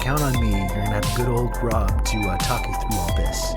count on me. You're gonna have good old Rob to talk you through all this.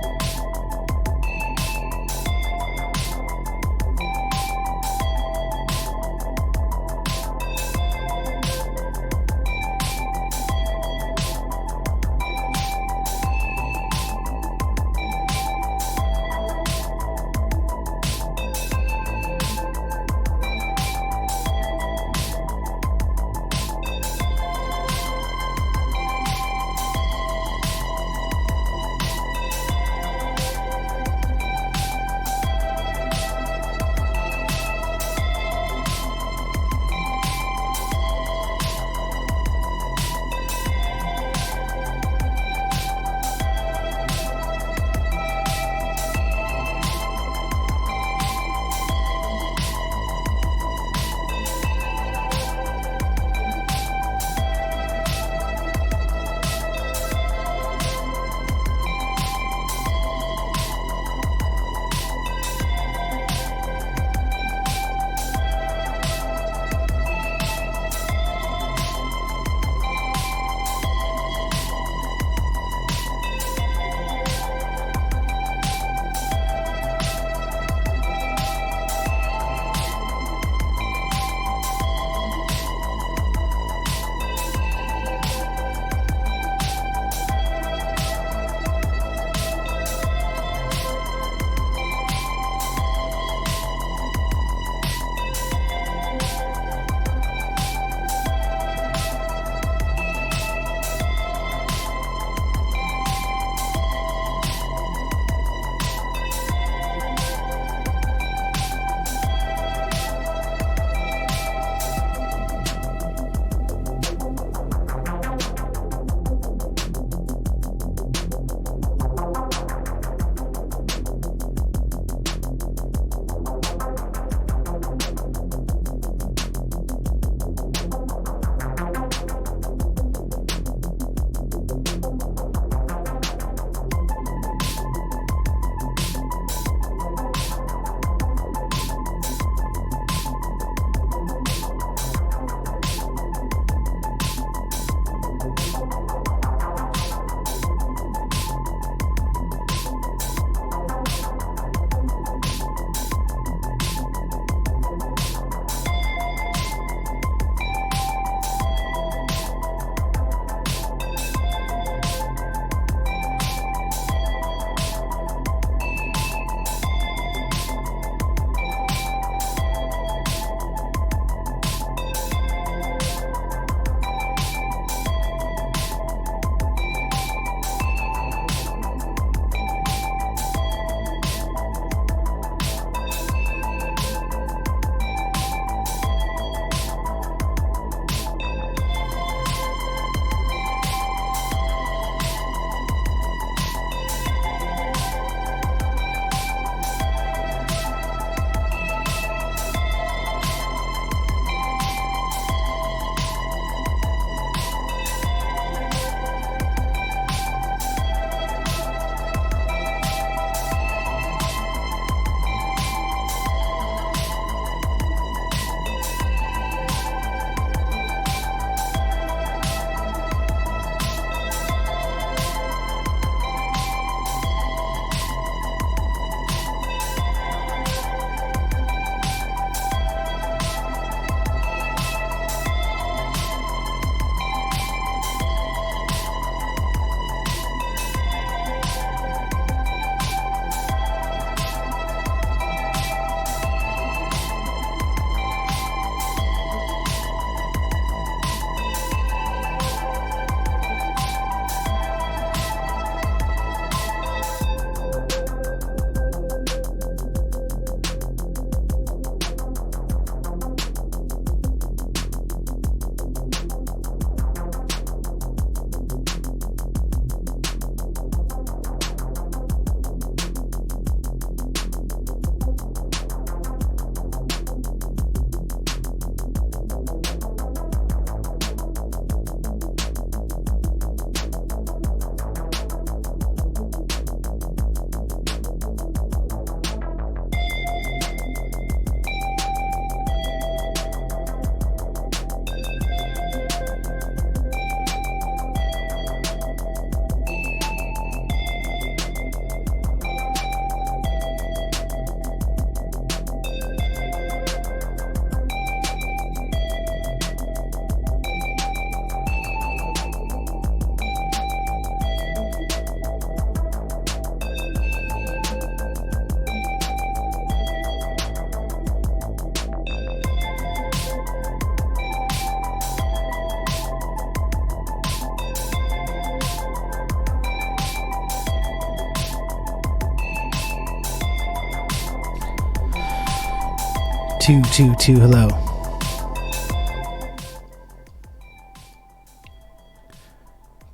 two. Hello.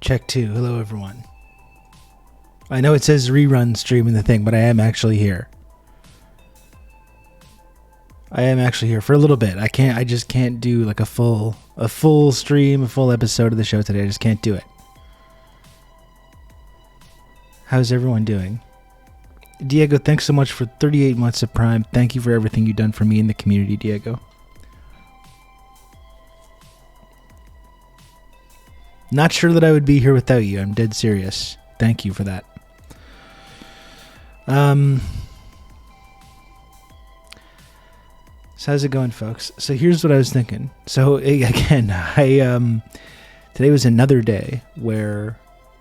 Check 2. Hello, everyone. I know it says rerun stream in the thing, but I am actually here. I am actually here for a little bit. I just can't do like a full stream, a full episode of the show today. I just can't do it. How's everyone doing? Diego, thanks so much for 38 months of Prime. Thank you for everything you've done for me in the community, Diego. Not sure that I would be here without you. I'm dead serious. Thank you for that. So how's it going, folks? So here's what I was thinking. So again, today was another day where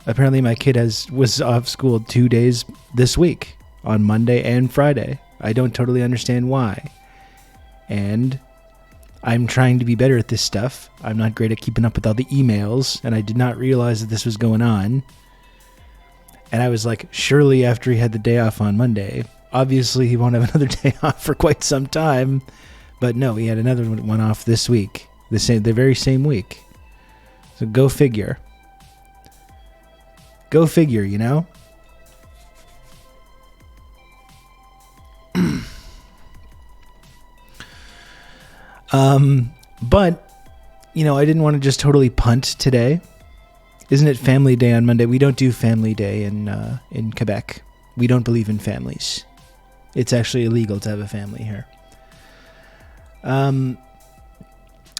apparently my kid was off school 2 days this week, on Monday and Friday. I don't totally understand why. And I'm trying to be better at this stuff. I'm not great at keeping up with all the emails, and I did not realize that this was going on. And I was like, surely after he had the day off on Monday, obviously he won't have another day off for quite some time. But no, he had another one off this week, the very same week. So go figure. Go figure, you know? But, you know, I didn't want to just totally punt today. Isn't it Family Day on Monday? We don't do Family Day in Quebec. We don't believe in families. It's actually illegal to have a family here.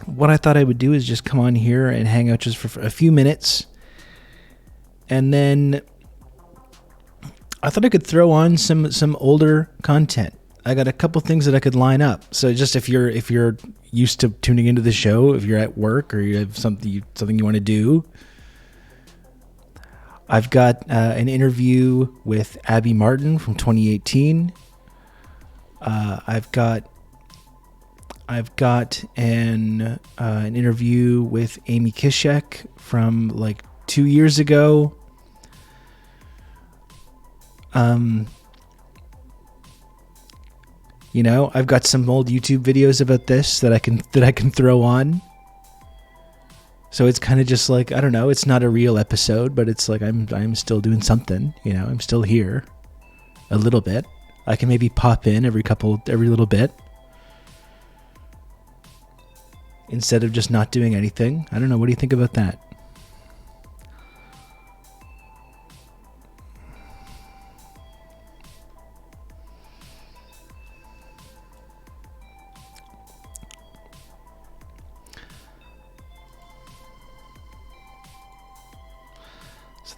What I thought I would do is just come on here and hang out just for a few minutes. And then I thought I could throw on some older content. I got a couple things that I could line up. So just if you're used to tuning into the show, if you're at work or you have something you want to do, I've got an interview with Abby Martin from 2018. I've got an interview with Amy Kishek from like 2 years ago. You know, I've got some old YouTube videos about this that I can throw on. So it's kind of just like, I don't know, it's not a real episode, but it's like I'm still doing something, you know, I'm still here a little bit. I can maybe pop in every little bit instead of just not doing anything. I don't know, what do you think about that?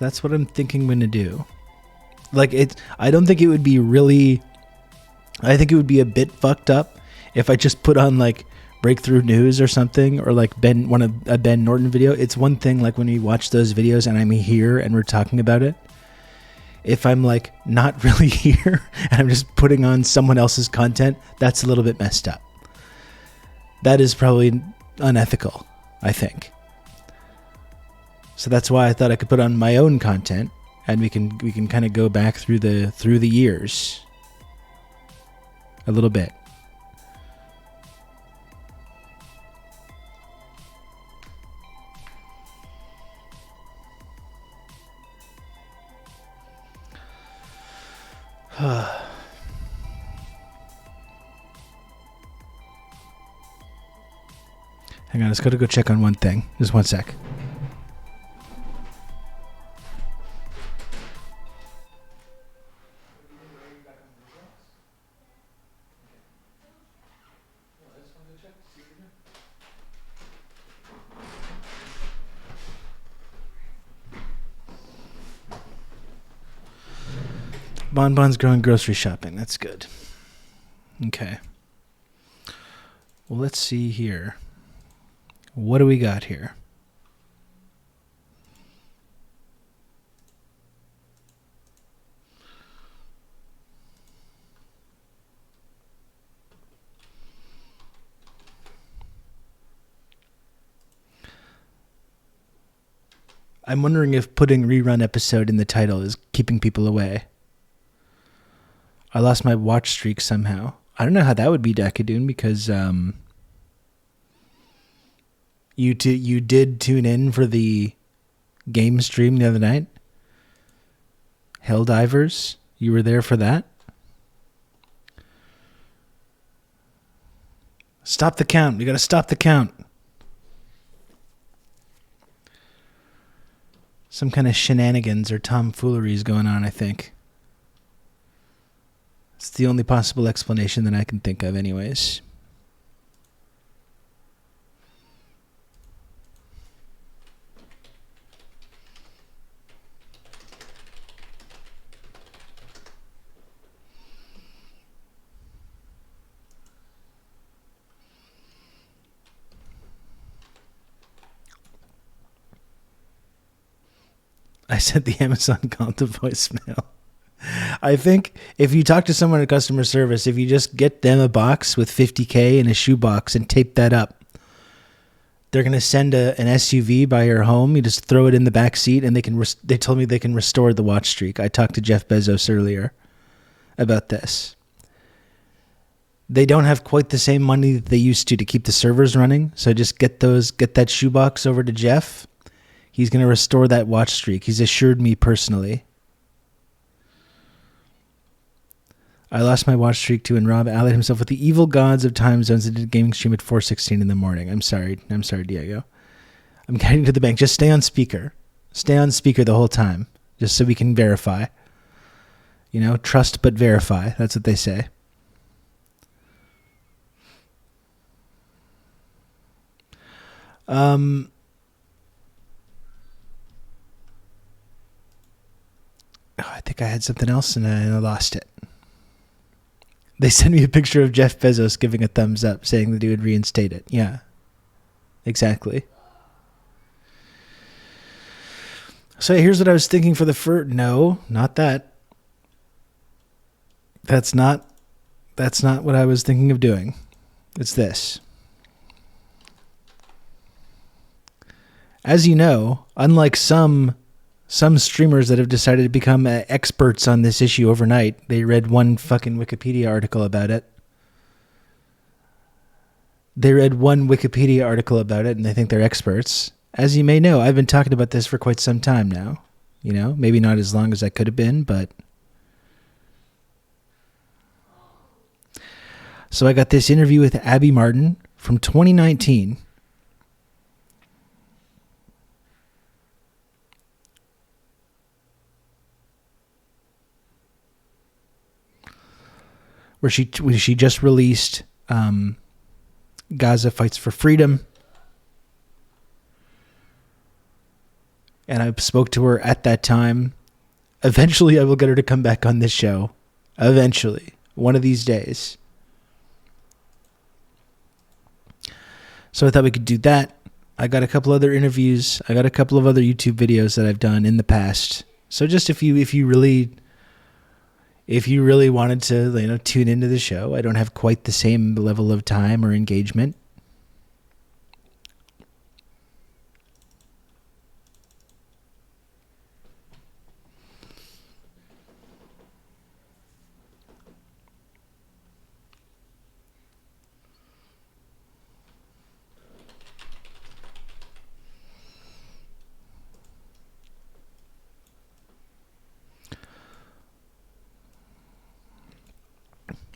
That's what I'm thinking I'm going to do. Like, I don't think it would be really... I think it would be a bit fucked up if I just put on, like, Breakthrough News or something, or, like, a Ben Norton video. It's one thing, like, when we watch those videos and I'm here and we're talking about it. If I'm, like, not really here and I'm just putting on someone else's content, that's a little bit messed up. That is probably unethical, I think. So that's why I thought I could put on my own content, and we can kind of go back through the years a little bit. Hang on, let's go check on one thing. Just one sec. Bonbon's going grocery shopping. That's good. Okay. Well, let's see here. What do we got here? I'm wondering if putting rerun episode in the title is keeping people away. I lost my watch streak somehow. I don't know how that would be Dacadoon, because you did tune in for the game stream the other night. Helldivers, you were there for that? Stop the count. You got to stop the count. Some kind of shenanigans or tomfoolery going on, I think. It's the only possible explanation that I can think of anyways. I sent the Amazon call to voicemail. I think if you talk to someone at customer service, if you just get them a box with $50K and a shoebox and tape that up, they're going to send an SUV by your home. You just throw it in the back seat, and they told me they can restore the watch streak. I talked to Jeff Bezos earlier about this. They don't have quite the same money that they used to keep the servers running. So just get that shoebox over to Jeff. He's going to restore that watch streak. He's assured me personally. I lost my watch streak too, and Rob allied himself with the evil gods of time zones and did a gaming stream at 4:16 in the morning. I'm sorry, Diego. I'm getting to the bank. Just stay on speaker. Stay on speaker the whole time, just so we can verify. You know, trust but verify. That's what they say. I think I had something else and I lost it. They sent me a picture of Jeff Bezos giving a thumbs up, saying that he would reinstate it. Yeah, exactly. So here's what I was thinking for the no, not that. That's not what I was thinking of doing. It's this. As you know, unlike some streamers that have decided to become experts on this issue overnight, they read one fucking Wikipedia article about it. And they think they're experts. As you may know, I've been talking about this for quite some time now. You know, maybe not as long as I could have been, but... So I got this interview with Abby Martin from 2019. Where she just released Gaza Fights for Freedom. And I spoke to her at that time. Eventually, I will get her to come back on this show. Eventually. One of these days. So I thought we could do that. I got a couple other interviews. I got a couple of other YouTube videos that I've done in the past. So just if you really wanted to, you know, tune into the show, I don't have quite the same level of time or engagement.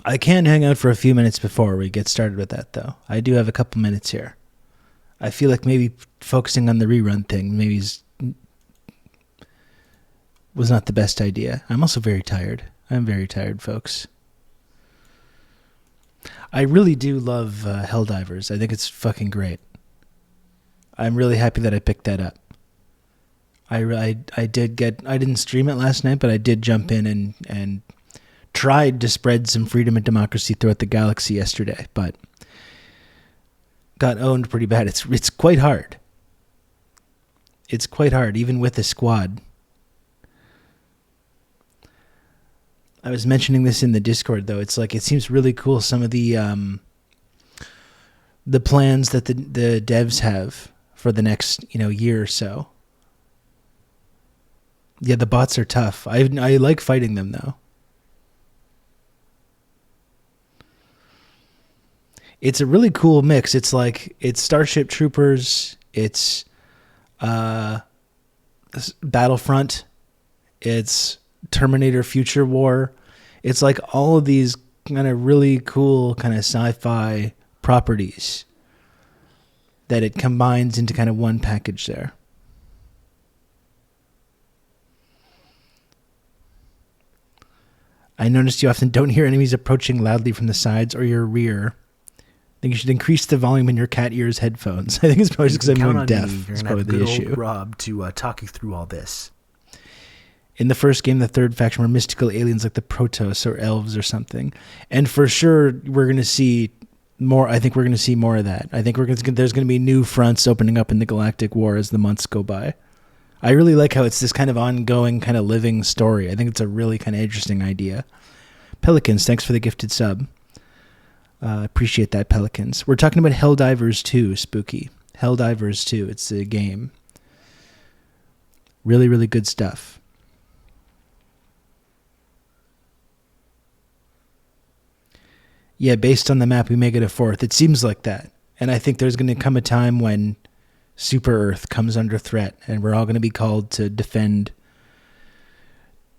I can hang out for a few minutes before we get started with that, though. I do have a couple minutes here. I feel like maybe focusing on the rerun thing was not the best idea. I'm also very tired. I'm very tired, folks. I really do love Helldivers. I think it's fucking great. I'm really happy that I picked that up. I didn't stream it last night, but I did jump in and tried to spread some freedom and democracy throughout the galaxy yesterday, but got owned pretty bad. It's quite hard. It's quite hard, even with a squad. I was mentioning this in the Discord, though. It's like, it seems really cool, some of the plans that the devs have for the next, year or so. Yeah, the bots are tough. I like fighting them, though. it's a really cool mix. It's like, it's Starship Troopers, it's Battlefront, it's Terminator Future War. It's like all of these kind of really cool kind of sci-fi properties that it combines into kind of one package there. I noticed you often don't hear enemies approaching loudly from the sides or your rear. I think you should increase the volume in your cat ears headphones. I think it's probably just because I'm going deaf. That's probably the issue. Old Rob to talk you through all this. In the first game, the third faction were mystical aliens like the Protoss or elves or something. And for sure, we're going to see more. I think we're going to see more of that. I think there's going to be new fronts opening up in the Galactic War as the months go by. I really like how it's this kind of ongoing, kind of living story. I think it's a really kind of interesting idea. Pelicans, thanks for the gifted sub. Appreciate that, Pelicans. We're talking about Helldivers 2, Spooky. Helldivers 2, it's a game. Really, really good stuff. Yeah, based on the map, we may get a fourth. It seems like that. And I think there's going to come a time when Super Earth comes under threat, and we're all going to be called to defend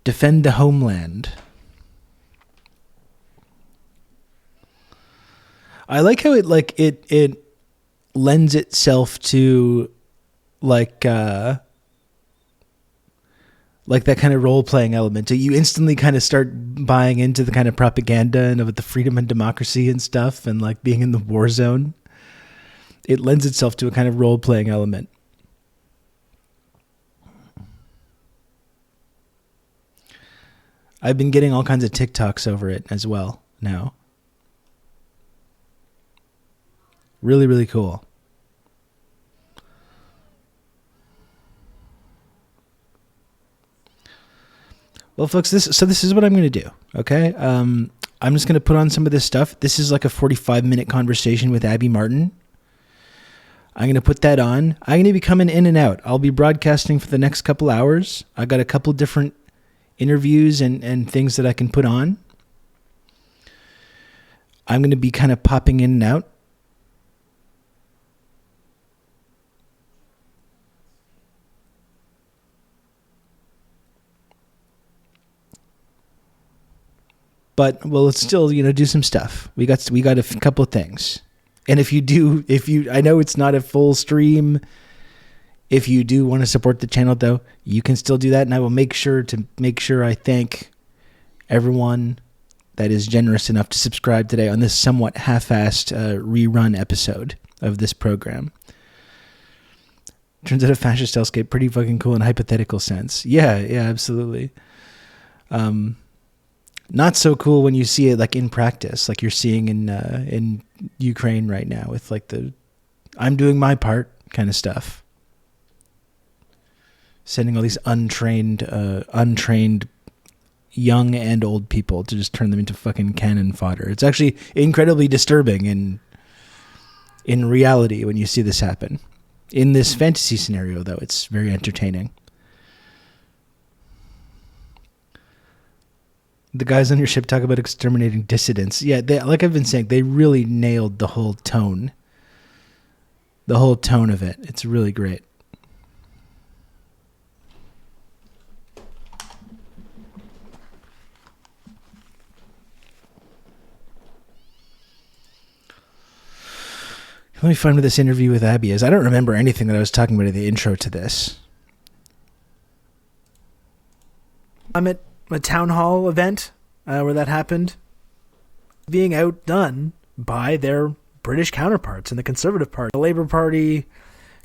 the homeland. I like how it lends itself to like that kind of role-playing element. So you instantly kind of start buying into the kind of propaganda and of the freedom and democracy and stuff, and like being in the war zone. It lends itself to a kind of role-playing element. I've been getting all kinds of TikToks over it as well now. Really, really cool. Well, folks, this is what I'm going to do, okay? I'm just going to put on some of this stuff. This is like a 45-minute conversation with Abby Martin. I'm going to put that on. I'm going to be coming in and out. I'll be broadcasting for the next couple hours. I got a couple different interviews and things that I can put on. I'm going to be kind of popping in and out. But well, let's still, do some stuff. We got a couple of things. And if you, I know it's not a full stream. If you do want to support the channel, though, you can still do that. And I will make sure I thank everyone that is generous enough to subscribe today on this somewhat half-assed rerun episode of this program. Turns out a fascist hellscape pretty fucking cool in a hypothetical sense. Yeah, absolutely. Not so cool when you see it like in practice, like you're seeing in Ukraine right now with like the I'm doing my part kind of stuff. Sending all these untrained young and old people to just turn them into fucking cannon fodder. It's actually incredibly disturbing in reality when you see this happen. In this fantasy scenario, though, it's very entertaining. The guys on your ship talk about exterminating dissidents. Yeah, like I've been saying, they really nailed the whole tone. The whole tone of it. It's really great. Let me find where this interview with Abby is. I don't remember anything that I was talking about in the intro to this. I'm at a town hall event where that happened, being outdone by their British counterparts in the Conservative Party. The Labour Party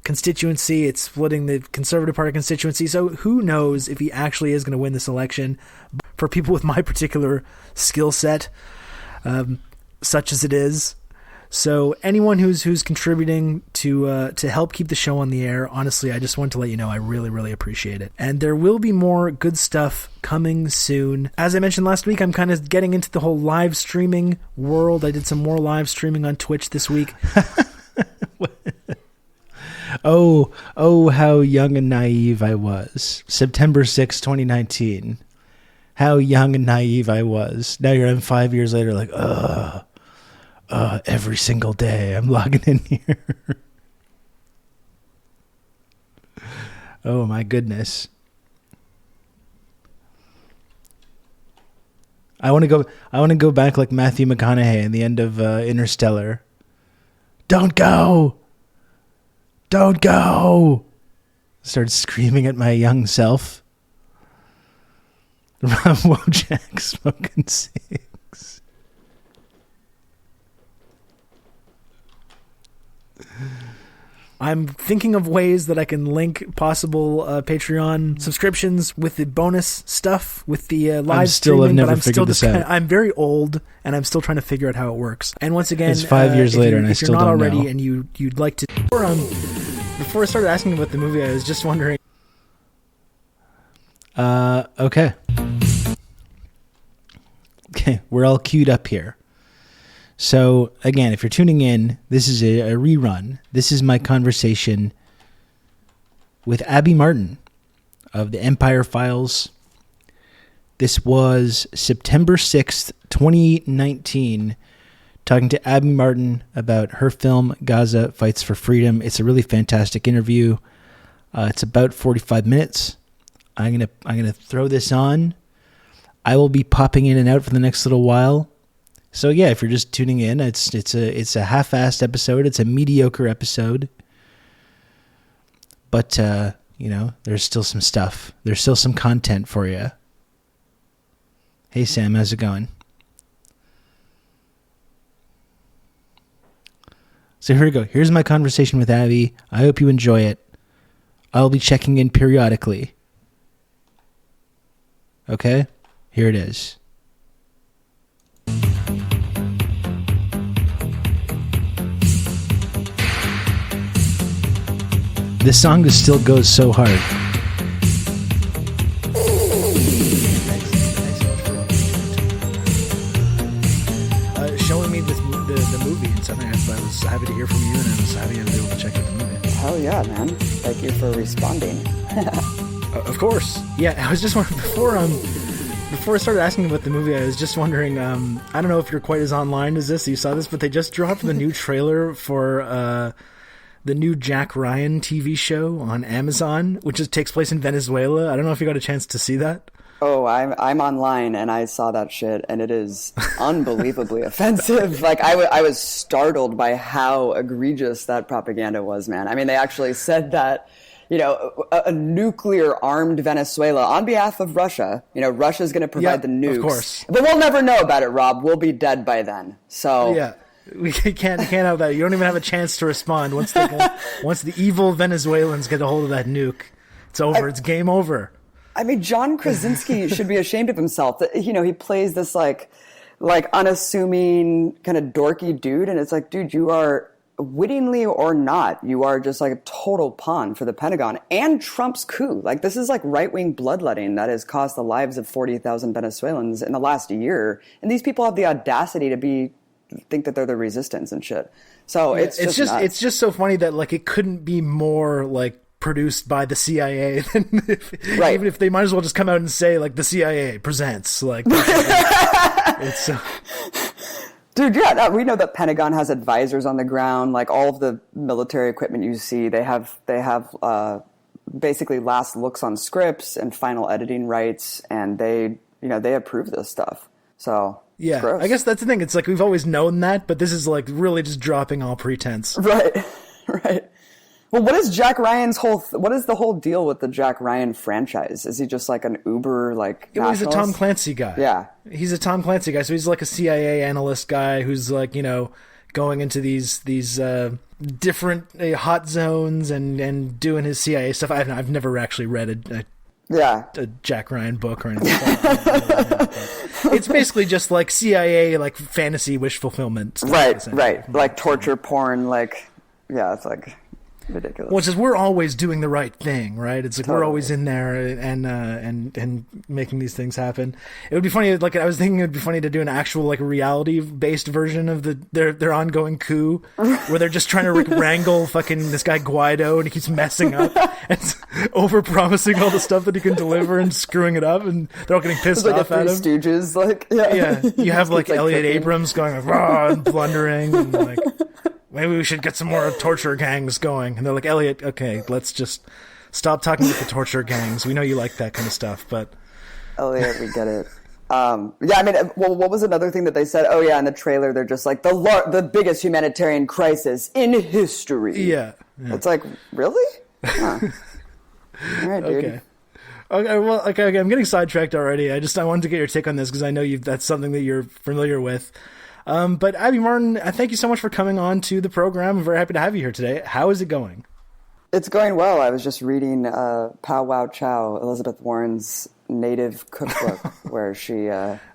constituency, it's splitting the Conservative Party constituency, so who knows if he actually is going to win this election. For people with my particular skill set, such as it is. So anyone who's contributing to help keep the show on the air, honestly, I just want to let you know I really, really appreciate it. And there will be more good stuff coming soon. As I mentioned last week, I'm kind of getting into the whole live streaming world. I did some more live streaming on Twitch this week. Oh, how young and naive I was. September 6, 2019. How young and naive I was. Now you're on 5 years later like, ugh. every single day I'm logging in here. Oh my goodness. I want to go back like Matthew McConaughey in the end of Interstellar. Don't go. Don't go. Started screaming at my young self. Rob Wojak smoking cigs. I'm thinking of ways that I can link possible Patreon subscriptions with the bonus stuff, with the live streaming. Never figured this out. I'm very old, and I'm still trying to figure out how it works. And once again, it's 5 years later, and I still don't know. If you're not already, and you'd like to, before I started asking about the movie, I was just wondering. Okay, we're all queued up here. So, again, if you're tuning in, this is a rerun. This is my conversation with Abby Martin of the Empire Files. This was September 6th, 2019, talking to Abby Martin about her film, Gaza Fights for Freedom. It's a really fantastic interview. It's about 45 minutes. I'm gonna throw this on. I will be popping in and out for the next little while. So yeah, if you're just tuning in, it's a half-assed episode. It's a mediocre episode, but there's still some stuff. There's still some content for you. Hey Sam, how's it going? So here we go. Here's my conversation with Abby. I hope you enjoy it. I'll be checking in periodically. Okay, here it is. This song just still goes so hard. Showing me the movie and something. I was happy to hear from you, and I was happy to be able to check out the movie. Hell yeah, man. Thank you for responding. Of course. Yeah, I was just wondering, before I started asking about the movie, I was just wondering, I don't know if you're quite as online as this, you saw this, but they just dropped the new trailer for the new Jack Ryan TV show on Amazon, which takes place in Venezuela. I don't know if you got a chance to see that. Oh, I'm online and I saw that shit, and it is unbelievably offensive. Like I was startled by how egregious that propaganda was, man. I mean, they actually said that, a nuclear armed Venezuela on behalf of Russia. Russia's going to provide the nukes. Of course. But we'll never know about it, Rob. We'll be dead by then. So yeah. We can't have that. You don't even have a chance to respond once the evil Venezuelans get a hold of that nuke. It's over. It's game over. I mean, John Krasinski should be ashamed of himself. He plays this like unassuming kind of dorky dude, and it's like, dude, you are, wittingly or not, you are just like a total pawn for the Pentagon and Trump's coup. Like, this is like right-wing bloodletting that has cost the lives of 40,000 Venezuelans in the last year, and these people have the audacity to think that they're the resistance and shit. So it's just so funny that like it couldn't be more like produced by the CIA than right. Even if they might as well just come out and say like the CIA presents like it's so. Dude, yeah, we know that Pentagon has advisors on the ground. Like all of the military equipment you see, they have basically last looks on scripts and final editing rights, and they approve this stuff. So yeah, I guess that's the thing. It's like we've always known that, but this is like really just dropping all pretense. Right. Well, what is Jack Ryan's what is the whole deal with the Jack Ryan franchise? Is he just like an uber nationalist? He's a Tom Clancy guy. Yeah. He's a Tom Clancy guy. So he's like a CIA analyst guy who's like, going into these different hot zones and doing his CIA stuff. I've never actually read a Jack Ryan book or anything like that. It's basically just like CIA, like fantasy wish fulfillment stuff. Right. Like torture porn, it's like... ridiculous. Well, it's just we're always doing the right thing, right? It's like we're always in there and making these things happen. It would be funny, like I was thinking, it'd be funny to do an actual like reality based version of their ongoing coup, where they're just trying to wrangle fucking this guy Guaido, and he keeps messing up and over promising all the stuff that he can deliver and screwing it up, and they're all getting pissed off at him. Stooges, like You have like Elliot Abrams going like raw and blundering and like. Maybe we should get some more torture gangs going. And they're like, Elliot, okay, let's just stop talking about the torture gangs. We know you like that kind of stuff, but... Elliot, we get it. I mean, well, what was another thing that they said? Oh, yeah, in the trailer, they're just like, the biggest humanitarian crisis in history. Yeah. It's like, really? Huh. All right, dude. Okay, well, okay, I'm getting sidetracked already. I wanted to get your take on this because I know that's something that you're familiar with. But Abby Martin, thank you so much for coming on to the program. I'm very happy to have you here today. How is it going? It's going well. I was just reading Pow Wow Chow, Elizabeth Warren's native cookbook, where she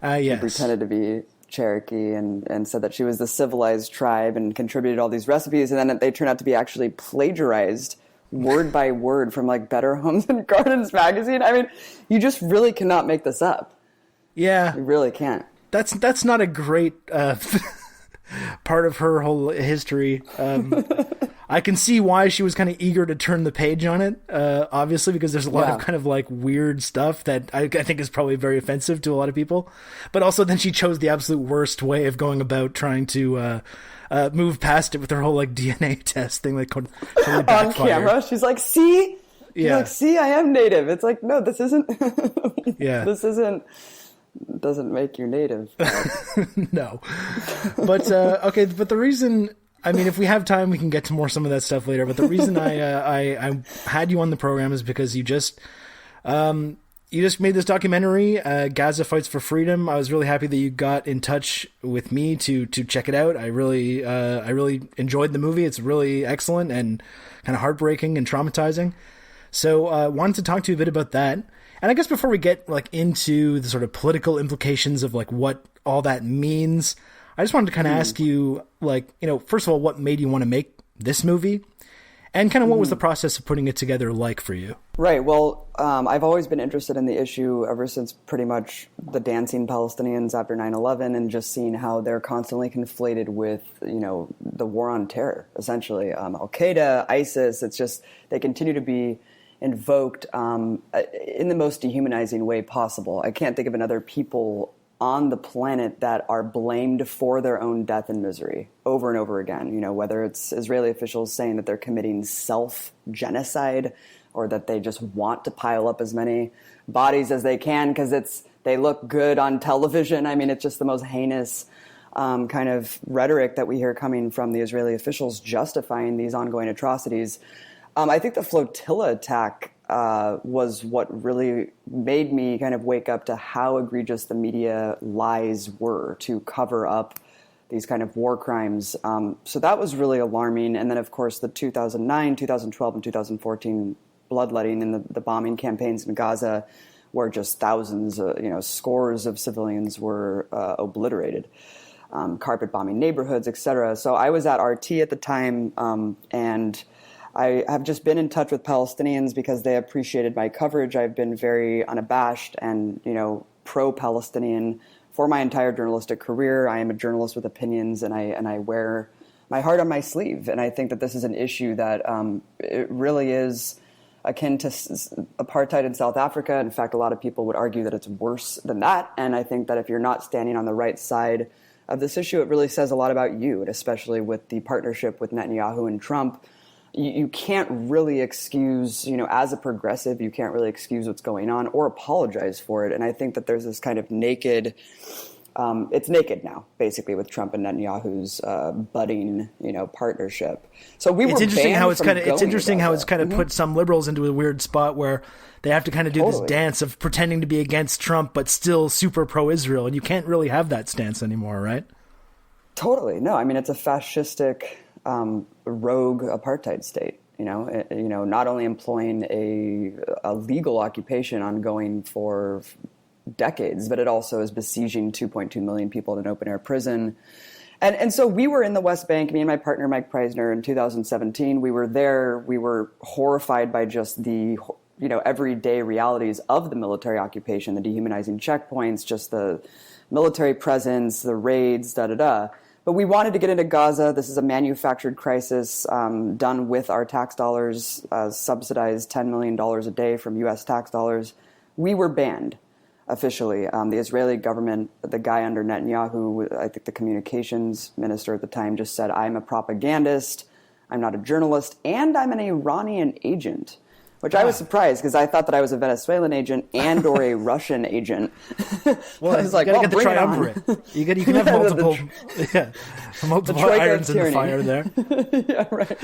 pretended to be Cherokee and said that she was the civilized tribe and contributed all these recipes, and then they turned out to be actually plagiarized word by word from like Better Homes and Gardens magazine. I mean, you just really cannot make this up. Yeah. You really can't. That's not a great part of her whole history. I can see why she was kind of eager to turn the page on it, obviously, because there's a lot of kind of like weird stuff that I think is probably very offensive to a lot of people. But also then she chose the absolute worst way of going about trying to move past it with her whole like DNA test thing. Like totally on camera, she's like, see? Yeah. Like, see, I am native. It's like, no, this isn't. This doesn't make you native. No. But, okay, but the reason, I mean, if we have time, we can get to some of that stuff later. But the reason I had you on the program is because you just made this documentary, Gaza Fights for Freedom. I was really happy that you got in touch with me to check it out. I really enjoyed the movie. It's really excellent and kind of heartbreaking and traumatizing. So, wanted to talk to you a bit about that. And I guess before we get like into the sort of political implications of like what all that means, I just wanted to kind of ask you, like, you know, first of all, what made you want to make this movie, and kind of what was the process of putting it together like for you? Right. Well, I've always been interested in the issue ever since pretty much the dancing Palestinians after 9/11, and just seeing how they're constantly conflated with, you know, the war on terror, essentially. Al Qaeda, ISIS. It's just they continue to be invoked in the most dehumanizing way possible. I can't think of another people on the planet that are blamed for their own death and misery over and over again. You know, whether it's Israeli officials saying that they're committing self-genocide, or that they just want to pile up as many bodies as they can because they look good on television. I mean, it's just the most heinous kind of rhetoric that we hear coming from the Israeli officials justifying these ongoing atrocities. I think the flotilla attack was what really made me kind of wake up to how egregious the media lies were to cover up these kind of war crimes. So that was really alarming. And then, of course, the 2009, 2012, and 2014 bloodletting and the bombing campaigns in Gaza, where just thousands, scores of civilians were obliterated. Carpet bombing neighborhoods, etc. So I was at RT at the time, and I have just been in touch with Palestinians because they appreciated my coverage. I've been very unabashed and, pro-Palestinian for my entire journalistic career. I am a journalist with opinions, and I wear my heart on my sleeve. And I think that this is an issue that it really is akin to apartheid in South Africa. In fact, a lot of people would argue that it's worse than that. And I think that if you're not standing on the right side of this issue, it really says a lot about you, and especially with the partnership with Netanyahu and Trump. You can't really excuse, as a progressive, you can't really excuse what's going on or apologize for it. And I think that there's this kind of naked, it's naked now, basically, with Trump and Netanyahu's budding, partnership. So it's interesting how it's kind of put some liberals into a weird spot where they have to kind of do this dance of pretending to be against Trump, but still super pro-Israel. And you can't really have that stance anymore, right? Totally. No, I mean, it's a fascistic, rogue apartheid state, not only employing a legal occupation ongoing for decades, but it also is besieging 2.2 million people in an open air prison. And so we were in the West Bank, me and my partner, Mike Preisner, in 2017. We were there. We were horrified by just the, everyday realities of the military occupation, the dehumanizing checkpoints, just the military presence, the raids, da-da-da. But we wanted to get into Gaza. This is a manufactured crisis done with our tax dollars, subsidized $10 million a day from U.S. tax dollars. We were banned. Officially, the Israeli government, the guy under Netanyahu, I think the communications minister at the time, just said, I'm a propagandist, I'm not a journalist, and I'm an Iranian agent, which I was surprised because I thought that I was a Venezuelan agent and or a Russian agent. Well, I was like, you gotta get the triumvirate. You can have multiple, multiple irons in the fire there. Yeah, right.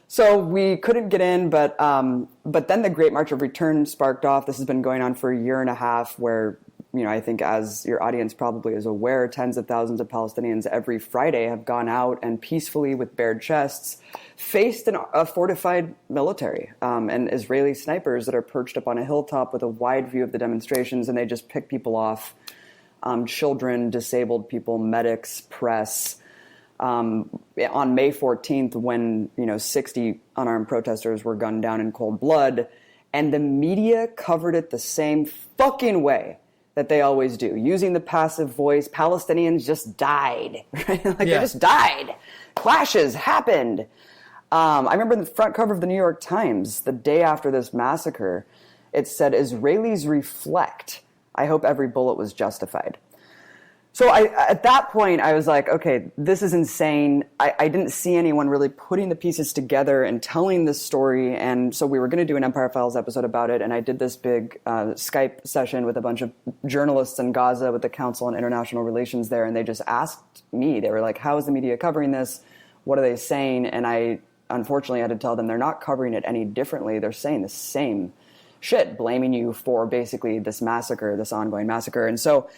So we couldn't get in, but then the Great March of Return sparked off. This has been going on for a year and a half where, I think as your audience probably is aware, tens of thousands of Palestinians every Friday have gone out and peacefully with bared chests faced a fortified military and Israeli snipers that are perched up on a hilltop with a wide view of the demonstrations, and they just pick people off, children, disabled people, medics, press. On May 14th, when 60 unarmed protesters were gunned down in cold blood, and the media covered it the same fucking way that they always do, using the passive voice. Palestinians just died, right? They just died. Clashes happened. I remember the front cover of the New York Times the day after this massacre. It said, "Israelis reflect. I hope every bullet was justified." So at that point, I was like, okay, this is insane. I didn't see anyone really putting the pieces together and telling this story. And so we were going to do an Empire Files episode about it. And I did this big Skype session with a bunch of journalists in Gaza with the Council on International Relations there. And they just asked me, they were like, how is the media covering this? What are they saying? And I unfortunately had to tell them they're not covering it any differently. They're saying the same shit, blaming you for basically this massacre, this ongoing massacre. And so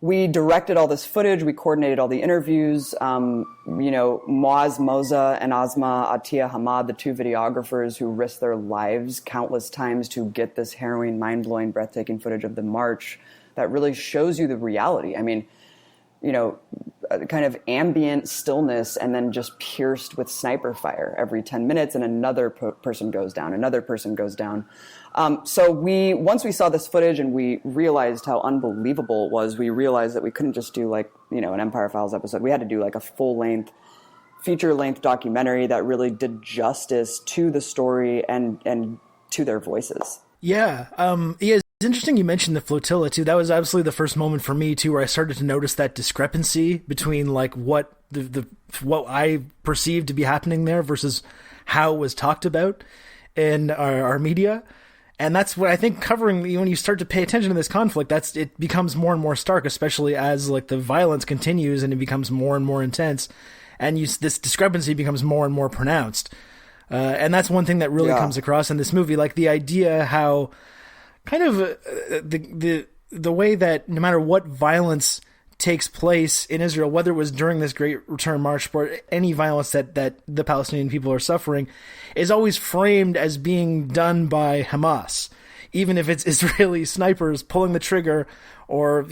we directed all this footage. We coordinated all the interviews. Moaz Moza and Asma Atiyah Hamad, the two videographers who risked their lives countless times to get this harrowing, mind-blowing, breathtaking footage of the march that really shows you the reality. I mean, kind of ambient stillness and then just pierced with sniper fire every 10 minutes, and another person goes down, another person goes down. So once we saw this footage and we realized how unbelievable it was, we realized that we couldn't just do an Empire Files episode. We had to do a full-length, feature-length documentary that really did justice to the story and to their voices. Yeah. It's interesting you mentioned the flotilla too. That was absolutely the first moment for me too, where I started to notice that discrepancy between what what I perceived to be happening there versus how it was talked about in our media. And that's what I think covering, when you start to pay attention to this conflict, it becomes more and more stark, especially as the violence continues and it becomes more and more intense, and this discrepancy becomes more and more pronounced. And that's one thing that really comes across in this movie, the idea how kind of the way that no matter what violence takes place in Israel, whether it was during this Great Return March or any violence that the Palestinian people are suffering, is always framed as being done by Hamas. Even if it's Israeli snipers pulling the trigger or,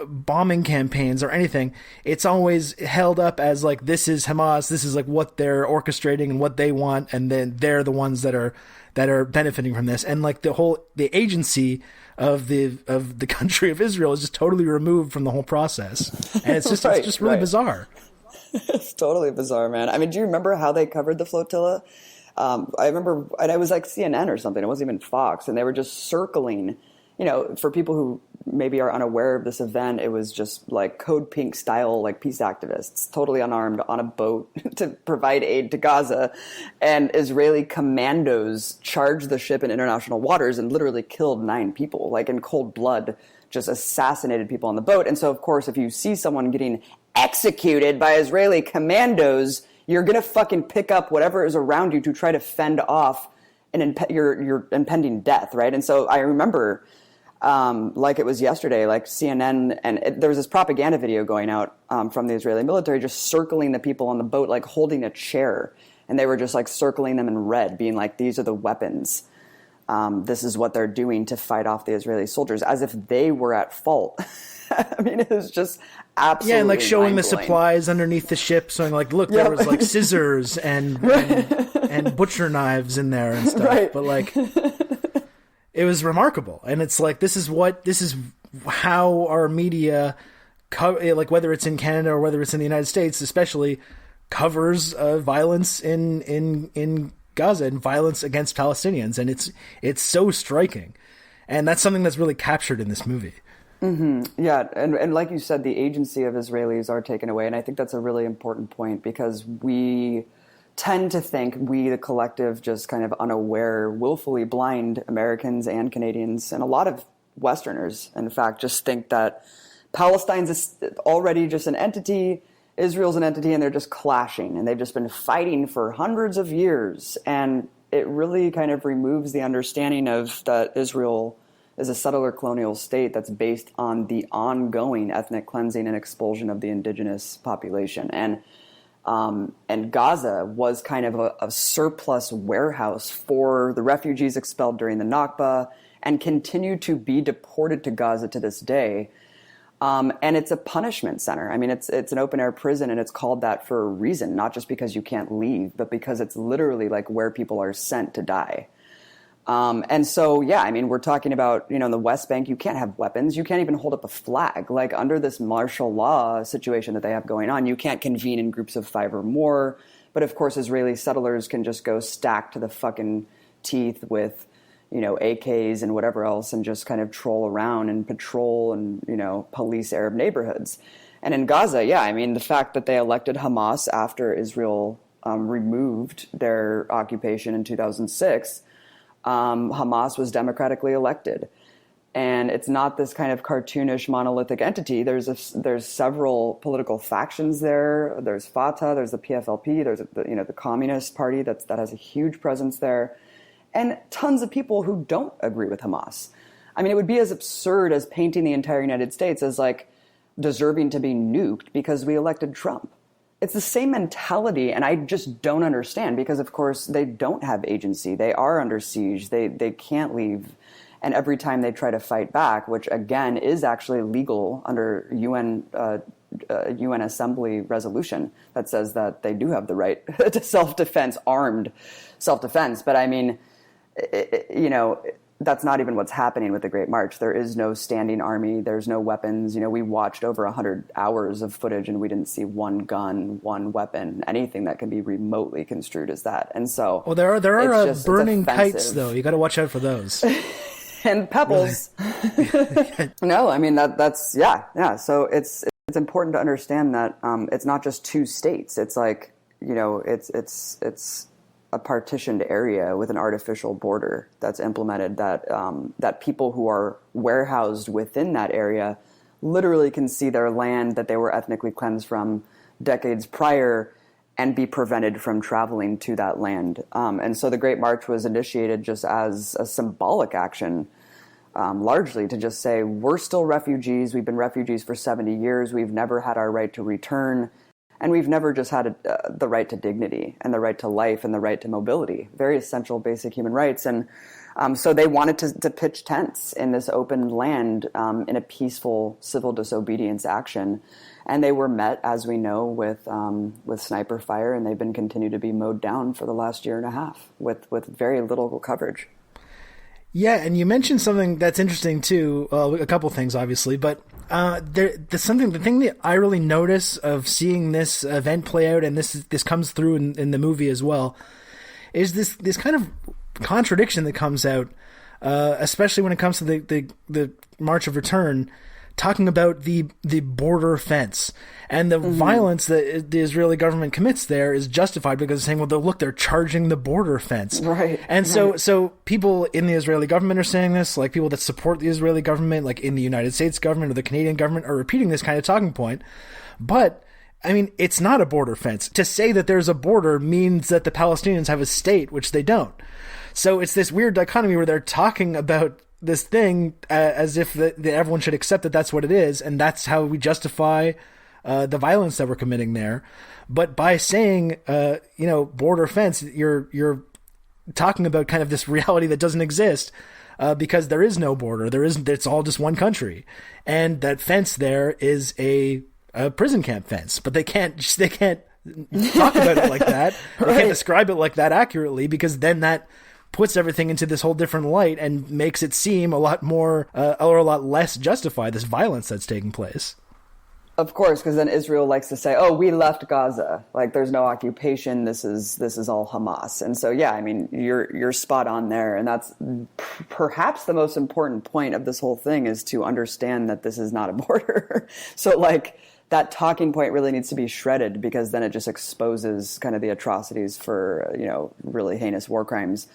bombing campaigns or anything, it's always held up as this is Hamas, this is what they're orchestrating and what they want, and then they're the ones that are benefiting from this. And the agency of the country of Israel is just totally removed from the whole process. And it's just it's just really bizarre. It's totally bizarre, man. I mean, do you remember how they covered the flotilla? I remember, and it was CNN or something. It wasn't even Fox, and they were just circling. For people who maybe are unaware of this event, it was just Code Pink style, peace activists, totally unarmed, on a boat to provide aid to Gaza, and Israeli commandos charged the ship in international waters and literally killed 9 people, in cold blood, just assassinated people on the boat. And so, of course, if you see someone getting executed by Israeli commandos, you're going to fucking pick up whatever is around you to try to fend off your impending death, right? And so I remember, it was yesterday, CNN, and there was this propaganda video going out from the Israeli military just circling the people on the boat, holding a chair. And they were just circling them in red, being these are the weapons. this is what they're doing to fight off the Israeli soldiers, as if they were at fault. I mean, it was just absolutely and like showing the mind-blowing. supplies underneath the ship, showing like, look, there was like scissors and butcher knives in there and stuff. Right. But like, it was remarkable, and it's like this is how our media, like whether it's in Canada or whether it's in the United States, especially, covers violence in Gaza and violence against Palestinians, and it's so striking, and that's something that's really captured in this movie. Mm-hmm. Yeah, and like you said, the agency of Israelis are taken away, and I think that's a really important point, because we tend to think, we, the collective, just kind of unaware, willfully blind Americans and Canadians, and a lot of Westerners, in fact, just think that Palestine's already just an entity, Israel's an entity, and they're just clashing, and they've just been fighting for hundreds of years, and it really kind of removes the understanding of that Israel is a settler colonial state that's based on the ongoing ethnic cleansing and expulsion of the indigenous population. And Gaza was kind of a surplus warehouse for the refugees expelled during the Nakba, and continue to be deported to Gaza to this day. And it's a punishment center. I mean, it's an open-air prison, and it's called that for a reason, not just because you can't leave, but because it's literally like where people are sent to die. And so, yeah, I mean, we're talking about, in the West Bank, you can't have weapons. You can't even hold up a flag. Like, under this martial law situation that they have going on, you can't convene in groups of 5 or more. But of course, Israeli settlers can just go stacked to the fucking teeth with, AKs and whatever else, and just kind of troll around and patrol and, police Arab neighborhoods. And in Gaza, yeah, I mean, the fact that they elected Hamas after Israel removed their occupation in 2006, Hamas was democratically elected, and it's not this kind of cartoonish monolithic entity. There's several political factions there. There's Fatah, there's the PFLP, there's the Communist Party that has a huge presence there, and tons of people who don't agree with Hamas. I mean, it would be as absurd as painting the entire United States as like deserving to be nuked because we elected Trump. It's the same mentality, and I just don't understand, because, of course, they don't have agency. They are under siege. They can't leave. And every time they try to fight back, which, again, is actually legal under UN Assembly resolution that says that they do have the right to self-defense, armed self-defense. But, I mean, that's not even what's happening with the Great March. There is no standing army. There's no weapons. We watched over 100 hours of footage, and we didn't see one gun, one weapon, anything that can be remotely construed as that. And so, well, there are burning kites, though. You got to watch out for those. And pebbles. No, I mean that's yeah. So it's important to understand that it's not just two states. It's like it's a partitioned area with an artificial border that's implemented, that people who are warehoused within that area literally can see their land that they were ethnically cleansed from decades prior and be prevented from traveling to that land. And so the Great March was initiated just as a symbolic action, largely to just say, we're still refugees. We've been refugees for 70 years. We've never had our right to return. And we've never just had the right to dignity and the right to life and the right to mobility, very essential basic human rights. And so they wanted to pitch tents in this open land in a peaceful civil disobedience action. And they were met, as we know, with sniper fire, and they've been continued to be mowed down for the last year and a half with very little coverage. Yeah, and you mentioned something that's interesting too. A couple things, obviously, but the thing that I really notice of seeing this event play out, and this comes through in the movie as well, is this kind of contradiction that comes out, especially when it comes to the March of Return, talking about the border fence and the violence that the Israeli government commits there is justified because they're saying, well, look, they're charging the border fence. Right. And so people in the Israeli government are saying this, like people that support the Israeli government, like in the United States government or the Canadian government, are repeating this kind of talking point. But I mean, it's not a border fence. To say that there's a border means that the Palestinians have a state, which they don't. So it's this weird dichotomy where they're talking about this thing as if everyone should accept that that's what it is, and that's how we justify the violence that we're committing there. But by saying, border fence, you're talking about kind of this reality that doesn't exist, because there is no border. It's all just one country. And that fence there is a prison camp fence, but they can't talk about it like that. They can't describe it like that accurately, because then that puts everything into this whole different light and makes it seem a lot more or a lot less justified, this violence that's taking place. Of course, because then Israel likes to say, "Oh, we left Gaza. Like, there's no occupation. This is all Hamas." And so, yeah, I mean, you're spot on there, and that's perhaps the most important point of this whole thing, is to understand that this is not a border. So, like, that talking point really needs to be shredded, because then it just exposes kind of the atrocities for really heinous war crimes.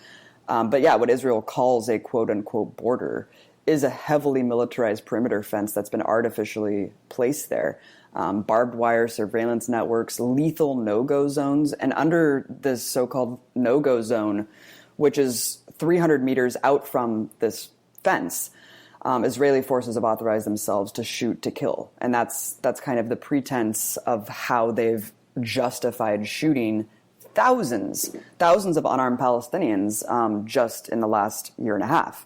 But yeah, what Israel calls a quote unquote border is a heavily militarized perimeter fence that's been artificially placed there. Barbed wire surveillance networks, lethal no-go zones, and under this so-called no-go zone, which is 300 meters out from this fence, Israeli forces have authorized themselves to shoot to kill. And that's kind of the pretense of how they've justified shooting thousands of unarmed Palestinians just in the last year and a half.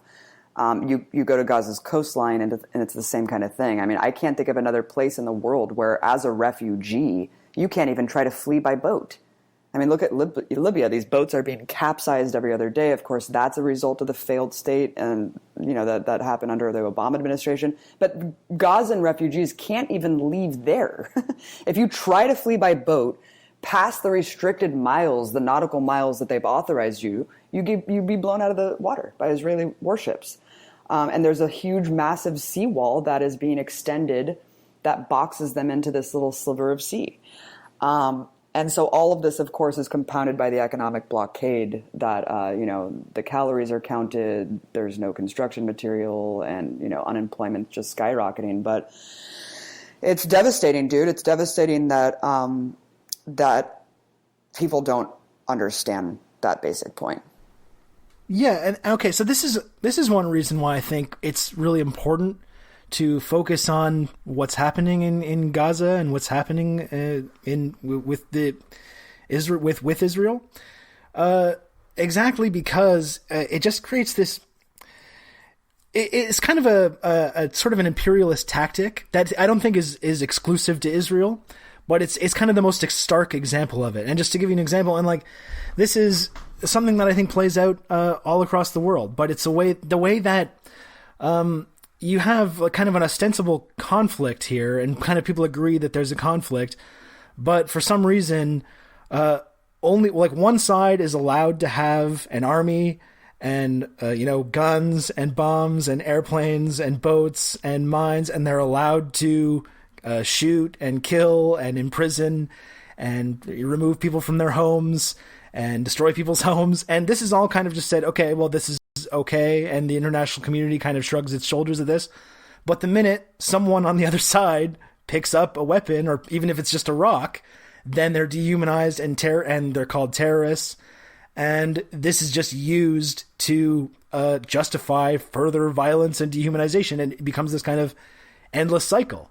You go to Gaza's coastline, and it's the same kind of thing. I mean, I can't think of another place in the world where, as a refugee, you can't even try to flee by boat. I mean, look at Libya. These boats are being capsized every other day. Of course, that's a result of the failed state, and that happened under the Obama administration. But Gazan refugees can't even leave there. If you try to flee by boat past the restricted miles, the nautical miles that they've authorized you'd be blown out of the water by Israeli warships. And there's a huge, massive seawall that is being extended that boxes them into this little sliver of sea. And so all of this, of course, is compounded by the economic blockade that, the calories are counted, there's no construction material, and, unemployment's just skyrocketing. But it's devastating, dude. It's devastating that that people don't understand that basic point. Yeah, and okay, so this is one reason why I think it's really important to focus on what's happening in Gaza and what's happening with Israel. Exactly, because it just creates this. It's kind of a sort of an imperialist tactic that I don't think is exclusive to Israel, but it's kind of the most stark example of it. And just to give you an example, and like this is something that I think plays out all across the world, but it's the way that you have kind of an ostensible conflict here, and kind of people agree that there's a conflict, but for some reason, only like one side is allowed to have an army and guns and bombs and airplanes and boats and mines, and they're allowed to shoot and kill and imprison and remove people from their homes and destroy people's homes. And this is all kind of just said, okay, well, this is okay, and the international community kind of shrugs its shoulders at this. But the minute someone on the other side picks up a weapon, or even if it's just a rock, then they're dehumanized and they're called terrorists. And this is just used to justify further violence and dehumanization, and it becomes this kind of endless cycle.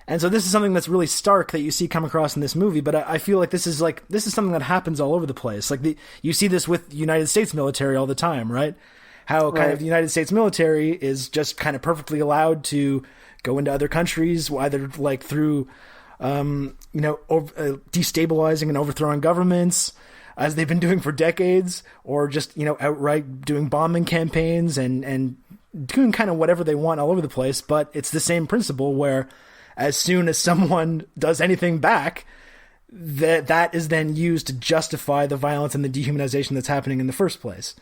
And so this is something that's really stark that you see come across in this movie, but I feel like this is something that happens all over the place. Like you see this with United States military all the time, right? How kind of the United States military is just kind of perfectly allowed to go into other countries, either like through, destabilizing and overthrowing governments, as they've been doing for decades, or just, outright doing bombing campaigns and doing kind of whatever they want all over the place. But it's the same principle where as soon as someone does anything back, that is then used to justify the violence and the dehumanization that's happening in the first place.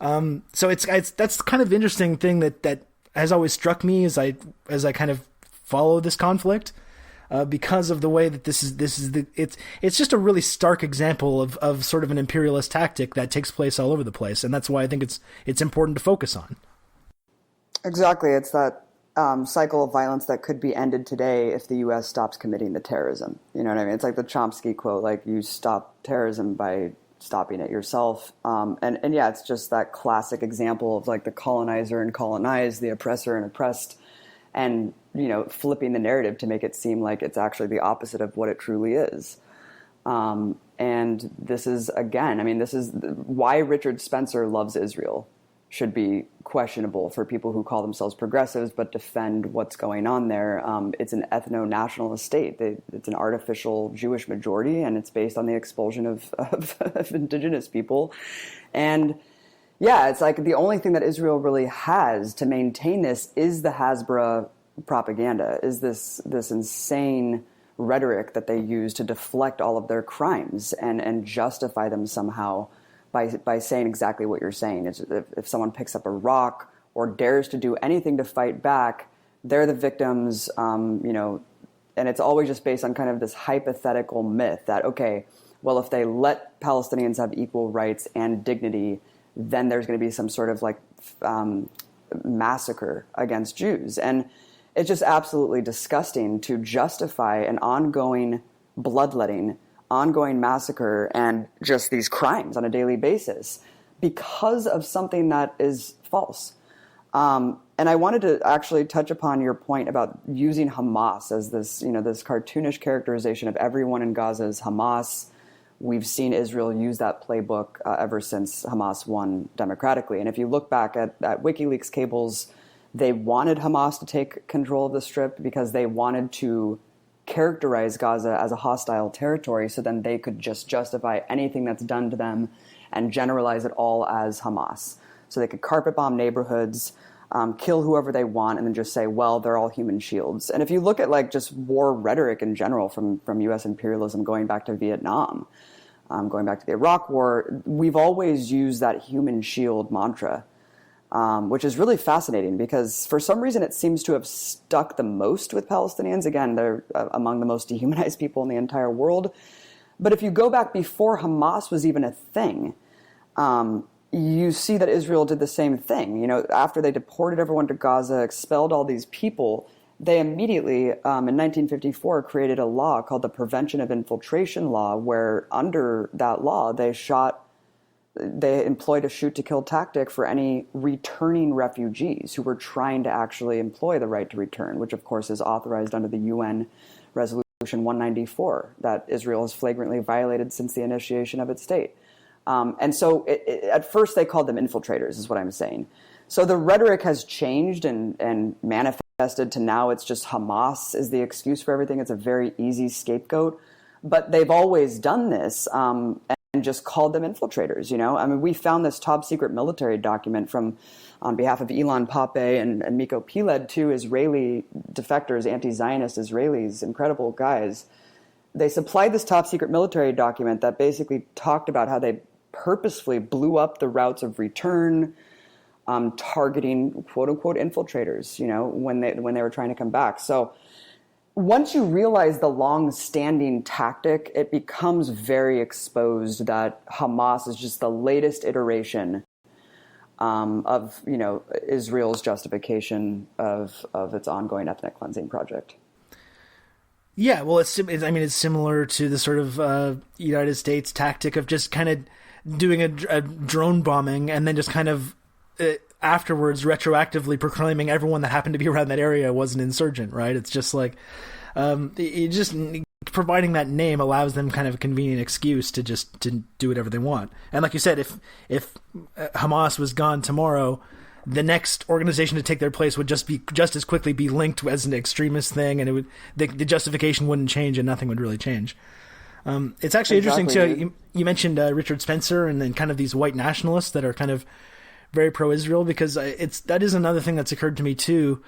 So that's kind of interesting thing that has always struck me as I kind of follow this conflict, because of the way that it's just a really stark example of sort of an imperialist tactic that takes place all over the place, and that's why I think it's important to focus on. Exactly, it's that cycle of violence that could be ended today if the U.S. stops committing to terrorism. You know what I mean? It's like the Chomsky quote, like, you stop terrorism by stopping it yourself. And yeah, it's just that classic example of like the colonizer and colonized, the oppressor and oppressed, and, flipping the narrative to make it seem like it's actually the opposite of what it truly is. And this is, again, I mean, this is why Richard Spencer loves Israel should be questionable for people who call themselves progressives but defend what's going on there. It's an ethno-nationalist state. It's an artificial Jewish majority, and it's based on the expulsion of indigenous people. And yeah, it's like the only thing that Israel really has to maintain this is the Hasbara propaganda, is this insane rhetoric that they use to deflect all of their crimes and justify them somehow by saying exactly what you're saying. It's, if someone picks up a rock or dares to do anything to fight back, they're the victims, and it's always just based on kind of this hypothetical myth that, okay, well, if they let Palestinians have equal rights and dignity, then there's going to be some sort of like massacre against Jews. And it's just absolutely disgusting to justify an ongoing bloodletting, ongoing massacre, and just these crimes on a daily basis because of something that is false. And I wanted to actually touch upon your point about using Hamas as this, this cartoonish characterization of everyone in Gaza as Hamas. We've seen Israel use that playbook ever since Hamas won democratically. And if you look back at WikiLeaks cables, they wanted Hamas to take control of the Strip because they wanted to characterize Gaza as a hostile territory, so then they could just justify anything that's done to them and generalize it all as Hamas. So they could carpet bomb neighborhoods, kill whoever they want, and then just say, well, they're all human shields. And if you look at like just war rhetoric in general from U.S. imperialism going back to Vietnam, going back to the Iraq War, we've always used that human shield mantra, which is really fascinating because for some reason it seems to have stuck the most with Palestinians. Again, they're among the most dehumanized people in the entire world. But if you go back before Hamas was even a thing, you see that Israel did the same thing. After they deported everyone to Gaza, expelled all these people, they immediately, in 1954, created a law called the Prevention of Infiltration Law, where under that law, they employed a shoot-to-kill tactic for any returning refugees who were trying to actually employ the right to return, which, of course, is authorized under the UN Resolution 194 that Israel has flagrantly violated since the initiation of its state. And so at first they called them infiltrators, is what I'm saying. So the rhetoric has changed and manifested to now it's just Hamas is the excuse for everything. It's a very easy scapegoat. But they've always done this and just called them infiltrators, I mean, we found this top secret military document on behalf of Ilan Pappé and Miko Piled, two Israeli defectors, anti-Zionist Israelis, incredible guys. They supplied this top secret military document that basically talked about how they purposefully blew up the routes of return, targeting quote unquote infiltrators, when they were trying to come back. So once you realize the long-standing tactic, it becomes very exposed that Hamas is just the latest iteration of Israel's justification of its ongoing ethnic cleansing project. Yeah, well, it's similar to the sort of United States tactic of just kind of doing a drone bombing and then just kind of afterwards retroactively proclaiming everyone that happened to be around that area was an insurgent, right? It's just like providing that name allows them kind of a convenient excuse to do whatever they want. And like you said, if Hamas was gone tomorrow, the next organization to take their place would just as quickly be linked as an extremist thing, and the justification wouldn't change, and nothing would really change. It's actually interesting. So you mentioned Richard Spencer, and then kind of these white nationalists that are kind of very pro-Israel, because that is another thing that's occurred to me too,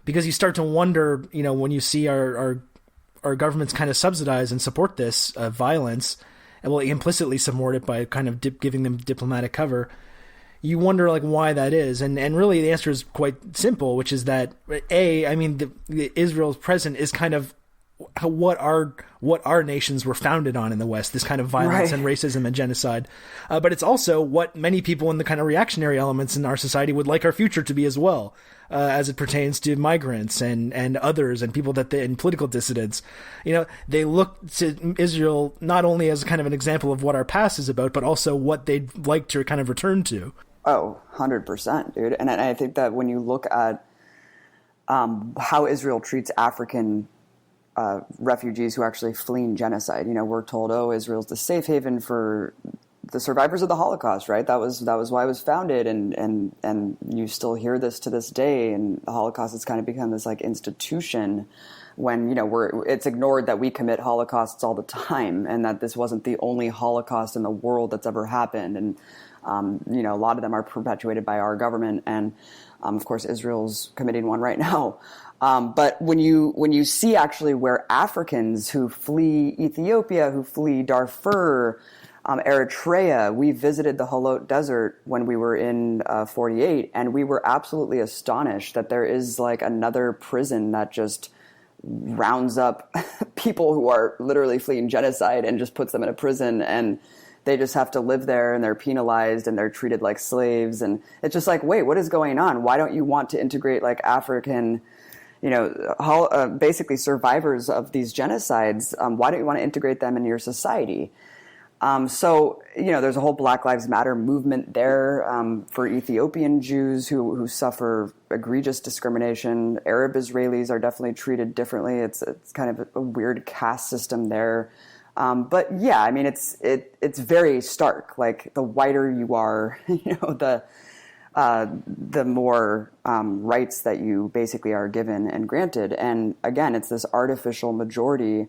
because you start to wonder, when you see our governments kind of subsidize and support this violence, and will implicitly support it by kind of giving them diplomatic cover. You wonder why that is, and really the answer is quite simple, which is that the Israel's present is kind of what our nations were founded on in the West, this kind of violence and racism and genocide. But it's also what many people in the kind of reactionary elements in our society would like our future to be as well, as it pertains to migrants and others and people and political dissidents. They look to Israel not only as kind of an example of what our past is about, but also what they'd like to kind of return to. Oh, 100%, dude. And I think that when you look at how Israel treats African refugees who are actually fleeing genocide. We're told, oh, Israel's the safe haven for the survivors of the Holocaust, right? That was why it was founded, and you still hear this to this day. And the Holocaust has kind of become this like institution when it's ignored that we commit holocausts all the time, and that this wasn't the only Holocaust in the world that's ever happened. And a lot of them are perpetuated by our government, and of course Israel's committing one right now. But when you see actually where Africans who flee Ethiopia, who flee Darfur, Eritrea, we visited the Holot Desert when we were in 48, and we were absolutely astonished that there is like another prison that just rounds up people who are literally fleeing genocide and just puts them in a prison, and they just have to live there, and they're penalized and they're treated like slaves. And it's just like, wait, what is going on? Why don't you want to integrate like African, basically survivors of these genocides? Why don't you want to integrate them in your society? So there's a whole Black Lives Matter movement there for Ethiopian Jews who suffer egregious discrimination. Arab Israelis are definitely treated differently. It's kind of a weird caste system there. But yeah, I mean, it's very stark. Like the whiter you are, the more rights that you basically are given and granted. And again, it's this artificial majority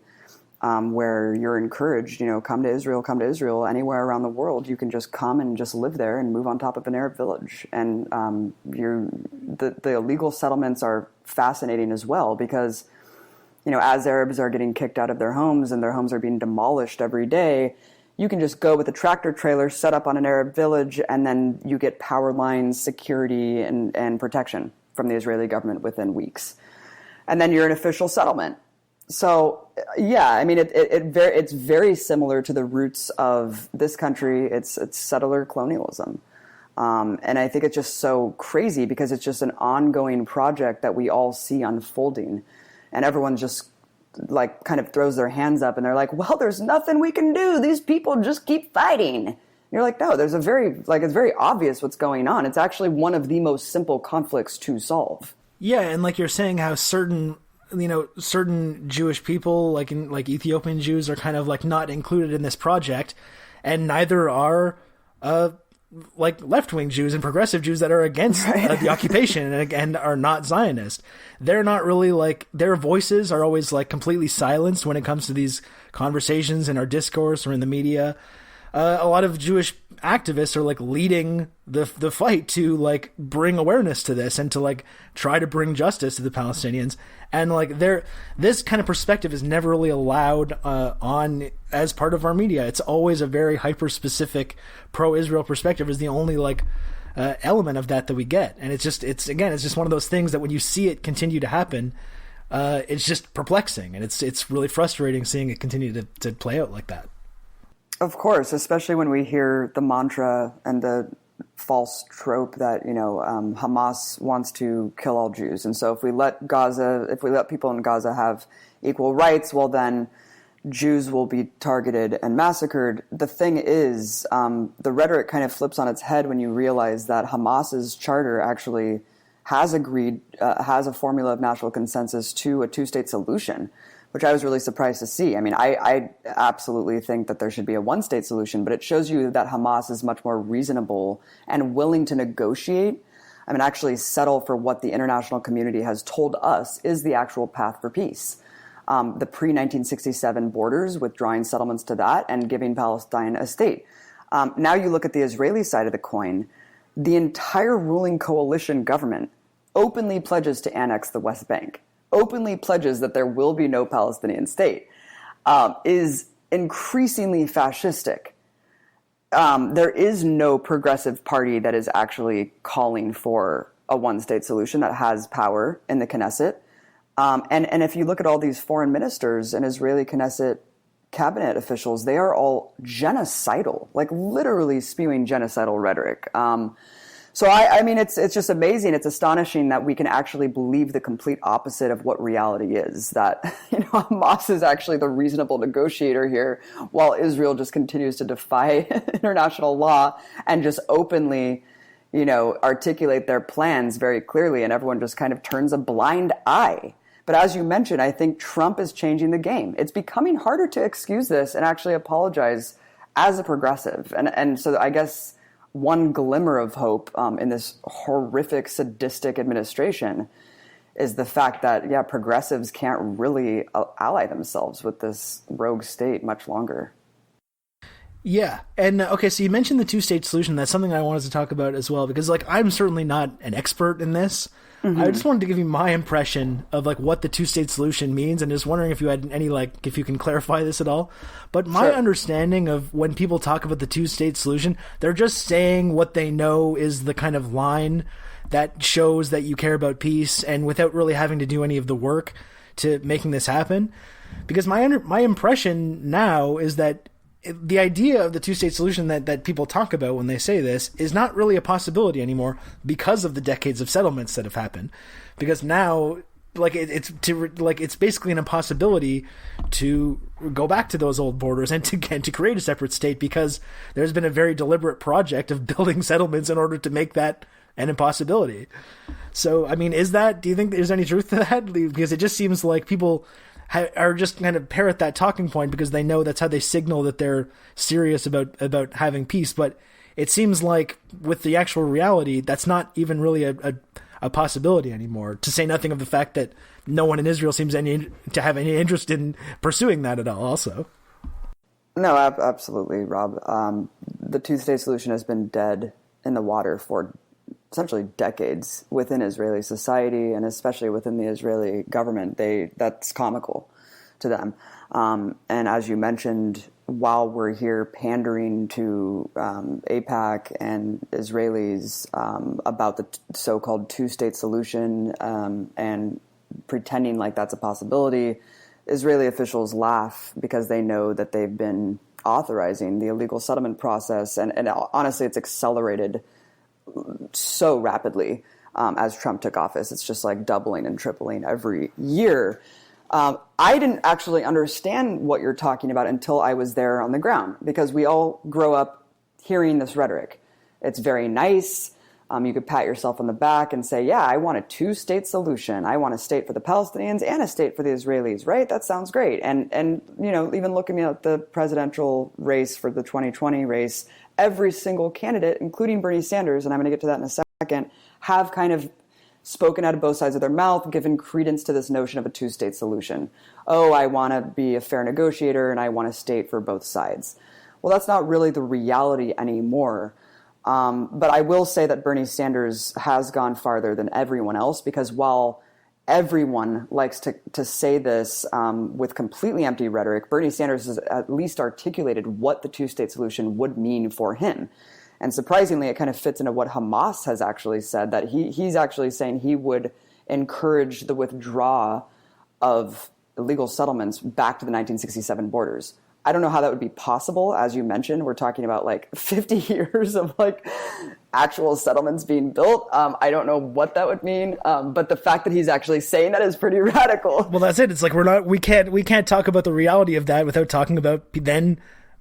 where you're encouraged, come to Israel, anywhere around the world. You can just come and just live there and move on top of an Arab village. And the illegal settlements are fascinating as well, because as Arabs are getting kicked out of their homes and their homes are being demolished every day, you can just go with a tractor trailer, set up on an Arab village, and then you get power lines, security, and protection from the Israeli government within weeks. And then you're an official settlement. So, yeah, I mean, it's very similar to the roots of this country. It's settler colonialism. And I think it's just so crazy because it's just an ongoing project that we all see unfolding. And everyone just like kind of throws their hands up and they're like, well, there's nothing we can do. These people just keep fighting. And you're like, no, it's very obvious what's going on. It's actually one of the most simple conflicts to solve. Yeah. And like you're saying how certain Jewish people, like Ethiopian Jews, are kind of like not included in this project, and neither are like left-wing Jews and progressive Jews that are against the occupation and are not Zionist. They're not really like, their voices are always like completely silenced when it comes to these conversations in our discourse or in the media. A lot of Jewish activists are like leading the fight to like bring awareness to this and to like try to bring justice to the Palestinians. And like this kind of perspective is never really allowed on as part of our media. It's always a very hyper specific pro-Israel perspective is the only like element of that we get. And it's just one of those things that when you see it continue to happen, it's just perplexing, and it's really frustrating seeing it continue to play out like that. Of course, especially when we hear the mantra and the false trope that, Hamas wants to kill all Jews. And so if we let people in Gaza have equal rights, well, then Jews will be targeted and massacred. The thing is, the rhetoric kind of flips on its head when you realize that Hamas's charter actually has a formula of national consensus to a two-state solution, which I was really surprised to see. I mean, I absolutely think that there should be a one-state solution, but it shows you that Hamas is much more reasonable and willing to negotiate, actually settle for what the international community has told us is the actual path for peace. The pre-1967 borders, withdrawing settlements to that, and giving Palestine a state. Now you look at the Israeli side of the coin, the entire ruling coalition government openly pledges to annex the West Bank, openly pledges that there will be no Palestinian state, is increasingly fascistic. There is no progressive party that is actually calling for a one-state solution that has power in the Knesset. And if you look at all these foreign ministers and Israeli Knesset cabinet officials, they are all genocidal, like literally spewing genocidal rhetoric. So it's just amazing. It's astonishing that we can actually believe the complete opposite of what reality is. That Hamas is actually the reasonable negotiator here, while Israel just continues to defy international law and just openly, articulate their plans very clearly, and everyone just kind of turns a blind eye. But as you mentioned, I think Trump is changing the game. It's becoming harder to excuse this and actually apologize as a progressive. And so I guess one glimmer of hope in this horrific, sadistic administration is the fact that, yeah, progressives can't really ally themselves with this rogue state much longer. Yeah. And okay, so you mentioned the two-state solution. That's something I wanted to talk about as well, because like I'm certainly not an expert in this. Mm-hmm. I just wanted to give you my impression of like what the two-state solution means, and just wondering if you had any, like, if you can clarify this at all. But my understanding of when people talk about the two-state solution, they're just saying what they know is the kind of line that shows that you care about peace, and without really having to do any of the work to making this happen. Because my impression now is that the idea of the two-state solution that people talk about when they say this is not really a possibility anymore because of the decades of settlements that have happened. Because now, like, it's basically an impossibility to go back to those old borders and to create a separate state, because there's been a very deliberate project of building settlements in order to make that an impossibility. So, I mean, do you think there's any truth to that? Because it just seems like people are just kind of parrot that talking point because they know that's how they signal that they're serious about having peace. But it seems like with the actual reality, that's not even really a possibility anymore, to say nothing of the fact that no one in Israel seems to have any interest in pursuing that at all also. No, absolutely, Rob. The two-state solution has been dead in the water for essentially decades within Israeli society, and especially within the Israeli government. That's comical to them. And as you mentioned, while we're here pandering to AIPAC and Israelis about the so-called two-state solution and pretending like that's a possibility, Israeli officials laugh because they know that they've been authorizing the illegal settlement process, and honestly, it's accelerated so rapidly as Trump took office. It's just like doubling and tripling every year. I didn't actually understand what you're talking about until I was there on the ground, because we all grow up hearing this rhetoric. It's very nice. You could pat yourself on the back and say, yeah, I want a two-state solution. I want a state for the Palestinians and a state for the Israelis, right? That sounds great. And you know, even looking at the presidential race for the 2020 race, every single candidate, including Bernie Sanders, and I'm going to get to that in a second, have kind of spoken out of both sides of their mouth, given credence to this notion of a two-state solution. Oh, I want to be a fair negotiator and I want a state for both sides. Well, that's not really the reality anymore. But I will say that Bernie Sanders has gone farther than everyone else, because while everyone likes to say this with completely empty rhetoric, Bernie Sanders has at least articulated what the two-state solution would mean for him. And surprisingly, it kind of fits into what Hamas has actually said, that he's actually saying he would encourage the withdrawal of illegal settlements back to the 1967 borders. I don't know how that would be possible. As you mentioned, we're talking about like 50 years of like actual settlements being built. I don't know what that would mean, but the fact that he's actually saying that is pretty radical. Well, that's it. It's like we can't talk about the reality of that without talking about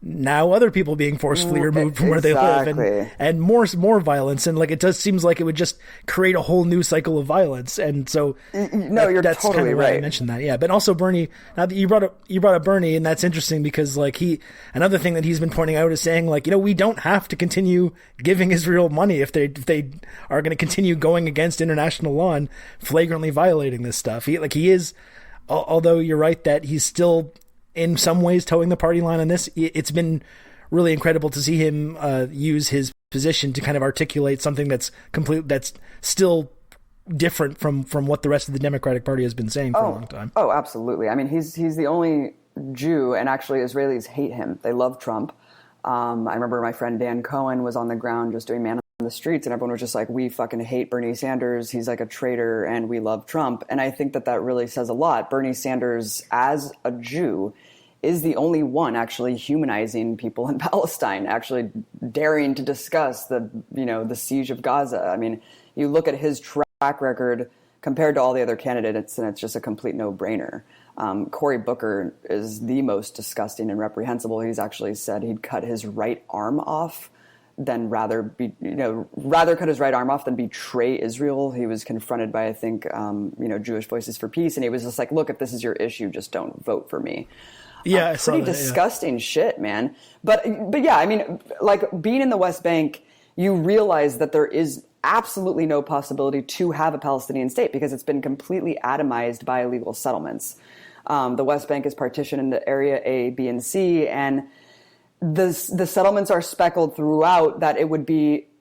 now other people being forcefully removed from where they live, and more violence, and like it just seems like it would just create a whole new cycle of violence. And so you're that's totally kind of right. I mentioned that, yeah. But also Bernie, now that you brought up Bernie, and that's interesting because like another thing that he's been pointing out is saying, like, you know, we don't have to continue giving Israel money if they are going to continue going against international law and flagrantly violating this stuff. He is, although you're right that he's still in some ways towing the party line on this. It's been really incredible to see him use his position to kind of articulate something that's still different from what the rest of the Democratic Party has been saying for a long time. Oh, absolutely. I mean, he's the only Jew, and actually Israelis hate him. They love Trump. I remember my friend Dan Cohen was on the ground just doing man on the streets, and everyone was just like, we fucking hate Bernie Sanders. He's like a traitor, and we love Trump. And I think that really says a lot. Bernie Sanders, as a Jew, is the only one actually humanizing people in Palestine, actually daring to discuss the siege of Gaza. I mean, you look at his track record compared to all the other candidates, and it's just a complete no-brainer. Cory Booker is the most disgusting and reprehensible. He's actually said he'd cut his right arm off then rather cut his right arm off than betray Israel. He was confronted by, I think, Jewish Voices for Peace, and he was just like, look, if this is your issue, just don't vote for me. Yeah, pretty disgusting shit, man. But yeah, I mean, like, being in the West Bank, you realize that there is absolutely no possibility to have a Palestinian state because it's been completely atomized by illegal settlements. The West Bank is partitioned into Area A, B, and C, and the settlements are speckled throughout that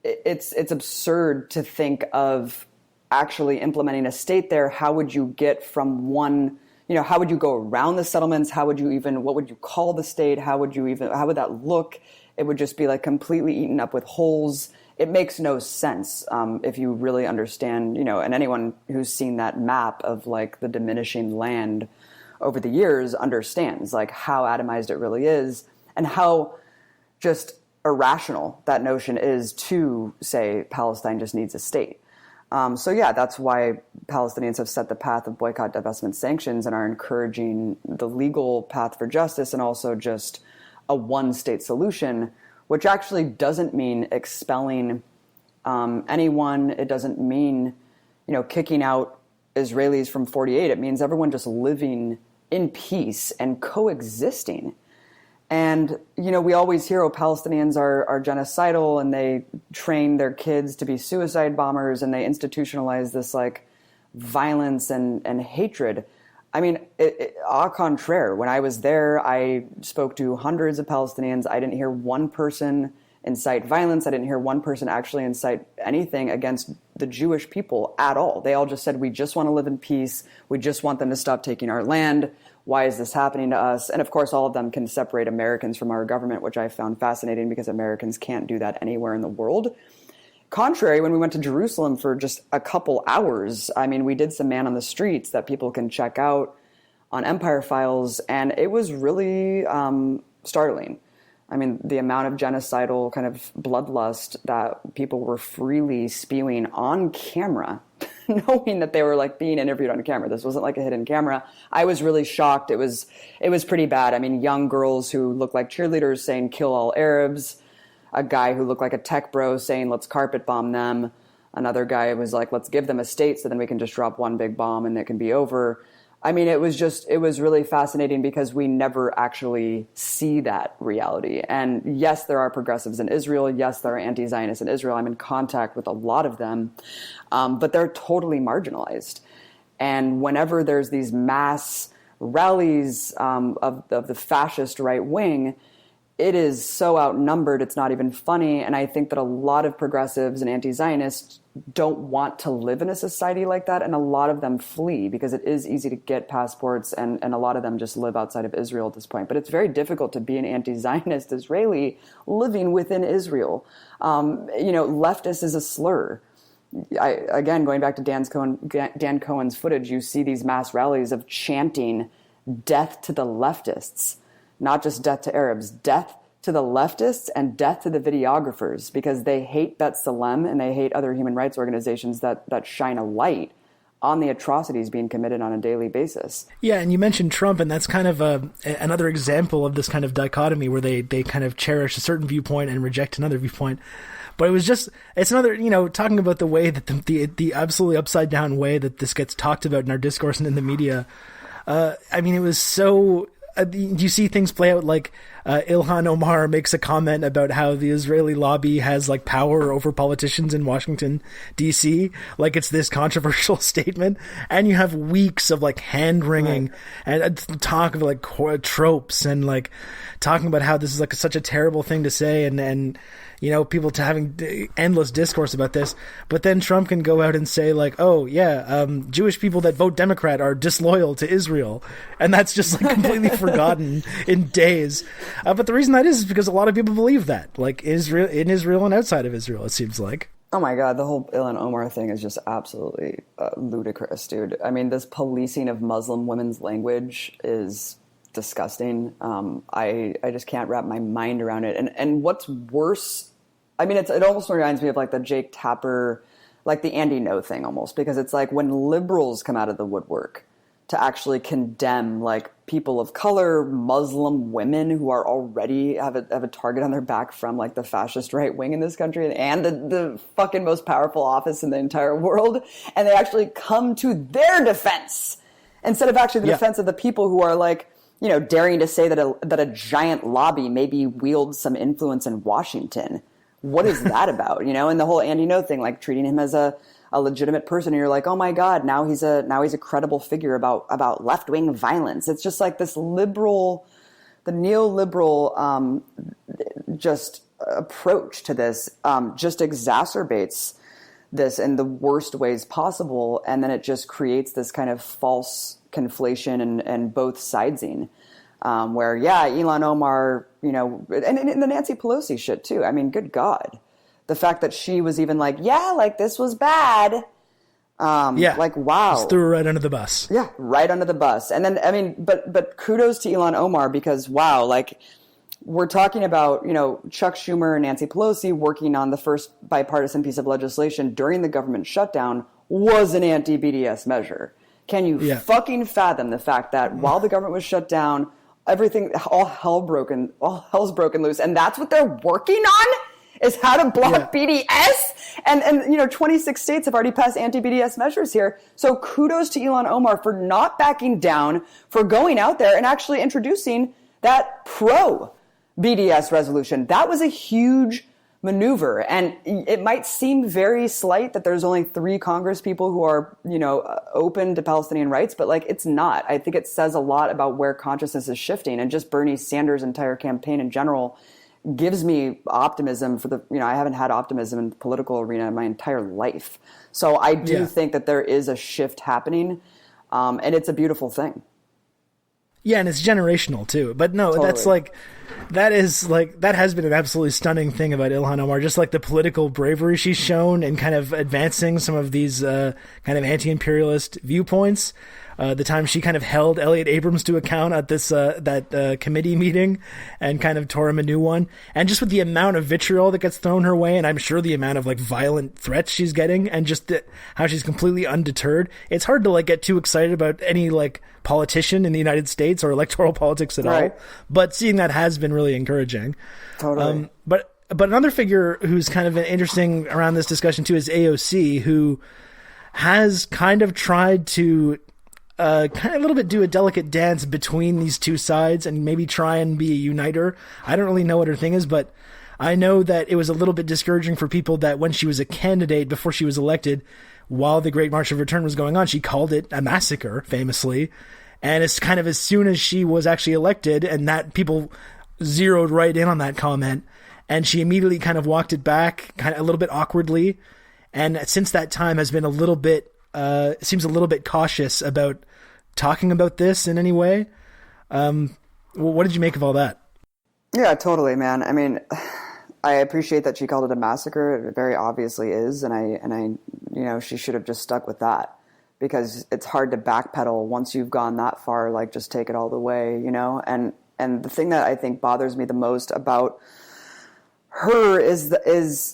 it's absurd to think of actually implementing a state there. How would you get from one, how would you go around the settlements? What would you call the state? How would that look? It would just be like completely eaten up with holes. It makes no sense if you really understand, and anyone who's seen that map of like the diminishing land over the years understands like how atomized it really is and how just irrational that notion is to say Palestine just needs a state. So yeah, that's why Palestinians have set the path of boycott, divestment, sanctions and are encouraging the legal path for justice and also just a one-state solution, which actually doesn't mean expelling anyone. It doesn't mean, kicking out Israelis from 48. It means everyone just living in peace and coexisting. And, we always hear, Palestinians are genocidal and they train their kids to be suicide bombers and they institutionalize this like violence and hatred. I mean, au contraire, when I was there, I spoke to hundreds of Palestinians. I didn't hear one person incite violence. I didn't hear one person actually incite anything against the Jewish people at all. They all just said, we just want to live in peace. We just want them to stop taking our land. Why is this happening to us? And of course, all of them can separate Americans from our government, which I found fascinating because Americans can't do that anywhere in the world. Contrary, when we went to Jerusalem for just a couple hours, I mean, we did some man on the streets that people can check out on Empire Files, and it was really startling. I mean, the amount of genocidal kind of bloodlust that people were freely spewing on camera, knowing that they were like being interviewed on camera. This wasn't like a hidden camera. I was really shocked. It was pretty bad. I mean, young girls who looked like cheerleaders saying kill all Arabs, a guy who looked like a tech bro saying let's carpet bomb them. Another guy was like, let's give them a state so then we can just drop one big bomb and it can be over. I mean, it was really fascinating because we never actually see that reality. And yes, there are progressives in Israel. Yes, there are anti-Zionists in Israel. I'm in contact with a lot of them, but they're totally marginalized. And whenever there's these mass rallies of the fascist right wing, it is so outnumbered, it's not even funny. And I think that a lot of progressives and anti-Zionists don't want to live in a society like that. And a lot of them flee because it is easy to get passports. And a lot of them just live outside of Israel at this point. But it's very difficult to be an anti-Zionist Israeli living within Israel. Leftist is a slur. Again, going back to Dan Cohen's footage, you see these mass rallies of chanting death to the leftists. Not just death to Arabs, death to the leftists and death to the videographers because they hate B'Tselem and they hate other human rights organizations that shine a light on the atrocities being committed on a daily basis. Yeah, and you mentioned Trump, and that's kind of another example of this kind of dichotomy where they kind of cherish a certain viewpoint and reject another viewpoint. But it's another, talking about the way that the absolutely upside down way that this gets talked about in our discourse and in the media. I mean, it was so... you see things play out like Ilhan Omar makes a comment about how the Israeli lobby has like power over politicians in Washington, D.C. Like it's this controversial statement. And you have weeks of like hand wringing and talk of like tropes and like talking about how this is like such a terrible thing to say and people having endless discourse about this. But then Trump can go out and say like, oh yeah, Jewish people that vote Democrat are disloyal to Israel. And that's just like completely forgotten in days. But the reason that is because a lot of people believe that, like in Israel and outside of Israel, it seems like. Oh my God, the whole Ilhan Omar thing is just absolutely ludicrous, dude. I mean, this policing of Muslim women's language is disgusting. I just can't wrap my mind around it. And what's worse, I mean, it almost reminds me of like the Jake Tapper, like the Andy Ngo thing almost, because it's like when liberals come out of the woodwork to actually condemn like people of color, Muslim women who are already have a target on their back from like the fascist right wing in this country and the fucking most powerful office in the entire world. And they actually come to their defense instead of actually the defense of the people who are like, daring to say that a giant lobby maybe wields some influence in Washington. What is that about? And the whole Andy Ngo thing, like treating him as a legitimate person, and you're like, oh my God, now he's a credible figure about left-wing violence. It's just like this the neoliberal just approach to this just exacerbates this in the worst ways possible, and then it just creates this kind of false conflation and both sidesing, where Ilhan Omar, and the Nancy Pelosi shit too. I mean, good God. The fact that she was even like, this was bad. Like, wow. Just threw her right under the bus. Yeah, right under the bus. And then, I mean, but kudos to Ilhan Omar because, wow, like, we're talking about, Chuck Schumer and Nancy Pelosi working on the first bipartisan piece of legislation during the government shutdown was an anti-BDS measure. Can you fucking fathom the fact that while the government was shut down, all hell's broken loose, and that's what they're working on? Is how to block BDS. And 26 states have already passed anti-BDS measures here. So kudos to Ilhan Omar for not backing down, for going out there and actually introducing that pro-BDS resolution. That was a huge maneuver. And it might seem very slight that there's only 3 Congress people who are, open to Palestinian rights, but like it's not. I think it says a lot about where consciousness is shifting, and just Bernie Sanders' entire campaign in general gives me optimism for I haven't had optimism in the political arena in my entire life. So I do think that there is a shift happening, and it's a beautiful thing. Yeah, and it's generational too. But no, totally. that has been an absolutely stunning thing about Ilhan Omar, just like the political bravery she's shown in kind of advancing some of these kind of anti-imperialist viewpoints. The time she kind of held Elliot Abrams to account at this that committee meeting and kind of tore him a new one. And just with the amount of vitriol that gets thrown her way, and I'm sure the amount of like violent threats she's getting, and just how she's completely undeterred, it's hard to like get too excited about any like politician in the United States or electoral politics at all. But seeing that has been really encouraging. Totally. But another figure who's kind of interesting around this discussion too is AOC, who has kind of tried to kind of a little bit do a delicate dance between these two sides and maybe try and be a uniter. I don't really know what her thing is, but I know that it was a little bit discouraging for people that when she was a candidate before she was elected, while the Great March of Return was going on, she called it a massacre, famously. And it's kind of as soon as she was actually elected, and that people zeroed right in on that comment, and she immediately kind of walked it back, kind of a little bit awkwardly. And since that time has been a little bit, seems a little bit cautious about talking about this in any way. What did you make of all that? Yeah, totally, man. I mean, I appreciate that she called it a massacre. It very obviously is, and I, she should have just stuck with that, because it's hard to backpedal once you've gone that far. Like, just take it all the way, And the thing that I think bothers me the most about her is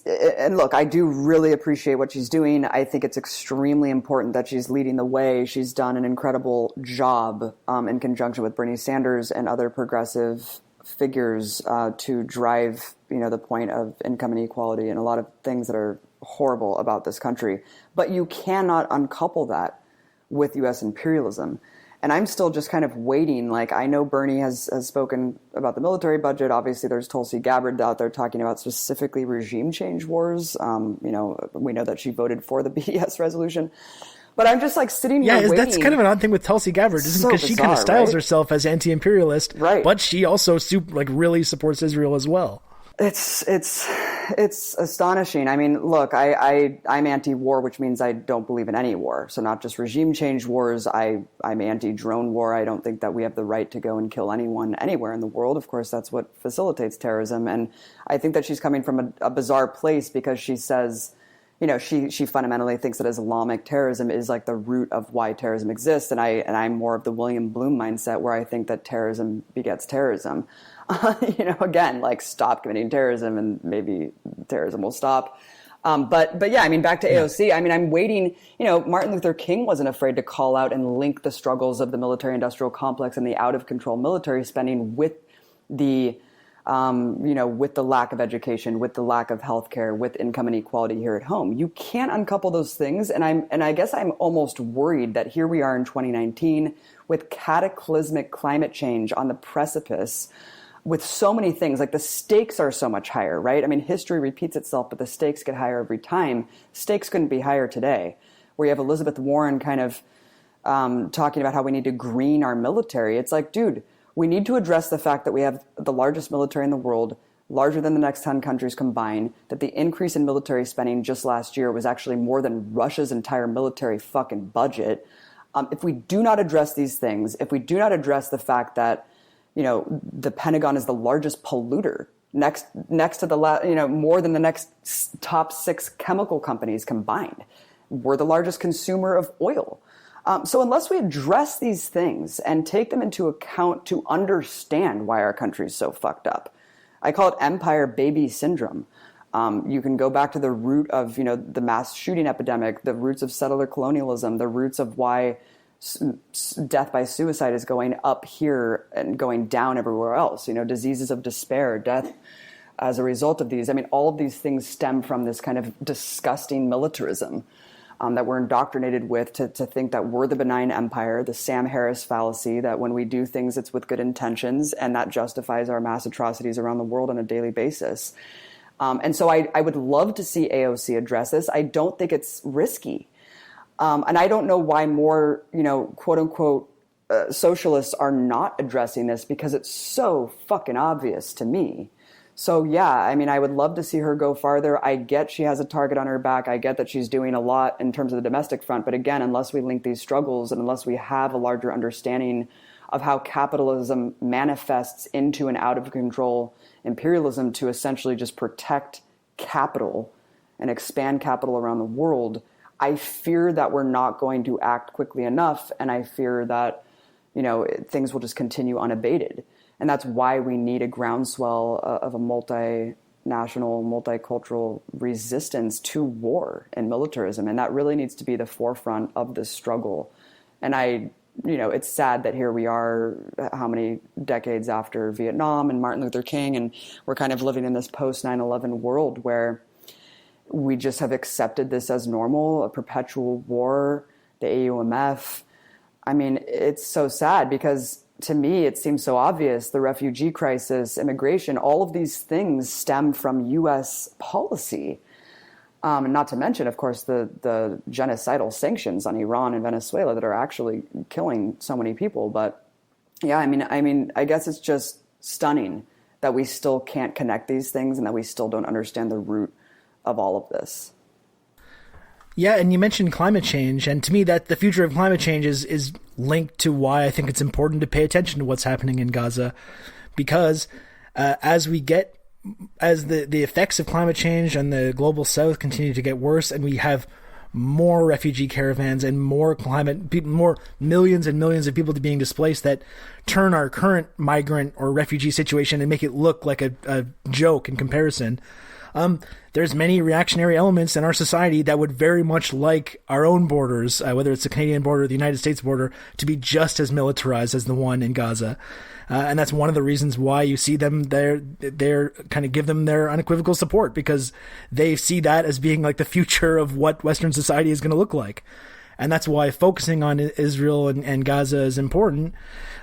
and look, I do really appreciate what she's doing. I think it's extremely important that she's leading the way. She's done an incredible job in conjunction with Bernie Sanders and other progressive figures to drive, the point of income inequality and a lot of things that are horrible about this country. But you cannot uncouple that with U.S. imperialism. And I'm still just kind of waiting. Like, I know Bernie has spoken about the military budget. Obviously, there's Tulsi Gabbard out there talking about specifically regime change wars. We know that she voted for the BDS resolution. But I'm just like sitting here waiting. That's kind of an odd thing with Tulsi Gabbard, isn't it? Because she kind of styles herself as anti-imperialist, right? But she also really supports Israel as well. It's astonishing. I mean, look, I'm anti-war, which means I don't believe in any war. So not just regime change wars. I'm anti-drone war. I don't think that we have the right to go and kill anyone anywhere in the world. Of course, that's what facilitates terrorism. And I think that she's coming from a bizarre place, because she says, she fundamentally thinks that Islamic terrorism is like the root of why terrorism exists. And I'm more of the William Bloom mindset, where I think that terrorism begets terrorism. Again, like, stop committing terrorism and maybe terrorism will stop. But yeah, I mean, back to AOC. I mean, I'm waiting. Martin Luther King wasn't afraid to call out and link the struggles of the military-industrial complex and the out-of-control military spending with the, with the lack of education, with the lack of healthcare, with income inequality here at home. You can't uncouple those things. And I guess I'm almost worried that here we are in 2019 with cataclysmic climate change on the precipice, with so many things, like the stakes are so much higher, right? I mean, history repeats itself, but the stakes get higher every time. Stakes couldn't be higher today, where you have Elizabeth Warren kind of talking about how we need to green our military. It's like, dude, we need to address the fact that we have the largest military in the world, larger than the next 10 countries combined, that the increase in military spending just last year was actually more than Russia's entire military fucking budget. If we do not address these things, if we do not address the fact that the Pentagon is the largest polluter next to the more than the next top 6 chemical companies combined. We're the largest consumer of oil. So unless we address these things and take them into account to understand why our country is so fucked up, I call it empire baby syndrome. You can go back to the root of the mass shooting epidemic, the roots of settler colonialism, the roots of why death by suicide is going up here and going down everywhere else. Diseases of despair, death as a result of these. I mean, all of these things stem from this kind of disgusting militarism that we're indoctrinated with to think that we're the benign empire, the Sam Harris fallacy, that when we do things, it's with good intentions, and that justifies our mass atrocities around the world on a daily basis. And so I would love to see AOC address this. I don't think it's risky. And I don't know why more, quote unquote, socialists are not addressing this, because it's so fucking obvious to me. So, yeah, I mean, I would love to see her go farther. I get she has a target on her back. I get that she's doing a lot in terms of the domestic front. But again, unless we link these struggles and unless we have a larger understanding of how capitalism manifests into an out of control imperialism to essentially just protect capital and expand capital around the world, I fear that we're not going to act quickly enough, and I fear that, things will just continue unabated. And that's why we need a groundswell of a multinational, multicultural resistance to war and militarism, and that really needs to be the forefront of this struggle. And it's sad that here we are, how many decades after Vietnam and Martin Luther King, and we're kind of living in this post 9/11 world where we just have accepted this as normal, a perpetual war, the AUMF. I mean, it's so sad because to me, it seems so obvious. The refugee crisis, immigration, all of these things stem from U.S. policy. And not to mention, of course, the genocidal sanctions on Iran and Venezuela that are actually killing so many people. But yeah, I mean, I guess it's just stunning that we still can't connect these things and that we still don't understand the root of all of this. Yeah, and you mentioned climate change, and to me that the future of climate change is linked to why I think it's important to pay attention to what's happening in Gaza, because as the effects of climate change and the global south continue to get worse, and we have more refugee caravans and more millions and millions of people being displaced that turn our current migrant or refugee situation and make it look like a joke in comparison. There's many reactionary elements in our society that would very much like our own borders, whether it's the Canadian border or the United States border, to be just as militarized as the one in Gaza. And that's one of the reasons why you see them they're kind of give them their unequivocal support, because they see that as being like the future of what Western society is going to look like. And that's why focusing on Israel and Gaza is important,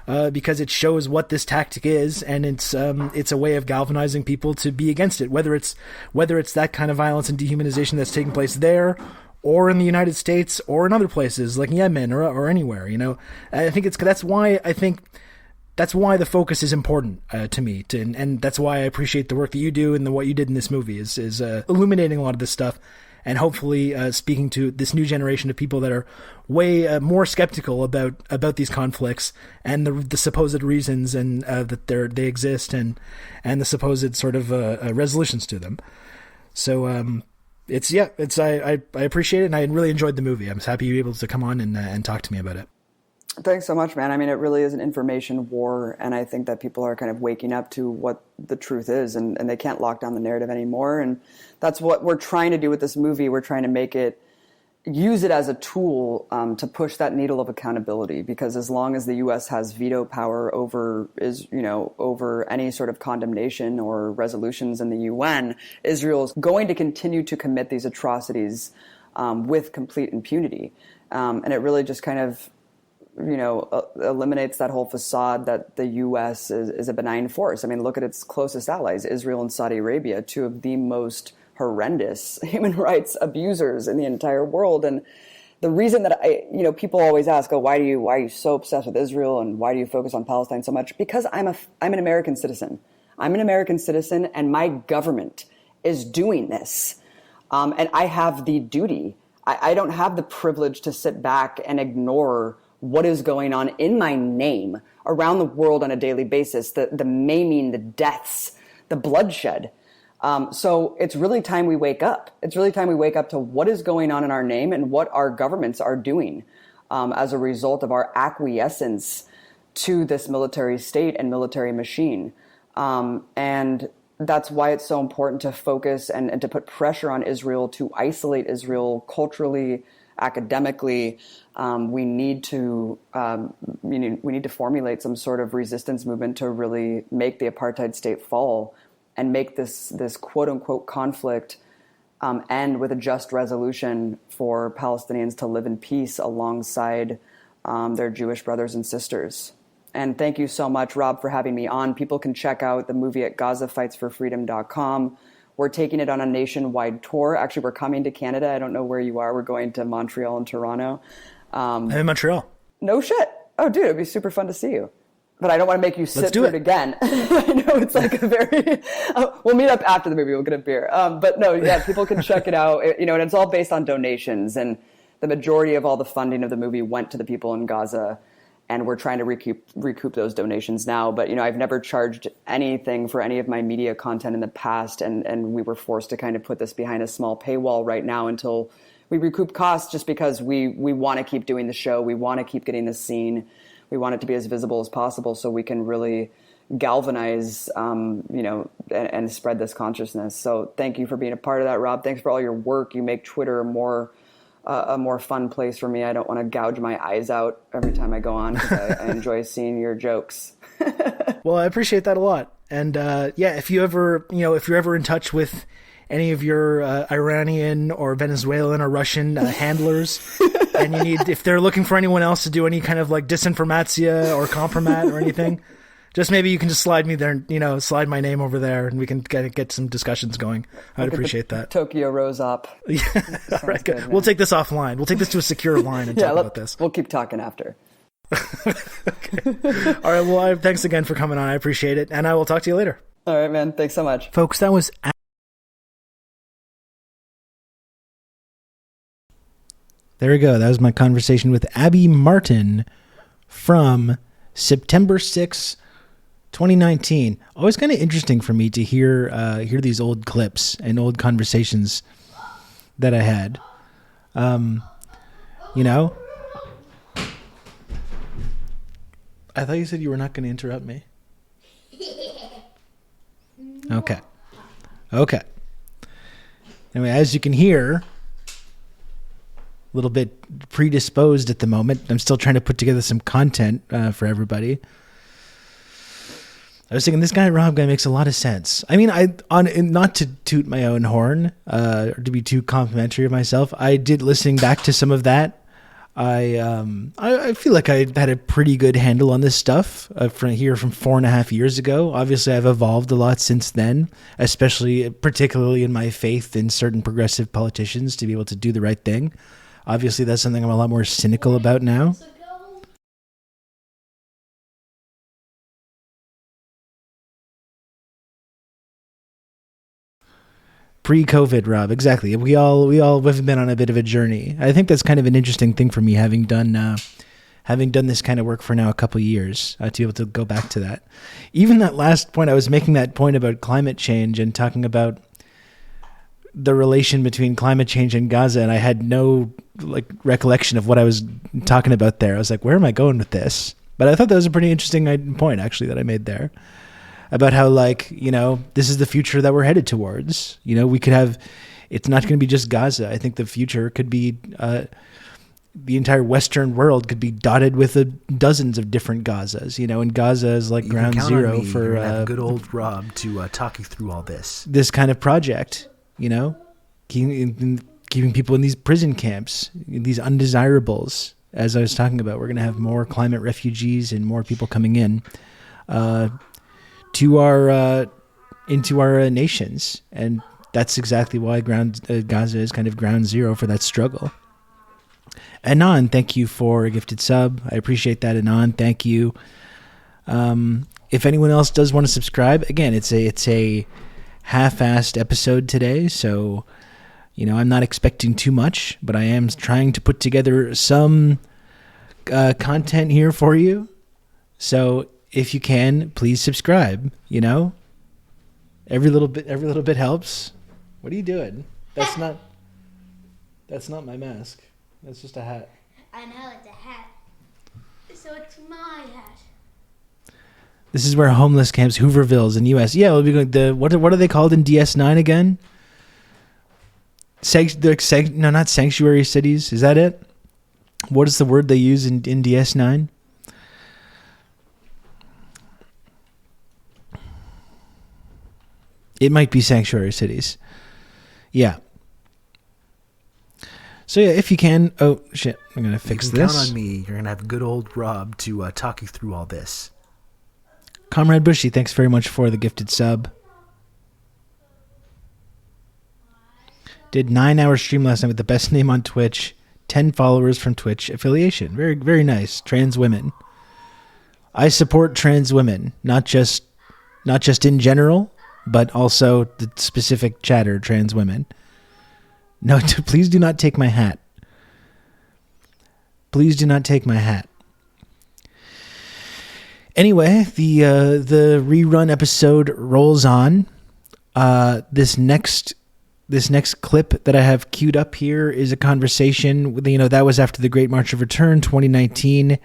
because it shows what this tactic is, and it's a way of galvanizing people to be against it, whether it's that kind of violence and dehumanization that's taking place there, or in the United States, or in other places like Yemen or anywhere. I think that's why the focus is important to me, and that's why I appreciate the work that you do and what you did in this movie is illuminating a lot of this stuff. And hopefully speaking to this new generation of people that are way more skeptical about these conflicts and the supposed reasons and that they exist and the supposed sort of resolutions to them. So I appreciate it, and I really enjoyed the movie. I'm happy you were able to come on and talk to me about it. Thanks so much, man. I mean, it really is an information war, and I think that people are kind of waking up to what the truth is, and they can't lock down the narrative anymore. And that's what we're trying to do with this movie. We're trying to use it as a tool to push that needle of accountability, because as long as the U.S. has veto power over any sort of condemnation or resolutions in the UN, Israel is going to continue to commit these atrocities with complete impunity. And it really just kind of eliminates that whole facade that the U.S. is a benign force. I mean, look at its closest allies, Israel and Saudi Arabia, two of the most horrendous human rights abusers in the entire world. And the reason that people always ask, why are you so obsessed with Israel and why do you focus on Palestine so much? Because I'm an American citizen. I'm an American citizen, and my government is doing this. And I have the duty. I don't have the privilege to sit back and ignore what is going on in my name around the world on a daily basis, the maiming, the deaths, the bloodshed. So it's really time we wake up. It's really time we wake up to what is going on in our name and what our governments are doing as a result of our acquiescence to this military state and military machine. And that's why it's so important to focus and to put pressure on Israel to isolate Israel culturally, academically. We need to formulate some sort of resistance movement to really make the apartheid state fall and make this quote unquote conflict end with a just resolution for Palestinians to live in peace alongside their Jewish brothers and sisters. And thank you so much, Rob, for having me on. People can check out the movie at GazaFightsForFreedom.com. We're taking it on a nationwide tour. Actually, we're coming to Canada. I don't know where you are. We're going to Montreal and Toronto. I'm in Montreal. No shit. Oh, dude, it'd be super fun to see you. But I don't want to make you sit through it again. I know it's like a very... we'll meet up after the movie. We'll get a beer. But no, yeah, people can check it out. And it's all based on donations. And the majority of all the funding of the movie went to the people in Gaza. And we're trying to recoup those donations now. But, I've never charged anything for any of my media content in the past. And we were forced to kind of put this behind a small paywall right now until we recoup costs, just because we want to keep doing the show. We want to keep getting this seen. We want it to be as visible as possible so we can really galvanize, and spread this consciousness. So thank you for being a part of that, Rob. Thanks for all your work. You make Twitter a more fun place for me. I don't want to gouge my eyes out every time I go on, because I enjoy seeing your jokes. Well, I appreciate that a lot. And if you're ever in touch with any of your Iranian or Venezuelan or Russian handlers, and if they're looking for anyone else to do any kind of like disinformatia or compromat or anything, just maybe you can just slide me there, slide my name over there, and we can get some discussions going. I'd appreciate that. Tokyo Rose up. Yeah. All right, good. We'll take this offline. We'll take this to a secure line and talk about this. We'll keep talking after. Okay. All right. Well, thanks again for coming on. I appreciate it. And I will talk to you later. All right, man. Thanks so much. Folks, that was... There we go. That was my conversation with Abby Martin from September 6th, 2019. Always kind of interesting for me to hear these old clips and old conversations that I had. I thought you said you were not going to interrupt me. Okay. Anyway, as you can hear, a little bit predisposed at the moment. I'm still trying to put together some content for everybody. I was thinking this guy Rob guy makes a lot of sense. I mean, not to toot my own horn or to be too complimentary of myself. I did listening back to some of that. I feel like I had a pretty good handle on this stuff from 4.5 years ago. Obviously, I've evolved a lot since then, particularly in my faith in certain progressive politicians to be able to do the right thing. Obviously, that's something I'm a lot more cynical about now. Pre-COVID, Rob, exactly. We all have been on a bit of a journey. I think that's kind of an interesting thing for me, having done this kind of work for now a couple of years, to be able to go back to that. Even that last point, I was making that point about climate change and talking about the relation between climate change and Gaza, and I had no like recollection of what I was talking about there. I was like, where am I going with this? But I thought that was a pretty interesting point actually that I made there about how, like, you know, this is the future that we're headed towards. You know, we could have, it's not going to be just Gaza. I think the future could be, the entire Western world could be dotted with dozens of different Gazas, you know, and Gaza is like ground zero for good old Rob to talk you through all this. This kind of project, you know, keeping people in these prison camps, these undesirables. As I was talking about, we're going to have more climate refugees and more people coming in to our into our nations, and that's exactly why Gaza is kind of ground zero for that struggle. Anon, thank you for a gifted sub. I appreciate that, Anon. Thank you. If anyone else does want to subscribe, again, it's a half-assed episode today, so you know I'm not expecting too much, but I am trying to put together some content here for you. So if you can, please subscribe. You know, every little bit helps. What are you doing? That's not my mask. That's just a hat. I know it's a hat. So it's my hat. This is where homeless camps, Hoovervilles in U.S. Yeah, we'll be going. What are they called in DS9 again? No, not sanctuary cities. Is that it? What is the word they use in DS9? It might be sanctuary cities. Yeah. So yeah, if you can, oh shit, I'm gonna fix this. Count on me. You're gonna have good old Rob to talk you through all this. Comrade Bushy, thanks very much for the gifted sub. Did 9-hour stream last night with the best name on Twitch, 10 followers from Twitch affiliation. Very, very nice. Trans women. I support trans women, not just in general, but also the specific chatter trans women. No, please do not take my hat. Please do not take my hat. Anyway, the rerun episode rolls on. This next clip that I have queued up here is a conversation with, you know, that was after the Great March of Return 2019,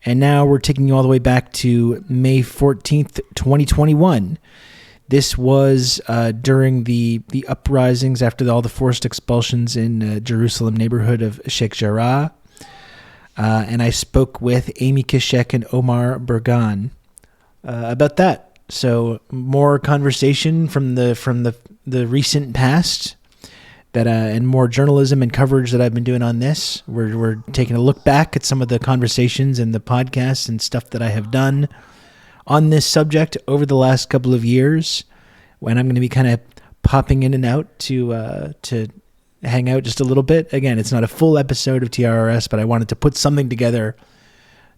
and now we're taking you all the way back to May 14th, 2021. This was during the uprisings after all the forced expulsions in Jerusalem neighborhood of Sheikh Jarrah. And I spoke with Amy Kishek and Omar Burgan about that. So more conversation from the recent past that and more journalism and coverage that I've been doing on this. We're taking a look back at some of the conversations and the podcasts and stuff that I have done on this subject over the last couple of years, when I'm going to be kind of popping in and out to hang out just a little bit. Again, it's not a full episode of TRRS, but I wanted to put something together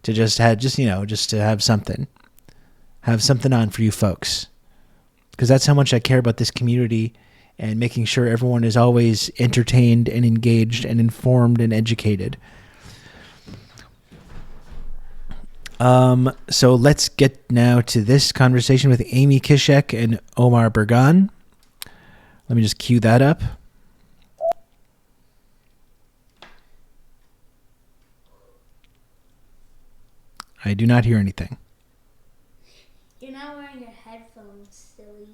to just to have something on for you folks, because that's how much I care about this community and making sure everyone is always entertained and engaged and informed and educated. So let's get now to this conversation with Amy Kishek and Omar Burgan. Let me just cue that up. I do not hear anything. You're not wearing your headphones, silly.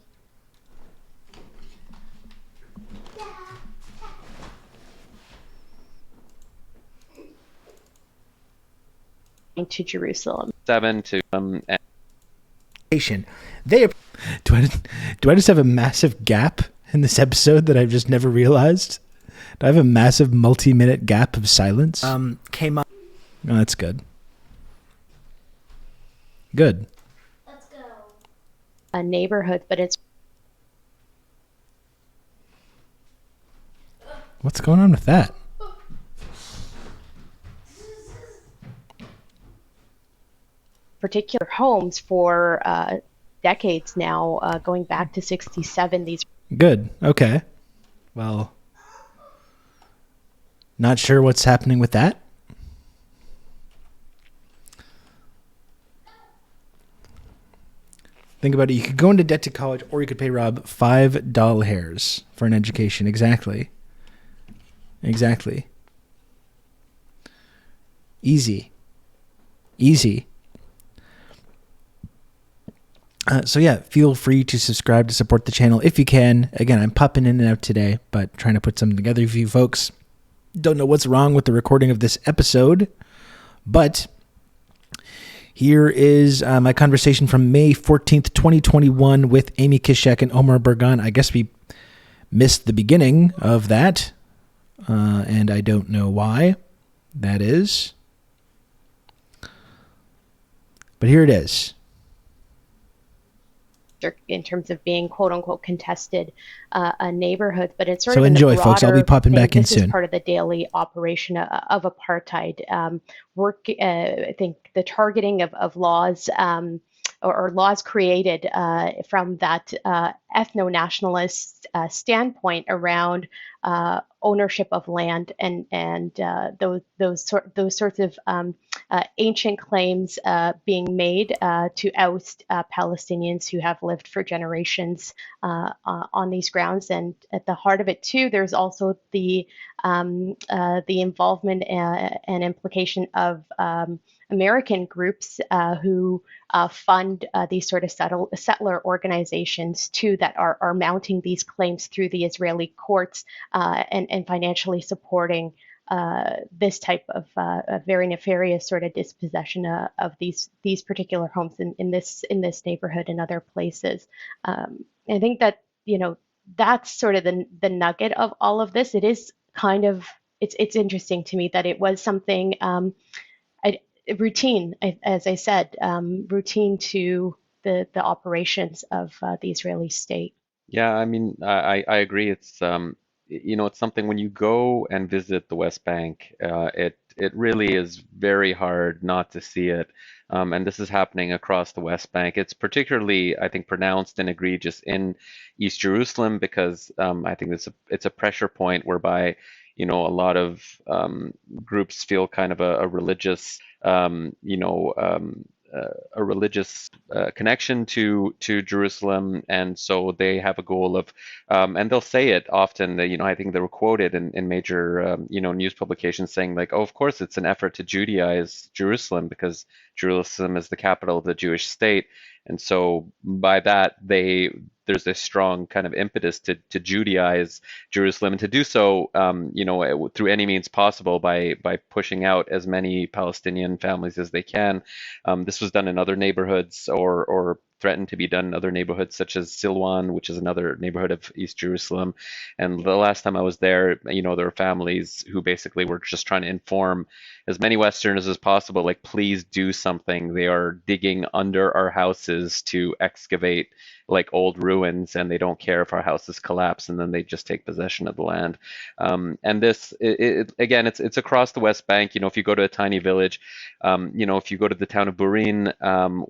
To Jerusalem. 7 to They do I just have a massive gap in this episode that I've just never realized? Do I have a massive multi-minute gap of silence? Came up. Oh, that's good. Good. Let's go. A neighborhood, but it's What's going on with that? particular homes for decades now, going back to 67. These Good. Okay. Well, not sure what's happening with that. Think about it. You could go into debt to college, or you could pay Rob $5 hairs for an education. Exactly. Easy. Easy. So yeah, feel free to subscribe to support the channel if you can. Again, I'm popping in and out today, but trying to put something together for you folks. Don't know what's wrong with the recording of this episode, but here is my conversation from May 14th, 2021 with Amy Kishak and Omar Burgan. I guess we missed the beginning of that, and I don't know why that is. But here it is. In terms of being quote unquote contested neighborhoods, but it's sort so of enjoy, folks. I'll be popping back in this soon. Is part of the daily operation of apartheid. I think the targeting of laws or laws created from that ethno-nationalist standpoint around ownership of land and those sorts of ancient claims being made to oust Palestinians who have lived for generations on these grounds. And at the heart of it too, there's also the involvement and implication of American groups who fund these sort of settler organizations too that are mounting these claims through the Israeli courts and financially supporting this type of very nefarious sort of dispossession of these particular homes in this neighborhood and other places. I think that that's sort of the nugget of all of this. It is kind of it's interesting to me that it was something routine, as I said, routine to the operations of the Israeli state. Yeah, I mean, I agree. It's it's something when you go and visit the West Bank, it really is very hard not to see it. And this is happening across the West Bank. It's particularly, I think, pronounced and egregious in East Jerusalem because I think it's a pressure point whereby a lot of groups feel kind of a religious connection to Jerusalem, and so they have a goal of, and they'll say it often. That I think they were quoted in major news publications saying like, "Oh, of course, it's an effort to Judaize Jerusalem because Jerusalem is the capital of the Jewish state." And so by that, there's this strong kind of impetus to Judaize Jerusalem and to do so, through any means possible by pushing out as many Palestinian families as they can. This was done in other neighborhoods or threatened to be done in other neighborhoods such as Silwan, which is another neighborhood of East Jerusalem. And the last time I was there, there were families who basically were just trying to inform as many Westerners as possible, like, please do something. They are digging under our houses to excavate like old ruins, and they don't care if our houses collapse, and then they just take possession of the land. And this, again, it's across the West Bank. If you go to a tiny village, if you go to the town of Burin,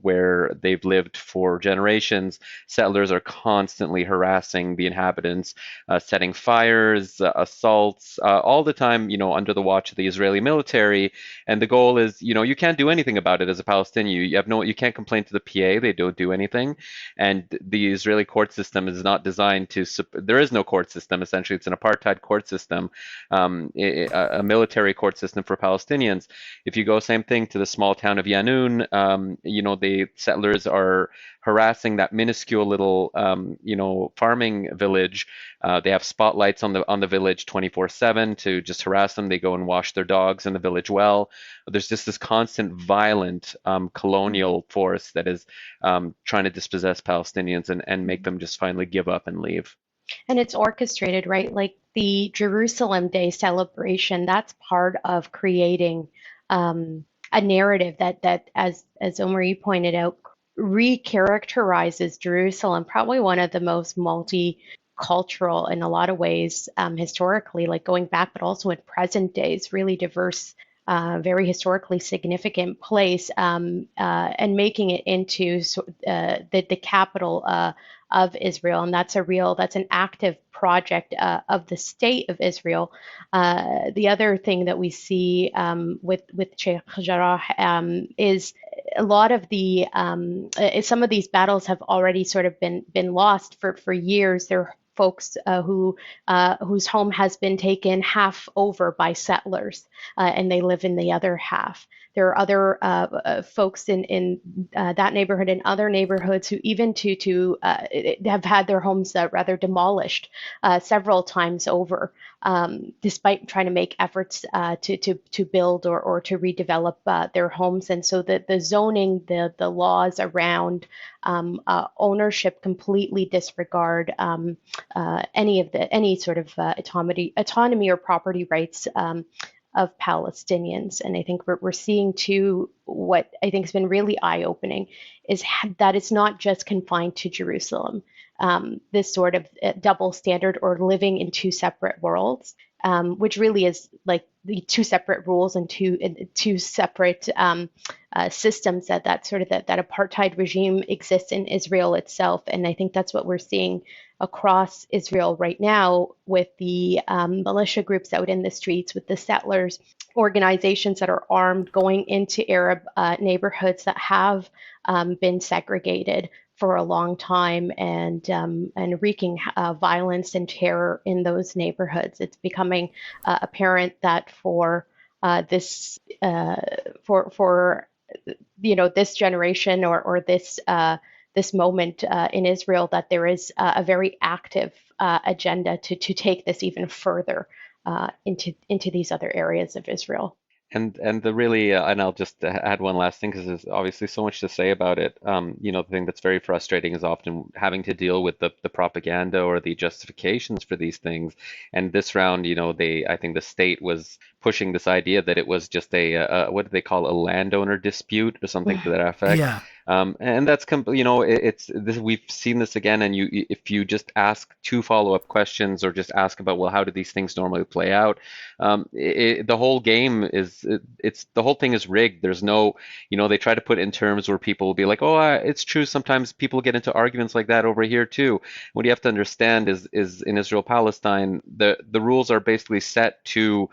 where they've lived for generations, settlers are constantly harassing the inhabitants, setting fires, assaults, all the time, under the watch of the Israeli military. And the goal is, you can't do anything about it as a Palestinian. You can't complain to the PA. They don't do anything. And the Israeli court system is not designed to, there is no court system, essentially. It's an apartheid court system, a military court system for Palestinians. If you go, same thing to the small town of Yanun, the settlers are harassing that minuscule little, farming village. They have spotlights on the village 24/7 to just harass them. They go and wash their dogs in the village well. There's just this constant violent colonial force that is trying to dispossess Palestinians and make them just finally give up and leave. And it's orchestrated, right? Like the Jerusalem Day celebration, that's part of creating a narrative that as Omar, you pointed out, recharacterizes Jerusalem, probably one of the most multicultural in a lot of ways, historically, like going back, but also in present days, really diverse, very historically significant place, and making it into the capital of Israel. And that's an active project of the state of Israel. The other thing that we see with Sheikh Jarrah is a lot of some of these battles have already sort of been lost for years. They're folks whose home has been taken half over by settlers, and they live in the other half. There are other folks in that neighborhood and other neighborhoods who even have had their homes rather demolished several times over, despite trying to make efforts to build or to redevelop their homes. And so the zoning, the laws around ownership completely disregard any sort of autonomy or property rights of Palestinians. And I think we're seeing too, what I think has been really eye-opening is that it's not just confined to Jerusalem. This sort of double standard or living in two separate worlds, which really is like the two separate rules and two separate systems that apartheid regime exists in Israel itself. And I think that's what we're seeing across Israel right now with the militia groups out in the streets, with the settlers, organizations that are armed going into Arab neighborhoods that have been segregated for a long time and wreaking violence and terror in those neighborhoods. It's becoming apparent that for this generation or this moment in Israel, that there is a very active agenda to take this even further into these other areas of Israel. And the really, and I'll just add one last thing because there's obviously so much to say about it. The thing that's very frustrating is often having to deal with the propaganda or the justifications for these things. And this round, I think the state was pushing this idea that it was just what do they call, a landowner dispute or something to that effect. Yeah. And that's it's this, we've seen this again. And if you just ask two follow-up questions or just ask about, well, how do these things normally play out? The whole game is the whole thing is rigged. There's no, they try to put in terms where people will be like, oh, it's true. Sometimes people get into arguments like that over here too. What you have to understand is in Israel Palestine, the rules are basically set to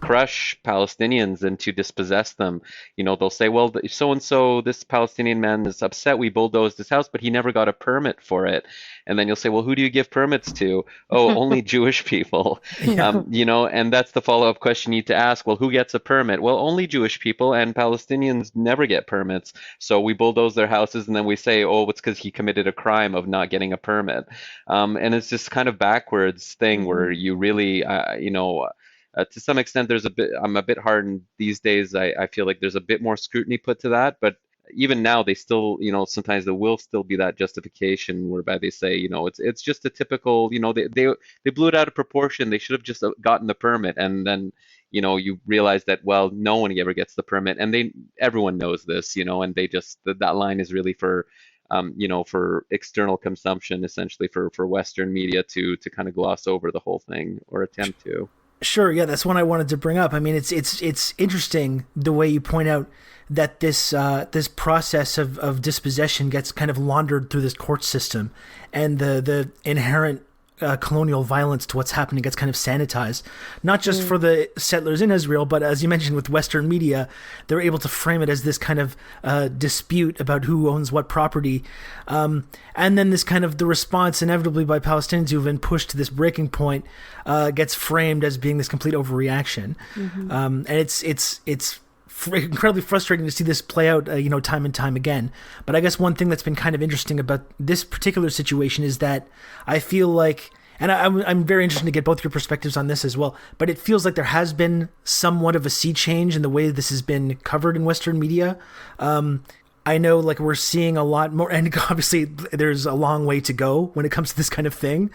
crush Palestinians and to dispossess them. They'll say, well, so and so, this Palestinian man is upset, we bulldozed his house, but he never got a permit for it. And then you'll say, well, who do you give permits to? Oh, only Jewish people. And that's the follow-up question you need to ask. Well, who gets a permit? Well, only Jewish people, and Palestinians never get permits. So we bulldoze their houses, and then we say, oh, it's because he committed a crime of not getting a permit. And it's this kind of backwards thing where you really, to some extent, I'm a bit hardened these days. I feel like there's a bit more scrutiny put to that, but even now they still, sometimes there will still be that justification whereby they say, it's just a typical, they blew it out of proportion. They should have just gotten the permit. And then, you realize that, well, no one ever gets the permit, and everyone knows this, and they just, that line is really for, for external consumption, essentially for Western media to kind of gloss over the whole thing or attempt to. Sure, yeah, that's one I wanted to bring up. I mean, it's interesting the way you point out that this process of dispossession gets kind of laundered through this court system, and the inherent colonial violence to what's happening gets kind of sanitized, not just for the settlers in Israel, but as you mentioned with Western media, they're able to frame it as this kind of dispute about who owns what property. And then this kind of the response inevitably by Palestinians who've been pushed to this breaking point gets framed as being this complete overreaction. And it's incredibly frustrating to see this play out, time and time again. But I guess one thing that's been kind of interesting about this particular situation is that I feel like, and I'm very interested to get both your perspectives on this as well, but it feels like there has been somewhat of a sea change in the way this has been covered in Western media. I know, like, we're seeing a lot more, and obviously there's a long way to go when it comes to this kind of thing.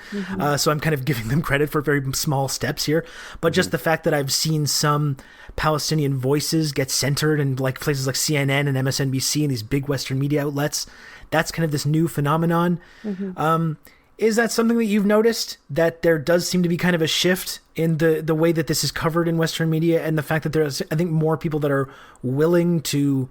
So I'm kind of giving them credit for very small steps here. But just the fact that I've seen some Palestinian voices get centered in like places like CNN and MSNBC and these big Western media outlets, that's kind of this new phenomenon. Is that something that you've noticed, that there does seem to be kind of a shift in the way that this is covered in Western media, and the fact that there's, I think, more people that are willing to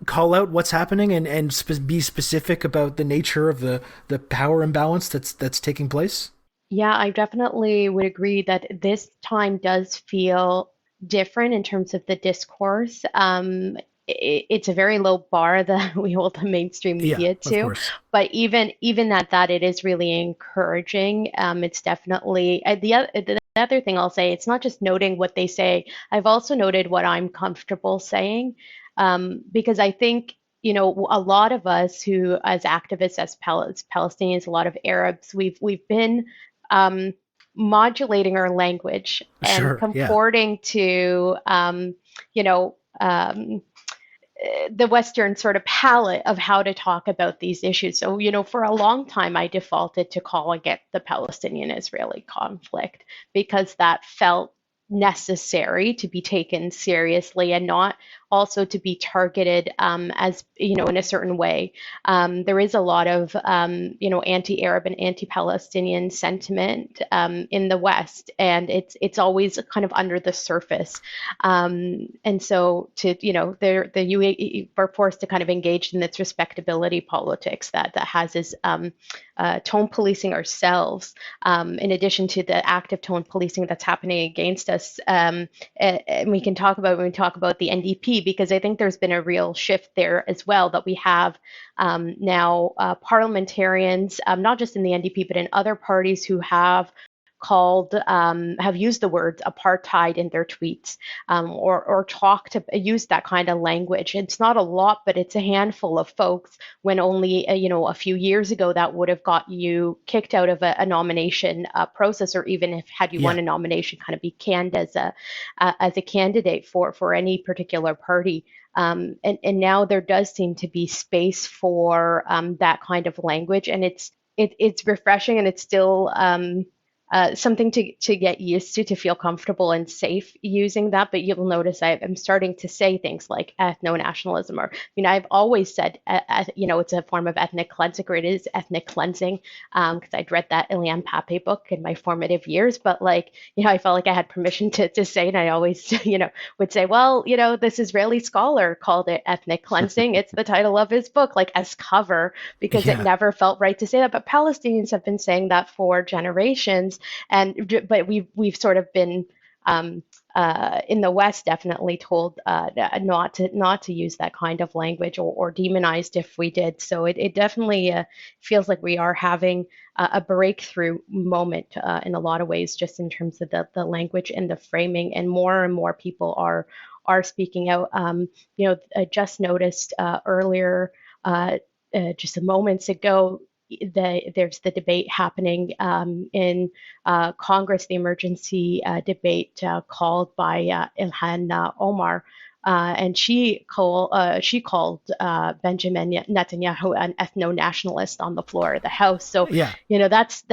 call out what's happening and be specific about the nature of the power imbalance that's taking place? Yeah, I definitely would agree that this time does feel different in terms of the discourse. it's a very low bar that we hold the mainstream Yeah, media of to. course. But even at that, it is really encouraging. It's definitely the other thing I'll say. It's not just noting what they say. I've also noted what I'm comfortable saying, because I think a lot of us who, as activists, as Palestinians, a lot of Arabs, we've been modulating our language and Sure. Yeah. comporting to you know. The Western sort of palette of how to talk about these issues. So, for a long time, I defaulted to calling it the Palestinian-Israeli conflict because that felt necessary to be taken seriously and not also to be targeted as, in a certain way. There is a lot of, anti-Arab and anti-Palestinian sentiment in the West, and it's always kind of under the surface. And so the UAE are forced to kind of engage in its respectability politics that has this tone policing ourselves, in addition to the active tone policing that's happening against us. And we can talk about when we talk about the NDP, because I think there's been a real shift there as well, that we have now parliamentarians, not just in the NDP, but in other parties who have used the words apartheid in their tweets, or used that kind of language. It's not a lot, but it's a handful of folks, when only a few years ago that would have got you kicked out of a nomination process, or even if had you Yeah. won a nomination, kind of be canned as a candidate for any particular party. And now there does seem to be space for that kind of language, and it's refreshing, and it's still something to get used to feel comfortable and safe using that. But you'll notice I'm starting to say things like ethno-nationalism, or, I've always said, it's a form of ethnic cleansing, or it is ethnic cleansing, because I'd read that Eliane Pape book in my formative years. But I felt like I had permission to say it. And I always, would say, well, this Israeli scholar called it ethnic cleansing. It's the title of his book, like as cover, because it Yeah. never felt right to say that. But Palestinians have been saying that for generations. But we've sort of been in the West definitely told not to use that kind of language, or demonized if we did. So it definitely feels like we are having a breakthrough moment in a lot of ways, just in terms of the language and the framing, and more people are speaking out. I just noticed earlier, just moments ago, there's the debate happening in Congress, the emergency debate called by Ilhan Omar, and she called Benjamin Netanyahu an ethno-nationalist on the floor of the House. So Yeah. that's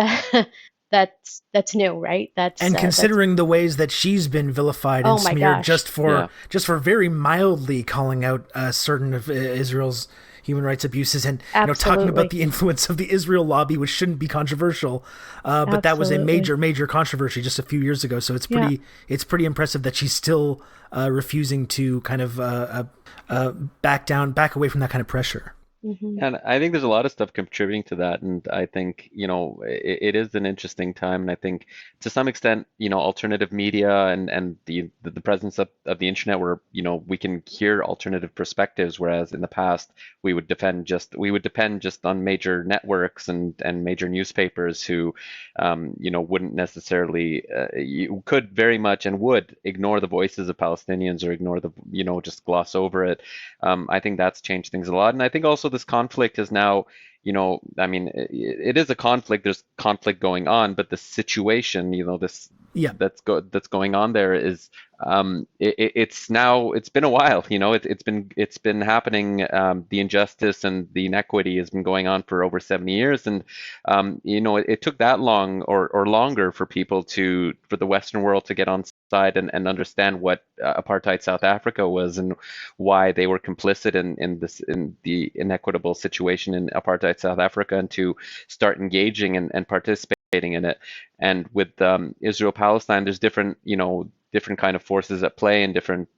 that's new, right? And considering the ways that she's been vilified and Oh my smeared gosh. just Yeah. for very mildly calling out certain of Israel's human rights abuses, and talking about Absolutely. the influence of the Israel lobby, which shouldn't be controversial, but that was a Absolutely. major controversy just a few years ago. So it's pretty impressive that she's still refusing to kind of back away from that kind of pressure. Mhm. And I think there's a lot of stuff contributing to that, and I think, it is an interesting time, and I think to some extent, alternative media and the presence of the internet, where, we can hear alternative perspectives, whereas in the past we would depend just on major networks and major newspapers who, wouldn't necessarily, you could very much and would ignore the voices of Palestinians, or ignore just gloss over it. I think that's changed things a lot. And I think also this conflict is now, I mean, it is a conflict. There's conflict going on, but the situation, this Yeah. that's going on there is, it's been a while. It's been happening. The injustice and the inequity has been going on for over 70 years, and it took that long or longer for the Western world to get on side and understand what apartheid South Africa was, and why they were complicit in the inequitable situation in apartheid South Africa, and to start engaging and participating in it. And with Israel Palestine, there's different kind of forces at play, and different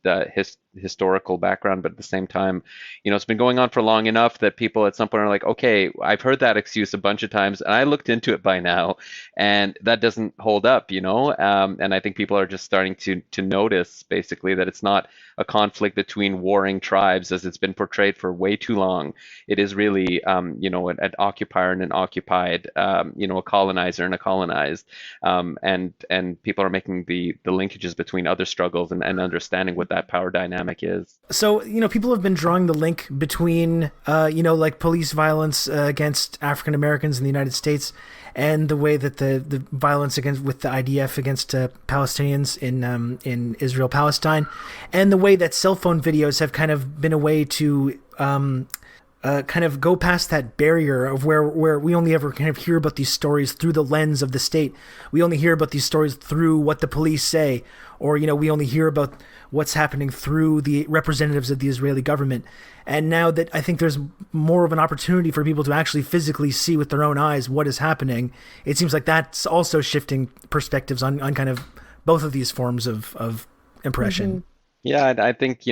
historical background, but at the same time, it's been going on for long enough that people at some point are like, okay, I've heard that excuse a bunch of times, and I looked into it by now, and that doesn't hold up, and I think people are just starting to notice basically that it's not a conflict between warring tribes as it's been portrayed for way too long. It is really, an occupier and an occupied, a colonizer and a colonized, and people are making the linkages between other struggles and understanding what that power dynamic is. So, people have been drawing the link between, like police violence against African Americans in the United States and the way that the violence with the IDF against Palestinians in Israel, Palestine, and the way that cell phone videos have kind of been a way to kind of go past that barrier of where we only ever kind of hear about these stories through the lens of the state. We only hear about these stories through what the police say, or, we only hear about what's happening through the representatives of the Israeli government. And now that I think there's more of an opportunity for people to actually physically see with their own eyes what is happening, it seems like that's also shifting perspectives on kind of both of these forms of impression. Mm-hmm. Yeah, I think,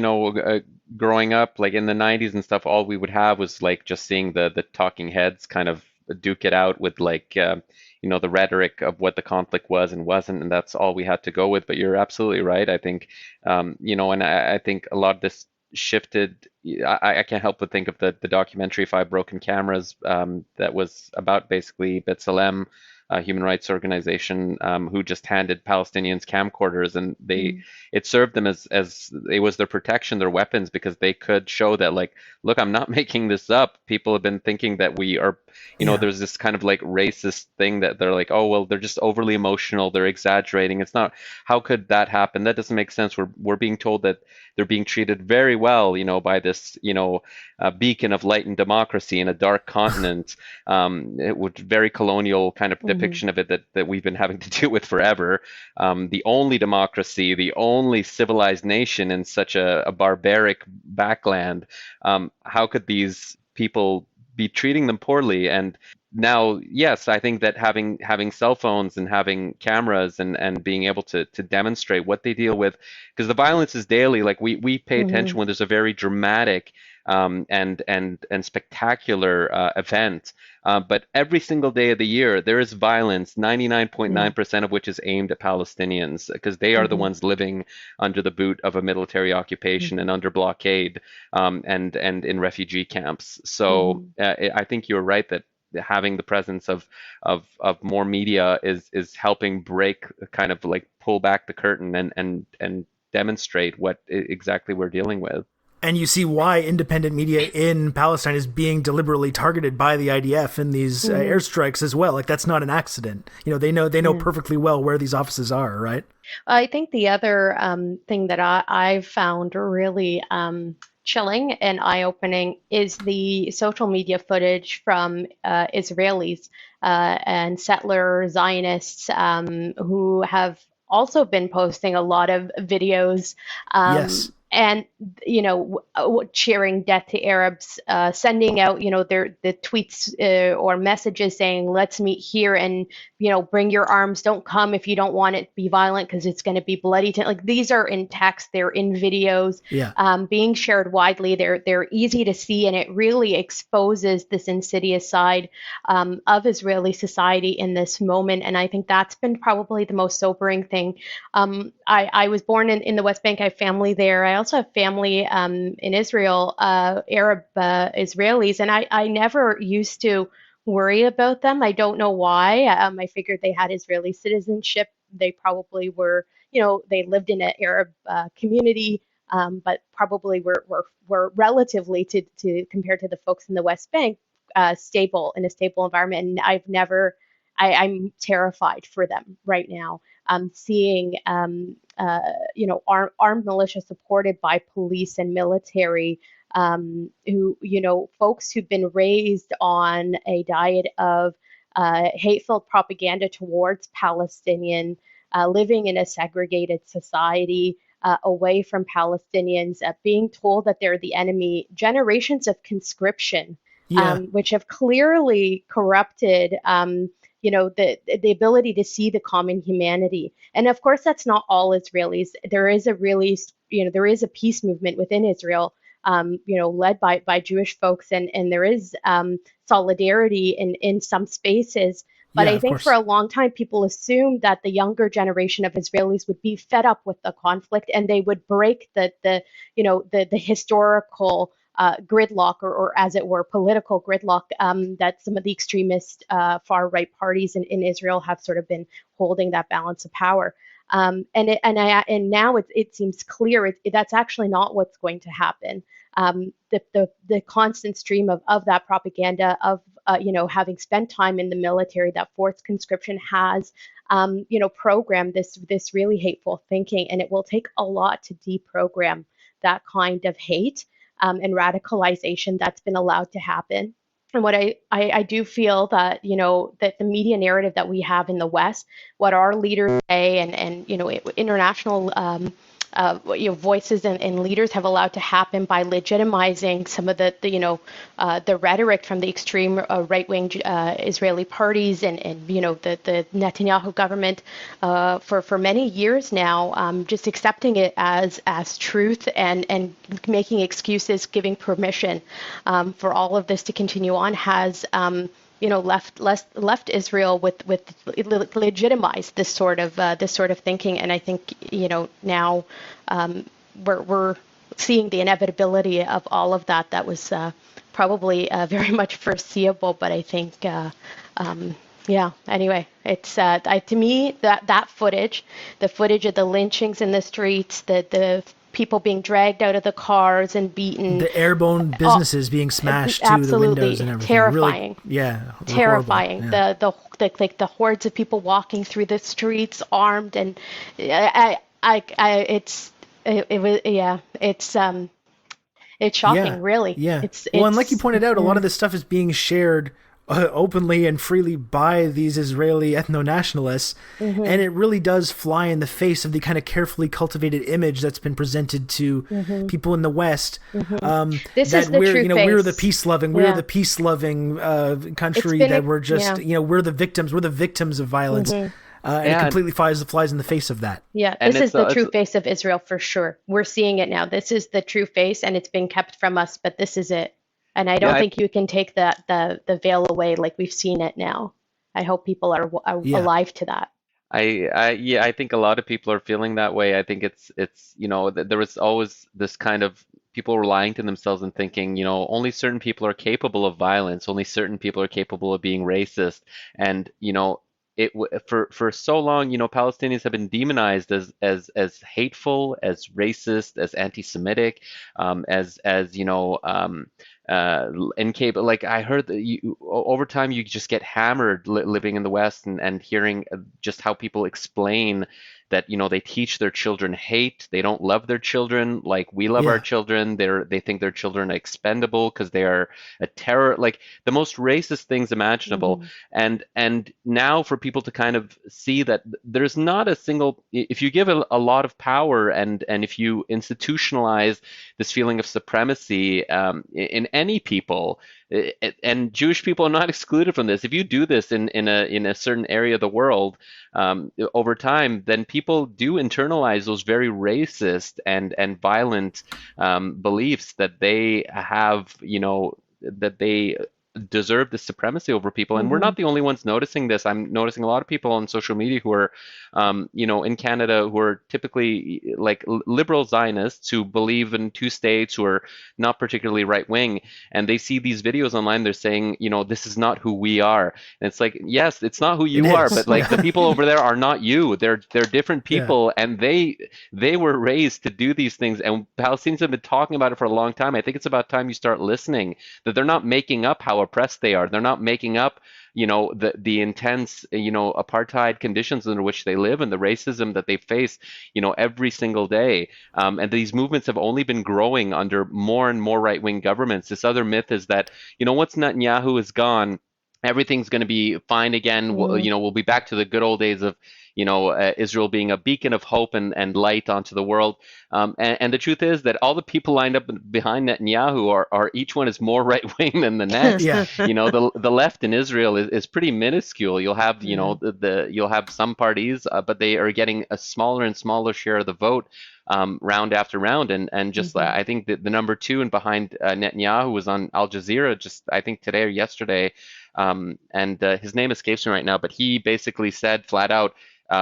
growing up, like in the 90s and stuff, all we would have was like just seeing the talking heads kind of duke it out with like, the rhetoric of what the conflict was and wasn't, and that's all we had to go with. But you're absolutely right. I think, and I think a lot of this shifted. I can't help but think of the documentary Five Broken Cameras, that was about basically B'Tselem, a human rights organization, who just handed Palestinians camcorders, and it served them as it was their protection, their weapons, because they could show that, like, look, I'm not making this up. People have been thinking that we are, there's this kind of like racist thing that they're like, oh well, they're just overly emotional, they're exaggerating. It's not. How could that happen? That doesn't make sense. We're being told that they're being treated very well, by this, beacon of light and democracy in a dark continent, with very colonial kind of depiction of it that we've been having to deal with forever. The only democracy, the only civilized nation in such a barbaric backland. How could these people be treating them poorly? And now, yes, I think that having cell phones and having cameras and being able to demonstrate what they deal with, because the violence is daily. Like we pay attention when there's a very dramatic and spectacular event. But every single day of the year, there is violence, 99.9% of which is aimed at Palestinians, because they are the ones living under the boot of a military occupation and under blockade, and in refugee camps. So I think you're right that having the presence of more media is helping break, kind of like pull back the curtain and demonstrate what exactly we're dealing with. And you see why independent media in Palestine is being deliberately targeted by the IDF in these airstrikes as well. Like, that's not an accident. They know perfectly well where these offices are, right? I think the other thing that I've found really chilling and eye-opening is the social media footage from Israelis and settler Zionists who have also been posting a lot of videos. Yes. And cheering death to Arabs, sending out the tweets or messages saying, let's meet here, and bring your arms, don't come if you don't want it to be violent because it's going to be bloody. Like, these are in text, they're in videos, being shared widely. They're easy to see, and it really exposes this insidious side of Israeli society in this moment. And I think that's been probably the most sobering thing. I was born in the West Bank. I have family there. I also have family in Israel, Arab Israelis, and I never used to worry about them. I don't know why. I figured they had Israeli citizenship. They probably were, they lived in an Arab community, but probably were relatively to compared to the folks in the West Bank, stable, in a stable environment. And I'm terrified for them right now. Seeing armed militia supported by police and military, who folks who've been raised on a diet of hate-filled propaganda towards Palestinian, living in a segregated society, away from Palestinians, being told that they're the enemy, generations of conscription, which have clearly corrupted the ability to see the common humanity. And of course, that's not all Israelis. There is a really, there is a peace movement within Israel, led by Jewish folks, and there is solidarity in some spaces. But Yeah, I of think for course. a long time, people assumed that the younger generation of Israelis would be fed up with the conflict and they would break the historical gridlock, or as it were, political gridlock that some of the extremist far right parties in Israel have sort of been holding that balance of power. And now it seems clear that's actually not what's going to happen. The constant stream of that propaganda of having spent time in the military, that forced conscription has programmed this really hateful thinking, and it will take a lot to deprogram that kind of hate and radicalization that's been allowed to happen. And what I do feel that, that the media narrative that we have in the West, what our leaders say, and international voices and leaders have allowed to happen by legitimizing some of the rhetoric from the extreme right-wing Israeli parties and the Netanyahu government for many years now, just accepting it as truth and making excuses, giving permission for all of this to continue on has left Israel with legitimized this sort of thinking. And I think now we're seeing the inevitability of all of that. That was probably very much foreseeable, but I think yeah. Anyway, it's to me that footage, the footage of the lynchings in the streets, the people being dragged out of the cars and beaten, The airborne businesses being smashed to the windows and everything. Terrifying. Really, yeah, Terrifying. horrible. Yeah. The hordes of people walking through the streets armed, and it's shocking, Yeah, really. yeah. It's Well, and like you it's pointed out, a lot of this stuff is being shared openly and freely by these Israeli ethno-nationalists, and it really does fly in the face of the kind of carefully cultivated image that's been presented to people in the West. This that is the we're, true we're the face. peace-loving, we're the peace-loving country, been that we're just, yeah. we're the victims of violence. And it completely flies in the face of that. Yeah, And this is the true it's face of Israel for sure. We're seeing it now. This is the true face, and it's been kept from us, but this is it. And I don't yeah, think you can take the veil away like we've seen it now. I hope people are Yeah. alive to that. I think a lot of people are feeling that way. I think it's there was always this kind of people relying to themselves and thinking, only certain people are capable of violence, only certain people are capable of being racist, and for so long, Palestinians have been demonized as hateful, as racist, as anti-Semitic, as incapable. Like I heard that over time you just get hammered living in the West and hearing just how people explain that they teach their children hate. They don't love their children like we love our Yeah. children. They think their children are expendable because they are a terror, like the most racist things imaginable. And now for people to kind of see that there's not a single, if you give a lot of power and if you institutionalize this feeling of supremacy in any people, and Jewish people are not excluded from this. If you do this in a certain area of the world over time, then people do internalize those very racist and violent beliefs that they have, that they deserve this supremacy over people. And we're not the only ones noticing this. I'm noticing a lot of people on social media who are, in Canada, who are typically like liberal Zionists who believe in two states, who are not particularly right wing, and they see these videos online. They're saying, this is not who we are. And it's like, yes, it's not who you It are, is. but like the people over there are not you. They're different Yeah. people, and they were raised to do these things. And Palestinians have been talking about it for a long time. I think it's about time you start listening, that they're not making up how oppressed they are. They're not making up, the intense, apartheid conditions under which they live and the racism that they face, every single day. And these movements have only been growing under more and more right-wing governments. This other myth is that, once Netanyahu is gone, everything's going to be fine again. We'll be back to the good old days of, Israel being a beacon of hope and light onto the world. And the truth is that all the people lined up behind Netanyahu are each one is more right wing than the next. Yeah. The left in Israel is pretty minuscule. You'll have you'll have some parties, but they are getting a smaller and smaller share of the vote. Round after round, and just I think that the number two and behind Netanyahu was on Al Jazeera just I think today or yesterday, and his name escapes me right now, but he basically said flat out,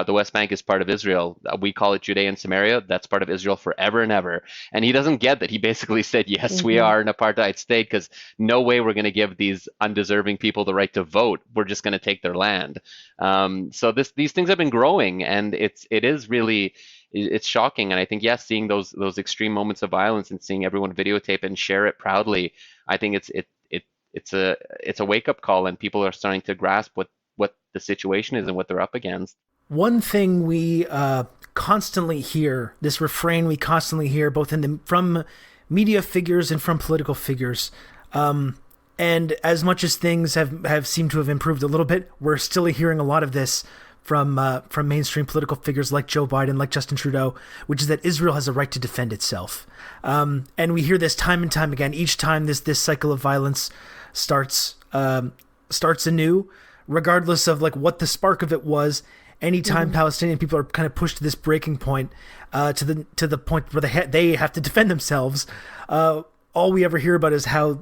the West Bank is part of Israel. We call it Judea and Samaria. That's part of Israel forever and ever. And he doesn't get that. He basically said, yes, we are an apartheid state because no way we're going to give these undeserving people the right to vote. We're just going to take their land. So these things have been growing, and it is really. It's shocking, and I think seeing those extreme moments of violence and seeing everyone videotape and share it proudly, I think it's a wake up call, and people are starting to grasp what the situation is and what they're up against. One thing we constantly hear, this refrain we constantly hear, both from media figures and from political figures, and as much as things have seemed to have improved a little bit, we're still hearing a lot of this from mainstream political figures like Joe Biden, like Justin Trudeau, which is that Israel has a right to defend itself. And we hear this time and time again. Each time this cycle of violence starts anew, regardless of like what the spark of it was. Anytime Palestinian people are kind of pushed to this breaking point, to the point where they have to defend themselves, all we ever hear about is how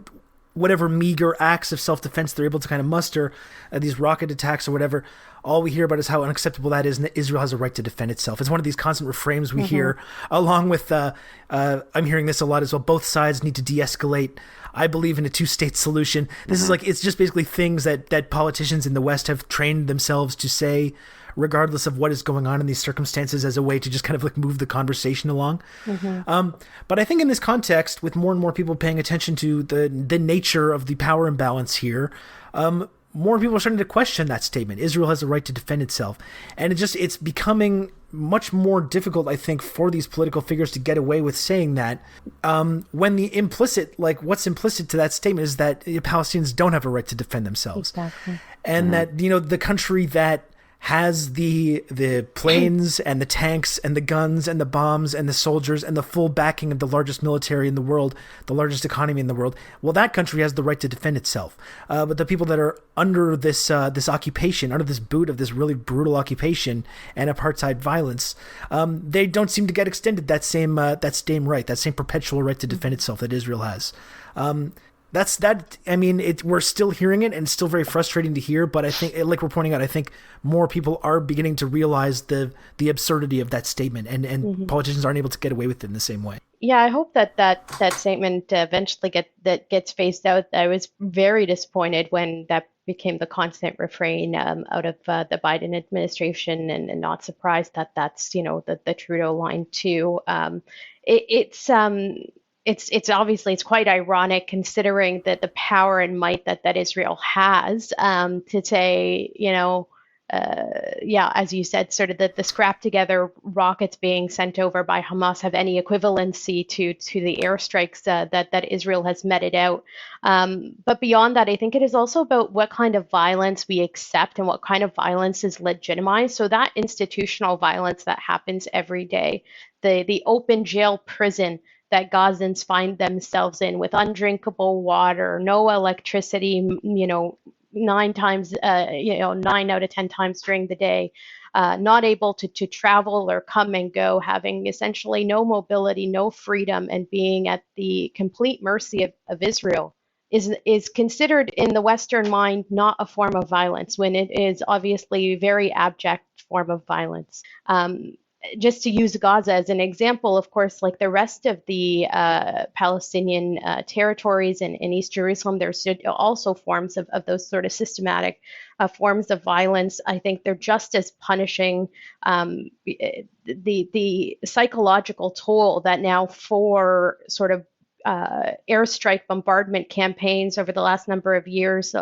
whatever meager acts of self-defense they're able to kind of muster, these rocket attacks or whatever, all we hear about is how unacceptable that is, and that Israel has a right to defend itself. It's one of these constant refrains we hear, along with, I'm hearing this a lot as well, both sides need to de-escalate. I believe in a two-state solution. This is like, it's just basically things that politicians in the West have trained themselves to say, regardless of what is going on in these circumstances, as a way to just kind of like move the conversation along. But I think in this context, with more and more people paying attention to the nature of the power imbalance here, more people are starting to question that statement. Israel has a right to defend itself. And it's becoming much more difficult, I think, for these political figures to get away with saying that, when what's implicit to that statement is that Palestinians don't have a right to defend themselves. Exactly. And that, the country that has the planes and the tanks and the guns and the bombs and the soldiers and the full backing of the largest military in the world, the largest economy in the world, well, that country has the right to defend itself. But the people that are under this occupation, under this boot of this really brutal occupation and apartheid violence, they don't seem to get extended that same right, that same perpetual right to defend itself that Israel has. We're still hearing it, and it's still very frustrating to hear, but I think, like we're pointing out, I think more people are beginning to realize the absurdity of that statement, and politicians aren't able to get away with it in the same way. Yeah, I hope that statement eventually gets phased out. I was very disappointed when that became the constant refrain out of the Biden administration, and not surprised that that's the Trudeau line too. It's obviously, it's quite ironic considering that the power and might that Israel has, to say, as you said, sort of the scrap together rockets being sent over by Hamas have any equivalency to the airstrikes that Israel has meted out. But beyond that, I think it is also about what kind of violence we accept and what kind of violence is legitimized. So that institutional violence that happens every day, the open jail prison that Gazans find themselves in, with undrinkable water, no electricity, 9 out of 10 times during the day, not able to travel or come and go, having essentially no mobility, no freedom, and being at the complete mercy of Israel is considered in the Western mind not a form of violence, when it is obviously a very abject form of violence. Just to use Gaza as an example, of course, like the rest of the Palestinian territories in East Jerusalem, there's also forms of those sort of systematic forms of violence. I think they're just as punishing. The psychological toll that now, for sort of airstrike bombardment campaigns over the last number of years,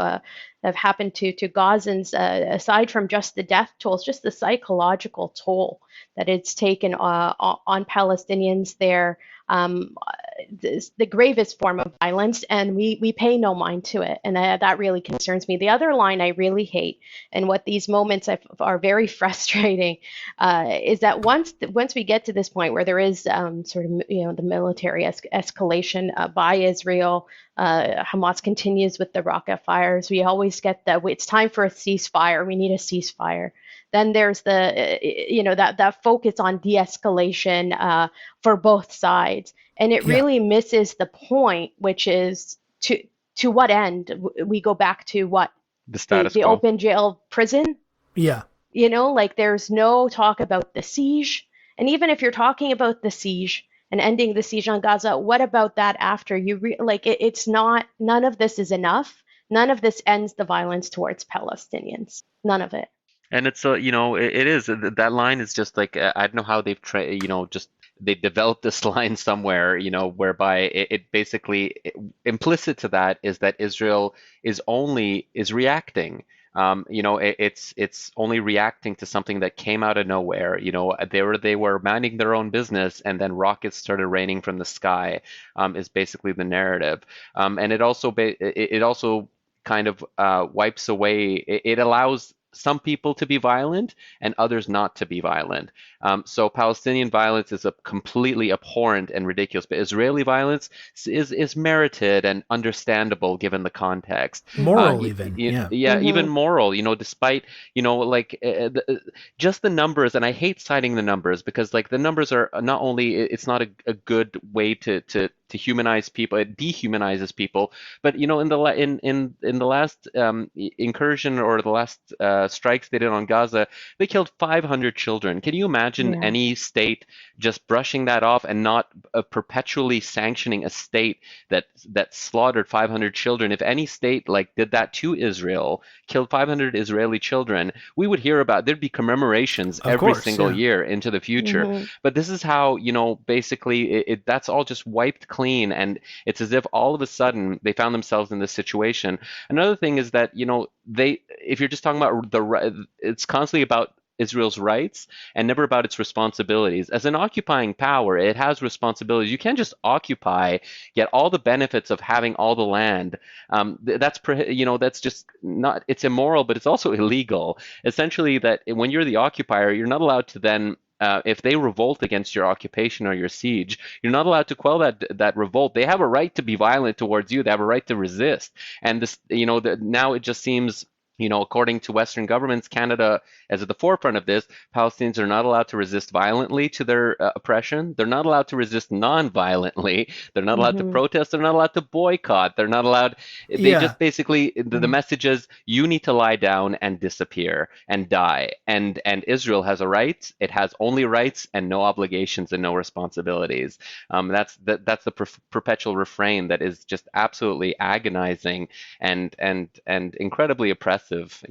have happened to Gazans, aside from just the death tolls, just the psychological toll that it's taken on Palestinians there. The gravest form of violence, and we pay no mind to it, and that really concerns me. The other line I really hate, and what these moments are very frustrating, is that once we get to this point where there is sort of the military escalation by Israel, Hamas continues with the rocket fires. We always get it's time for a ceasefire. We need a ceasefire. Then there's that focus on de-escalation for both sides, and it really misses the point, which is to what end we go back to what The status the quo. open jail prison. Yeah. Like there's no talk about the siege, and even if you're talking about the siege and ending the siege on Gaza, what about that after it's not? None of this is enough. None of this ends the violence towards Palestinians. None of it. And it's it is that line is just like I don't know how they've just they developed this line somewhere, whereby it basically implicit to that is that Israel is reacting. It's only reacting to something that came out of nowhere. They were minding their own business, and then rockets started raining from the sky. Is basically the narrative, and it also kind of wipes away. It allows some people to be violent and others not to be violent. So Palestinian violence is completely abhorrent and ridiculous, but Israeli violence is merited and understandable given the context. Moral, even. Even moral. Despite just the numbers, and I hate citing the numbers because the numbers are not only it's not a good way to humanize people, it dehumanizes people. But in the last incursion or the last strikes they did on Gaza, they killed 500 children. Can you imagine any state just brushing that off and not perpetually sanctioning a state that slaughtered 500 children? If any state did that to Israel, killed 500 Israeli children, we would hear about. There'd be commemorations every single year into the future. But this is how basically that's all just wiped clean, and it's as if all of a sudden they found themselves in this situation. Another thing is that if you're just talking about it's constantly about Israel's rights and never about its responsibilities. As an occupying power, it has responsibilities. You can't just occupy, get all the benefits of having all the land. That's just not. It's immoral, but it's also illegal. Essentially, that when you're the occupier, you're not allowed to then. If they revolt against your occupation or your siege, you're not allowed to quell that revolt. They have a right to be violent towards you. They have a right to resist. And this, now it just seems, according to Western governments, Canada is at the forefront of this. Palestinians are not allowed to resist violently to their oppression. They're not allowed to resist non-violently. They're not allowed to protest. They're not allowed to boycott. They're not allowed. They just basically, the message is, you need to lie down and disappear and die. And Israel has a right. It has only rights and no obligations and no responsibilities. That's the perpetual refrain that is just absolutely agonizing and incredibly oppressive.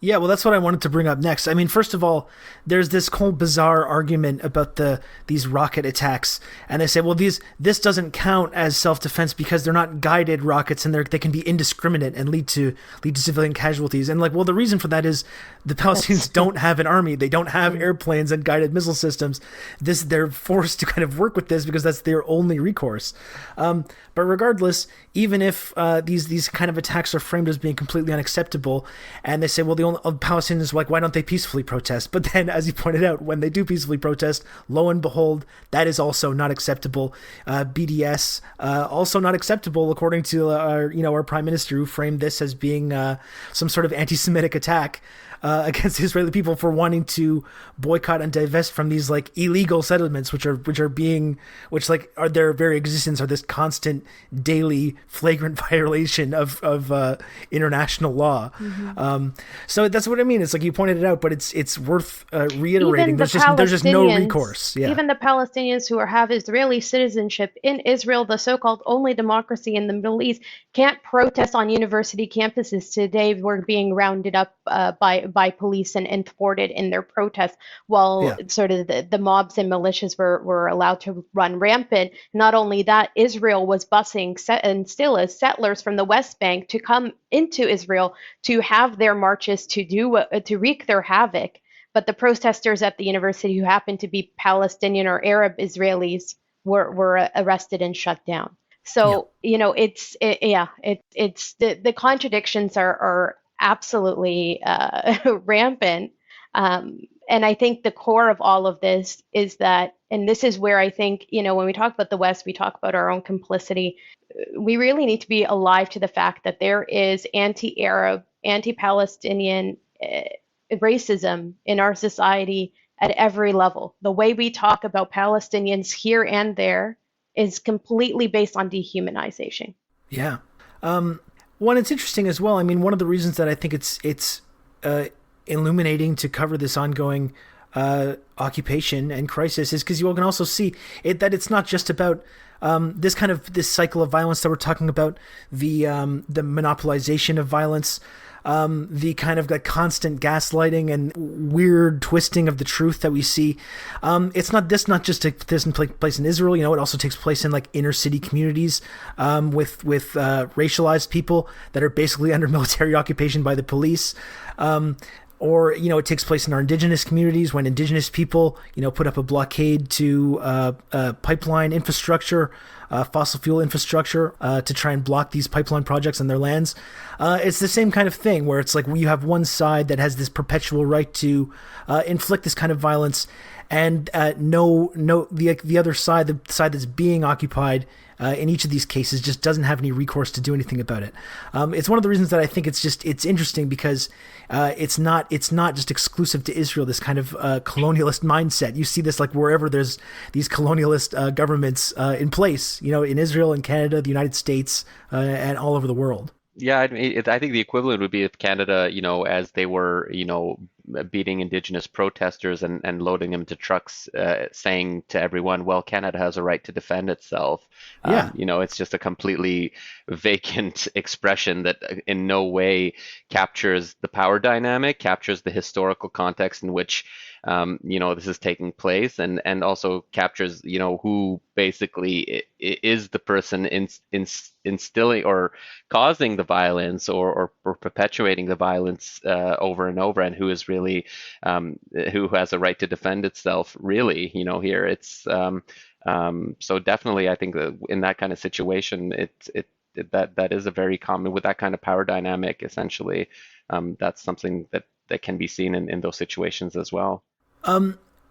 Yeah, well, that's what I wanted to bring up next. I mean, first of all, there's this whole bizarre argument about these rocket attacks, and they say, well, this doesn't count as self-defense because they're not guided rockets, and they can be indiscriminate and lead to civilian casualties. And well, the reason for that is the Palestinians don't have an army, they don't have airplanes and guided missile systems. They're forced to kind of work with this because that's their only recourse. But regardless, even if these kind of attacks are framed as being completely unacceptable, and they say, well, the Palestinians are like, why don't they peacefully protest? But then, as you pointed out, when they do peacefully protest, lo and behold, that is also not acceptable. BDS also not acceptable, according to our prime minister, who framed this as being some sort of anti-Semitic attack against the Israeli people for wanting to boycott and divest from these illegal settlements, which are their very existence are this constant daily flagrant violation of international law. So that's what I mean. It's like you pointed it out, but it's worth reiterating. There's just no recourse. Yeah. Even the Palestinians who have Israeli citizenship in Israel, the so-called only democracy in the Middle East, can't protest on university campuses. Today we're being rounded up by police and thwarted in their protests, while sort of the mobs and militias were allowed to run rampant. Not only that, Israel was busing and still is settlers from the West Bank to come into Israel to have their marches to wreak their havoc. But the protesters at the university who happened to be Palestinian or Arab Israelis were arrested and shut down. So it's the contradictions are absolutely rampant. And I think the core of all of this is that, and this is where I think, when we talk about the West, we talk about our own complicity. We really need to be alive to the fact that there is anti-Arab, anti-Palestinian racism in our society at every level. The way we talk about Palestinians here and there is completely based on dehumanization. Yeah. Well, it's interesting as well. I mean, one of the reasons that I think it's illuminating to cover this ongoing occupation and crisis is because you all can also see that it's not just about this cycle of violence that we're talking about, the monopolization of violence, the kind of like constant gaslighting and weird twisting of the truth that we see. This not just doesn't take place in Israel. It also takes place in like inner city communities with racialized people that are basically under military occupation by the police. Or, it takes place in our indigenous communities when indigenous people, put up a blockade to pipeline infrastructure, fossil fuel infrastructure to try and block these pipeline projects on their lands. It's the same kind of thing where it's like you have one side that has this perpetual right to inflict this kind of violence, and the other side, the side that's being occupied, in each of these cases just doesn't have any recourse to do anything about it. It's one of the reasons that I think it's interesting because it's not just exclusive to Israel, this kind of colonialist mindset. You see this like wherever there's these colonialist governments in place, in Israel and Canada, the United States, and all over the world. Yeah, I mean, I think the equivalent would be if Canada, as they were, beating indigenous protesters and loading them to trucks, saying to everyone, well, Canada has a right to defend itself. Yeah. It's just a completely vacant expression that in no way captures the power dynamic, captures the historical context in which this is taking place, and also captures, who basically is the person instilling or causing the violence or perpetuating the violence over and over, and who is really who has a right to defend itself. Really, here it's so definitely, I think that in that kind of situation, that is a very common with that kind of power dynamic. Essentially, that's something that can be seen in those situations as well.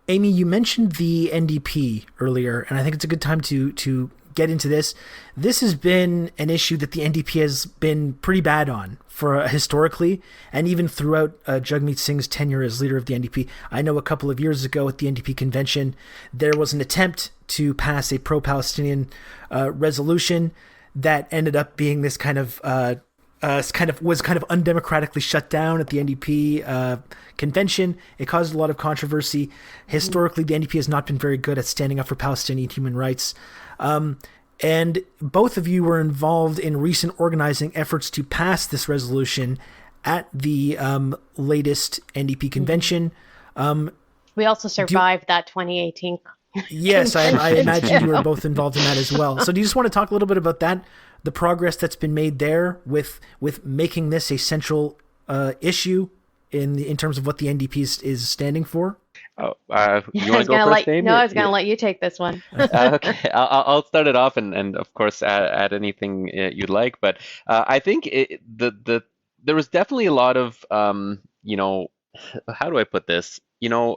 Amy, you mentioned the NDP earlier, and I think it's a good time to get into this. This has been an issue that the NDP has been pretty bad on for historically, and even throughout Jagmeet Singh's tenure as leader of the NDP. I know a couple of years ago at the NDP convention, there was an attempt to pass a pro-Palestinian resolution that ended up being this kind of undemocratically shut down at the NDP convention. It caused a lot of controversy. Historically, the NDP has not been very good at standing up for Palestinian human rights. And both of you were involved in recent organizing efforts to pass this resolution at the latest NDP convention. We also survived that 2018. Yes, I imagine you were both involved in that as well. So do you just want to talk a little bit about that? The progress that's been made there with making this a central issue in terms of what the NDP is standing for? Oh, you want to go first, Amy? No, I was going to let you take this one. Okay, I'll start it off and of course add anything you'd like. But I think there was definitely a lot of how do I put this? I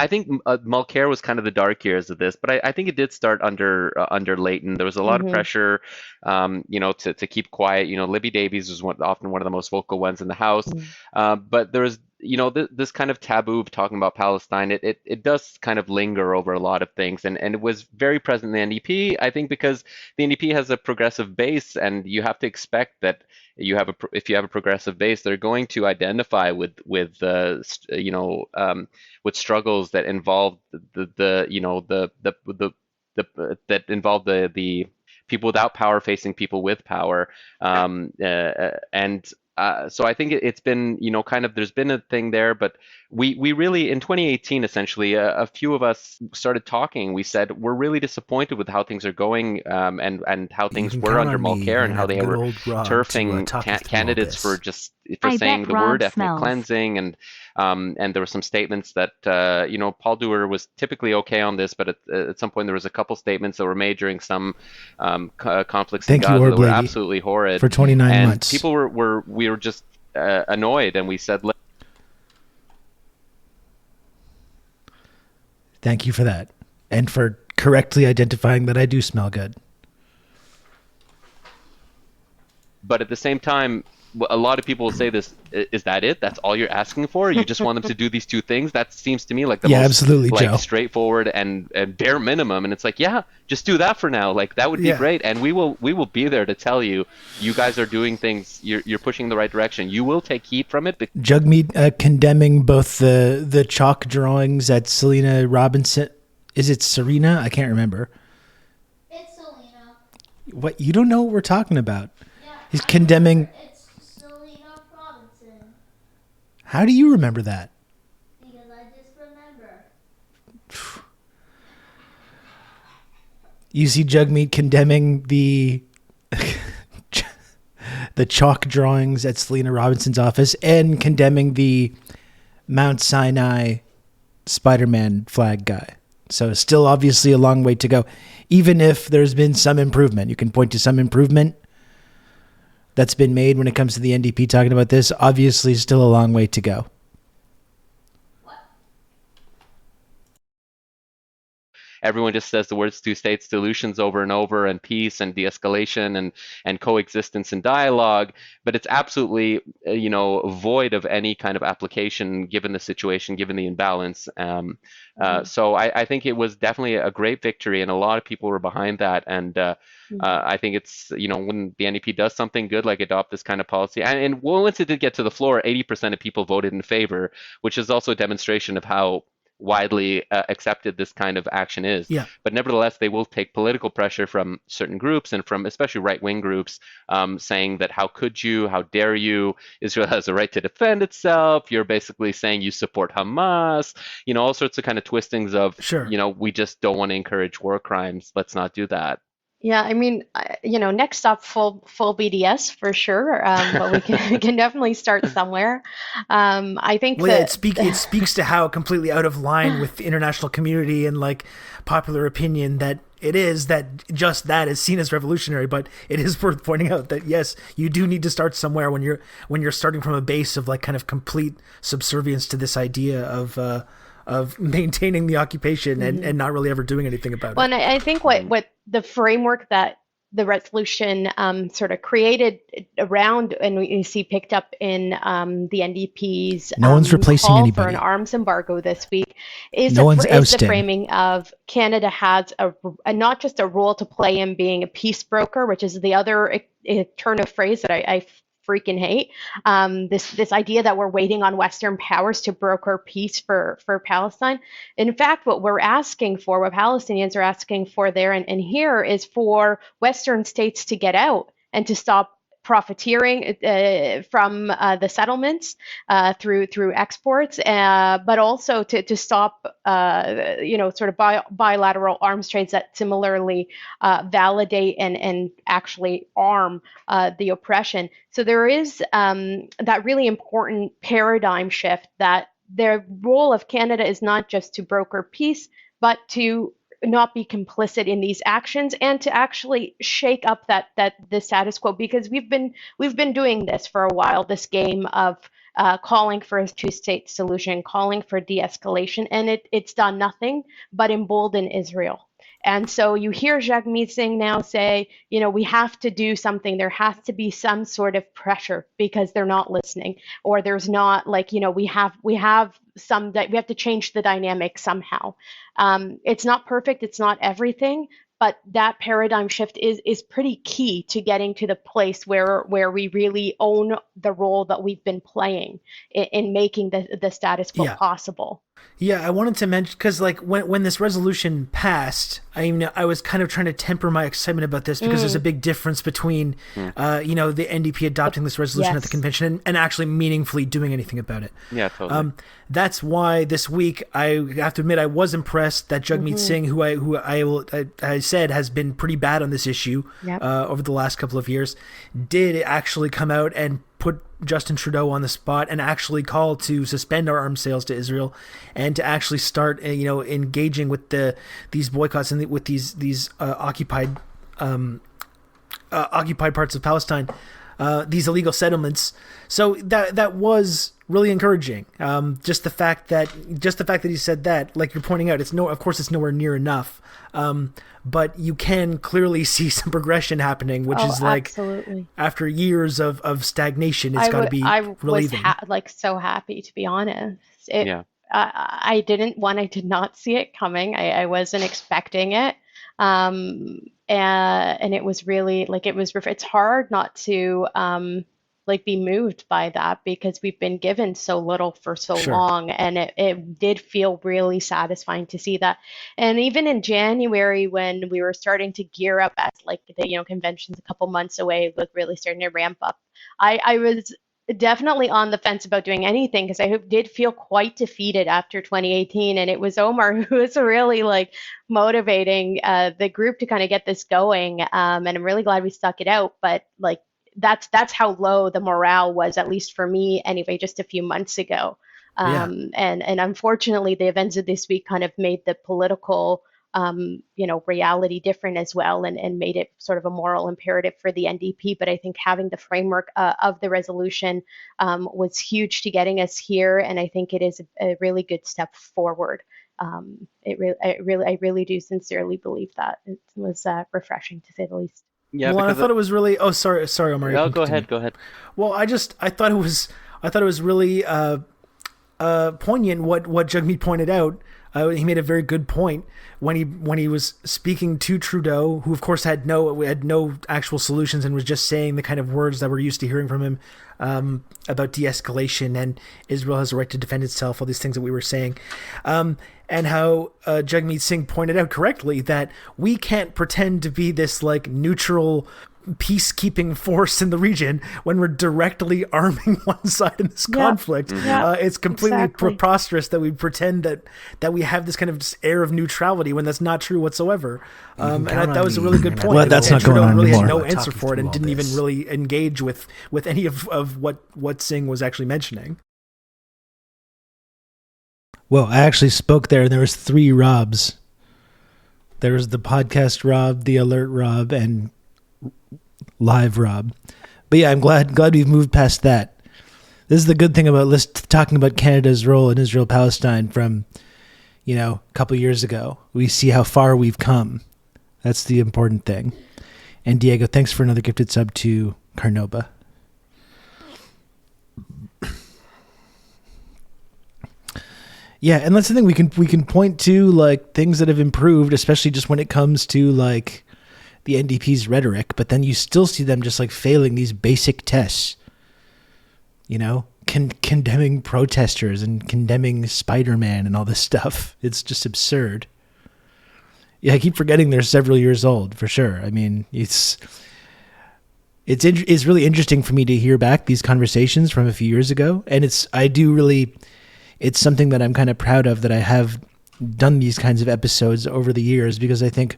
think Mulcair was kind of the dark years of this, but I think it did start under Leighton. There was a lot of pressure, to keep quiet. Libby Davies was often one of the most vocal ones in the House, but there was this kind of taboo of talking about Palestine. It does kind of linger over a lot of things, and it was very present in the NDP. I think because the NDP has a progressive base, and you have to expect that if you have a progressive base, they're going to identify with struggles that involve that involve the people without power facing people with power, and So I think it's been, kind of there's been a thing there, but we really in 2018 essentially a few of us started talking. We said we're really disappointed with how things are going, and how You things can were count under on me. Mulcair We're and gonna how have they good were old Rob to turfing talk you through all candidates for this. saying the word ethnic cleansing, and there were some statements that Paul Dewar was typically okay on this, but at some point there was a couple statements that were made during some conflicts in Thank you, Gaza that Orb were Lady, absolutely horrid, for 29 and months. people we were just annoyed, and we said, Thank you for that. And for correctly identifying that I do smell good. but at the same time, a lot of people will say this, is that it? That's all you're asking for? You just want them to do these two things? That seems to me like the Yeah, most absolutely, like Joe. straightforward and bare minimum. And it's like, yeah, just do that for now. Like that would be Yeah. great. And we will be there to tell you, you guys are doing things, you're pushing in the right direction. You will take heat from it. Jugmeat condemning both the chalk drawings at Selena Robinson. Is it Serena? I can't remember. It's Selena. What? You don't know what we're talking about. Yeah, He's condemning. It's Selena Robinson. How do you remember that? Because I just remember. You see Jugmeat condemning the the chalk drawings at Selena Robinson's office and condemning the Mount Sinai Spider-Man flag guy. So still obviously a long way to go. Even if there's been some improvement, you can point to some improvement that's been made when it comes to the NDP talking about this. Obviously still a long way to go. Everyone just says the words two-state solutions over and over, and peace and de-escalation and coexistence and dialogue, but it's absolutely void of any kind of application given the situation, given the imbalance. So I think it was definitely a great victory, and a lot of people were behind that. And I think it's when the NDP does something good like adopt this kind of policy, and once it did get to the floor, 80% of people voted in favor, which is also a demonstration of how widely accepted this kind of action is. Yeah. But nevertheless, they will take political pressure from certain groups and from especially right-wing groups, saying that how could you, how dare you, Israel has a right to defend itself, you're basically saying you support Hamas, all sorts of kind of twistings of, Sure. we just don't want to encourage war crimes, let's not do that. Yeah, I mean, next stop, full BDS for sure. But we can definitely start somewhere. I think it speaks to how completely out of line with the international community and like popular opinion that it is, that just that is seen as revolutionary. But it is worth pointing out that yes, you do need to start somewhere when you're starting from a base of like kind of complete subservience to this idea of maintaining the occupation and not really ever doing anything about it. Well, and I think what the framework that the resolution sort of created around, and we see picked up in the NDP's no one's replacing call anybody for an arms embargo this week, is ousting. the framing of Canada has a not just a role to play in being a peace broker, which is the other turn of phrase that I freaking hate, this idea that we're waiting on Western powers to broker peace for Palestine. In fact, what we're asking for, what Palestinians are asking for there and here, is for Western states to get out and to stop profiteering from the settlements through exports, but also to stop sort of bilateral arms trades that similarly validate and actually arm the oppression. So there is that really important paradigm shift that the role of Canada is not just to broker peace, but to not be complicit in these actions and to actually shake up that the status quo, because we've been doing this for a while, this game of calling for a two-state solution, calling for de-escalation, and it's done nothing but embolden Israel. And so you hear Jagmeet Singh now say, we have to do something. There has to be some sort of pressure because they're not listening, or there's not we have to change the dynamic somehow. It's not perfect. It's not everything, but that paradigm shift is pretty key to getting to the place where we really own the role that we've been playing in making the status quo possible. Yeah, I wanted to mention because like when this resolution passed, I was kind of trying to temper my excitement about this because there's a big difference between, Hmm. the NDP adopting this resolution at the Yes. convention and actually meaningfully doing anything about it. Yeah, totally. That's why this week I have to admit I was impressed that Jagmeet Singh, I said has been pretty bad on this issue Yep. over the last couple of years, did actually come out and put Justin Trudeau on the spot and actually call to suspend our arms sales to Israel and to actually start engaging with these boycotts and with these occupied parts of Palestine, these illegal settlements. So that was really encouraging. Just the fact that he said that, like you're pointing out, of course it's nowhere near enough. But you can clearly see some progression happening, which is like absolutely. after years of stagnation, it's got to be I relieving. was so happy, to be honest. Yeah. I did not see it coming. I wasn't expecting it. And it was really like it's hard not to like be moved by that because we've been given so little for so Sure. long, and it did feel really satisfying to see that. And even in January when we were starting to gear up as like the convention's a couple months away, like really starting to ramp up, I was definitely on the fence about doing anything because did feel quite defeated after 2018, and it was Omar who was really like motivating the group to kind of get this going. And I'm really glad we stuck it out. But like that's how low the morale was, at least for me anyway, just a few months ago. Yeah. And unfortunately, the events of this week kind of made the political reality different as well, and made it sort of a moral imperative for the NDP. But I think having the framework of the resolution was huge to getting us here, and I think it is a really good step forward. I really do sincerely believe that. It was refreshing to say the least. Yeah, Well, and I because thought it was really. Oh, sorry, Omar. You no, can go continue. ahead, go ahead. Well, I thought it was really poignant what Jagmeet pointed out. He made a very good point when he was speaking to Trudeau, who of course had no actual solutions and was just saying the kind of words that we're used to hearing from him about de-escalation and Israel has a right to defend itself, all these things that we were saying, and how Jagmeet Singh pointed out correctly that we can't pretend to be this like neutral peacekeeping force in the region when we're directly arming one side in this conflict. It's completely preposterous that we pretend that we have this kind of just air of neutrality when that's not true whatsoever. And that was a really good point. Well, that's and not going Trudeau on really anymore. had no answer for it and didn't even really engage with any of what Singh was actually mentioning. Well, I actually spoke there, and there was 3 Robs. There was the podcast Rob, the alert Rob, and live Rob. But yeah, I'm glad we've moved past that. This is the good thing about talking about Canada's role in Israel-Palestine from, a couple years ago. We see how far we've come. That's the important thing. And Diego, thanks for another gifted sub to Carnoba. Yeah, and that's the thing, we can point to like things that have improved, especially just when it comes to like the NDP's rhetoric, but then you still see them just like failing these basic tests. Condemning protesters and condemning Spider-Man and all this stuff. It's just absurd. Yeah, I keep forgetting they're several years old, for sure. I mean, it's really interesting for me to hear back these conversations from a few years ago, and it's something that I'm kind of proud of, that I have done these kinds of episodes over the years, because I think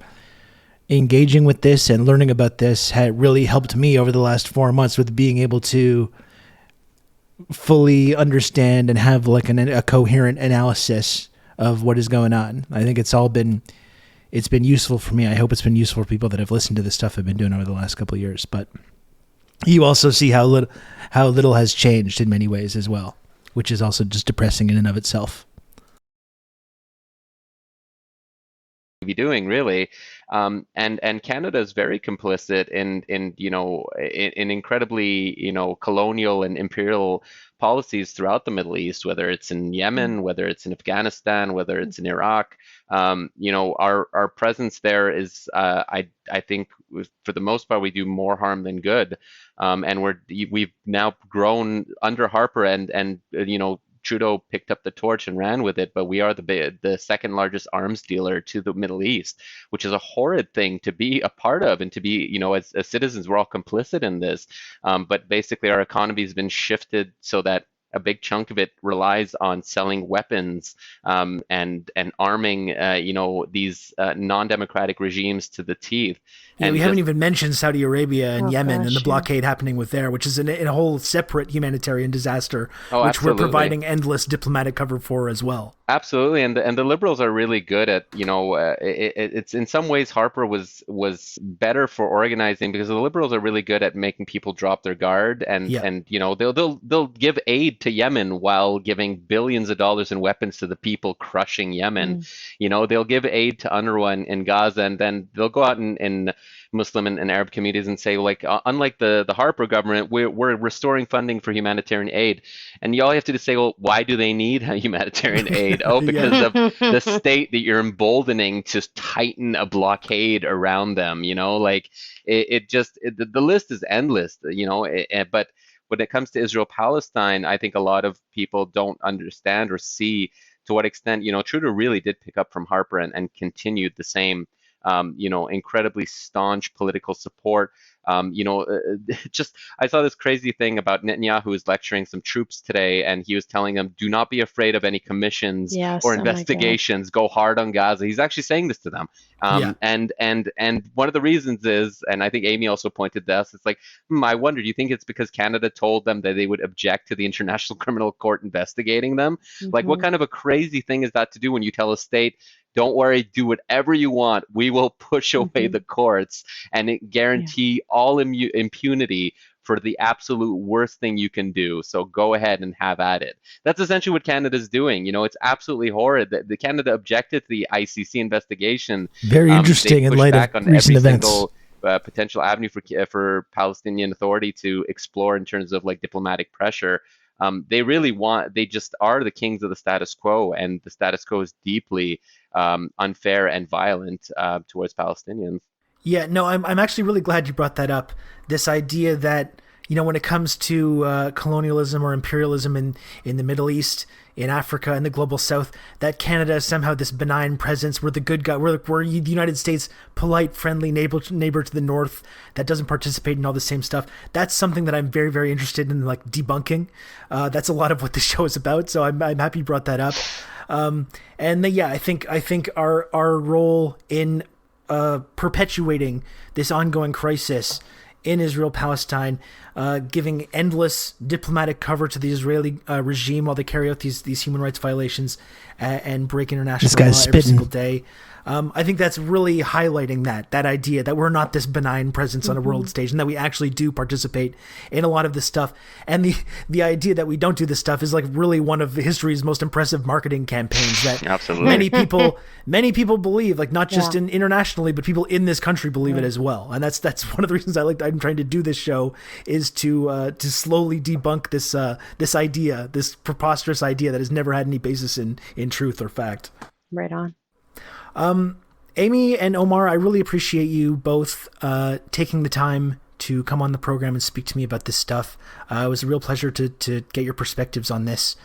engaging with this and learning about this had really helped me over the last 4 months with being able to fully understand and have like a coherent analysis of what is going on. I think it's been useful for me. I hope it's been useful for people that have listened to the stuff I've been doing over the last couple of years. But you also see how little has changed in many ways as well, which is also just depressing in and of itself. Be doing really, and Canada is very complicit in incredibly colonial and imperial policies throughout the Middle East, whether it's in Yemen, whether it's in Afghanistan, whether it's in Iraq. Our presence there is, I think, for the most part, we do more harm than good. And we've now grown under Harper and Trudeau picked up the torch and ran with it, but we are the second largest arms dealer to the Middle East, which is a horrid thing to be a part of and to be, as citizens, we're all complicit in this. But basically, our economy has been shifted so that a big chunk of it relies on selling weapons and arming, these non-democratic regimes to the teeth. Yeah, And we just, haven't even mentioned Saudi Arabia and Oh, Yemen and gosh, the yeah. blockade happening with there, which is a whole separate humanitarian disaster, Oh, which we're absolutely. providing endless diplomatic cover for as well. Absolutely, and the liberals are really good at, it's in some ways Harper was better for organizing because the liberals are really good at making people drop their guard, and Yeah. and they'll give aid to Yemen while giving billions of dollars in weapons to the people crushing Yemen. They'll give aid to UNRWA in Gaza, and then they'll go out in Muslim and Arab communities and say, like, unlike the Harper government, we're restoring funding for humanitarian aid. And you all have to just say, well, why do they need humanitarian aid? Oh, because of the state that you're emboldening to tighten a blockade around them. The list is endless. But when it comes to Israel-Palestine, I think a lot of people don't understand or see to what extent, Trudeau really did pick up from Harper and continued the same, incredibly staunch political support. I saw this crazy thing about Netanyahu who's lecturing some troops today, and he was telling them, do not be afraid of any commissions Yes, or oh my God. investigations. Go hard on Gaza. He's actually saying this to them. And one of the reasons is, and I think Amy also pointed this, it's like, I wonder, do you think it's because Canada told them that they would object to the International Criminal Court investigating them? Like, what kind of a crazy thing is that to do when you tell a state, don't worry, do whatever you want. We will push away the courts and guarantee all impunity for the absolute worst thing you can do. So go ahead and have at it. That's essentially what Canada's doing. It's absolutely horrid that the Canada objected to the ICC investigation. Very interesting in light of recent events. Single, potential avenue for Palestinian Authority to explore in terms of like diplomatic pressure. They just are the kings of the status quo, and the status quo is deeply unfair and violent towards Palestinians. Yeah, no, I'm actually really glad you brought that up. This idea that, when it comes to colonialism or imperialism in the Middle East, in Africa, in the global South, that Canada is somehow this benign presence. We're the good guy. We're the United States, polite, friendly neighbor to the north that doesn't participate in all the same stuff. That's something that I'm very, very interested in, like, debunking. That's a lot of what the show is about. So I'm happy you brought that up. I think our role in perpetuating this ongoing crisis in Israel-Palestine, giving endless diplomatic cover to the Israeli regime while they carry out these human rights violations and break international law every single day. I think that's really highlighting that idea that we're not this benign presence on a world stage, and that we actually do participate in a lot of this stuff. And the idea that we don't do this stuff is like really one of history's most impressive marketing campaigns that Absolutely. many people believe, like not just internationally, but people in this country believe it as well. And that's one of the reasons I'm trying to do this show, is to slowly debunk this idea, this preposterous idea that has never had any basis in truth or fact. Right on. Amy and Omar, I really appreciate you both taking the time to come on the program and speak to me about this stuff. It was a real pleasure to get your perspectives on this.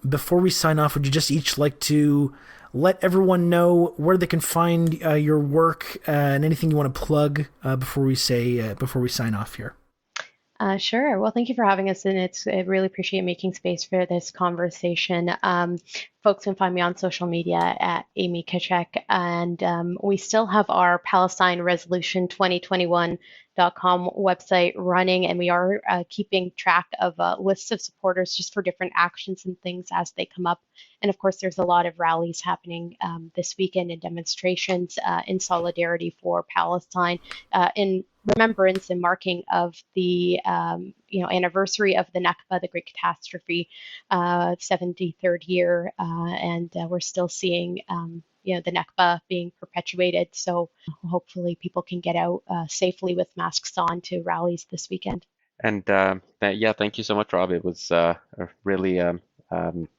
Before we sign off, would you just each like to let everyone know where they can find your work and anything you want to plug before we sign off here? Sure. Well, thank you for having us, and I really appreciate making space for this conversation. Folks can find me on social media at Amy Kachek, and we still have our Palestine Resolution 2021.com website running, and we are keeping track of lists of supporters just for different actions and things as they come up. And of course, there's a lot of rallies happening this weekend and demonstrations in solidarity for Palestine, in remembrance and marking of the anniversary of the Nakba, the Great Catastrophe, 73rd year, and we're still seeing the Nakba being perpetuated. So hopefully people can get out safely with masks on to rallies this weekend. And thank you so much, Rob. It was really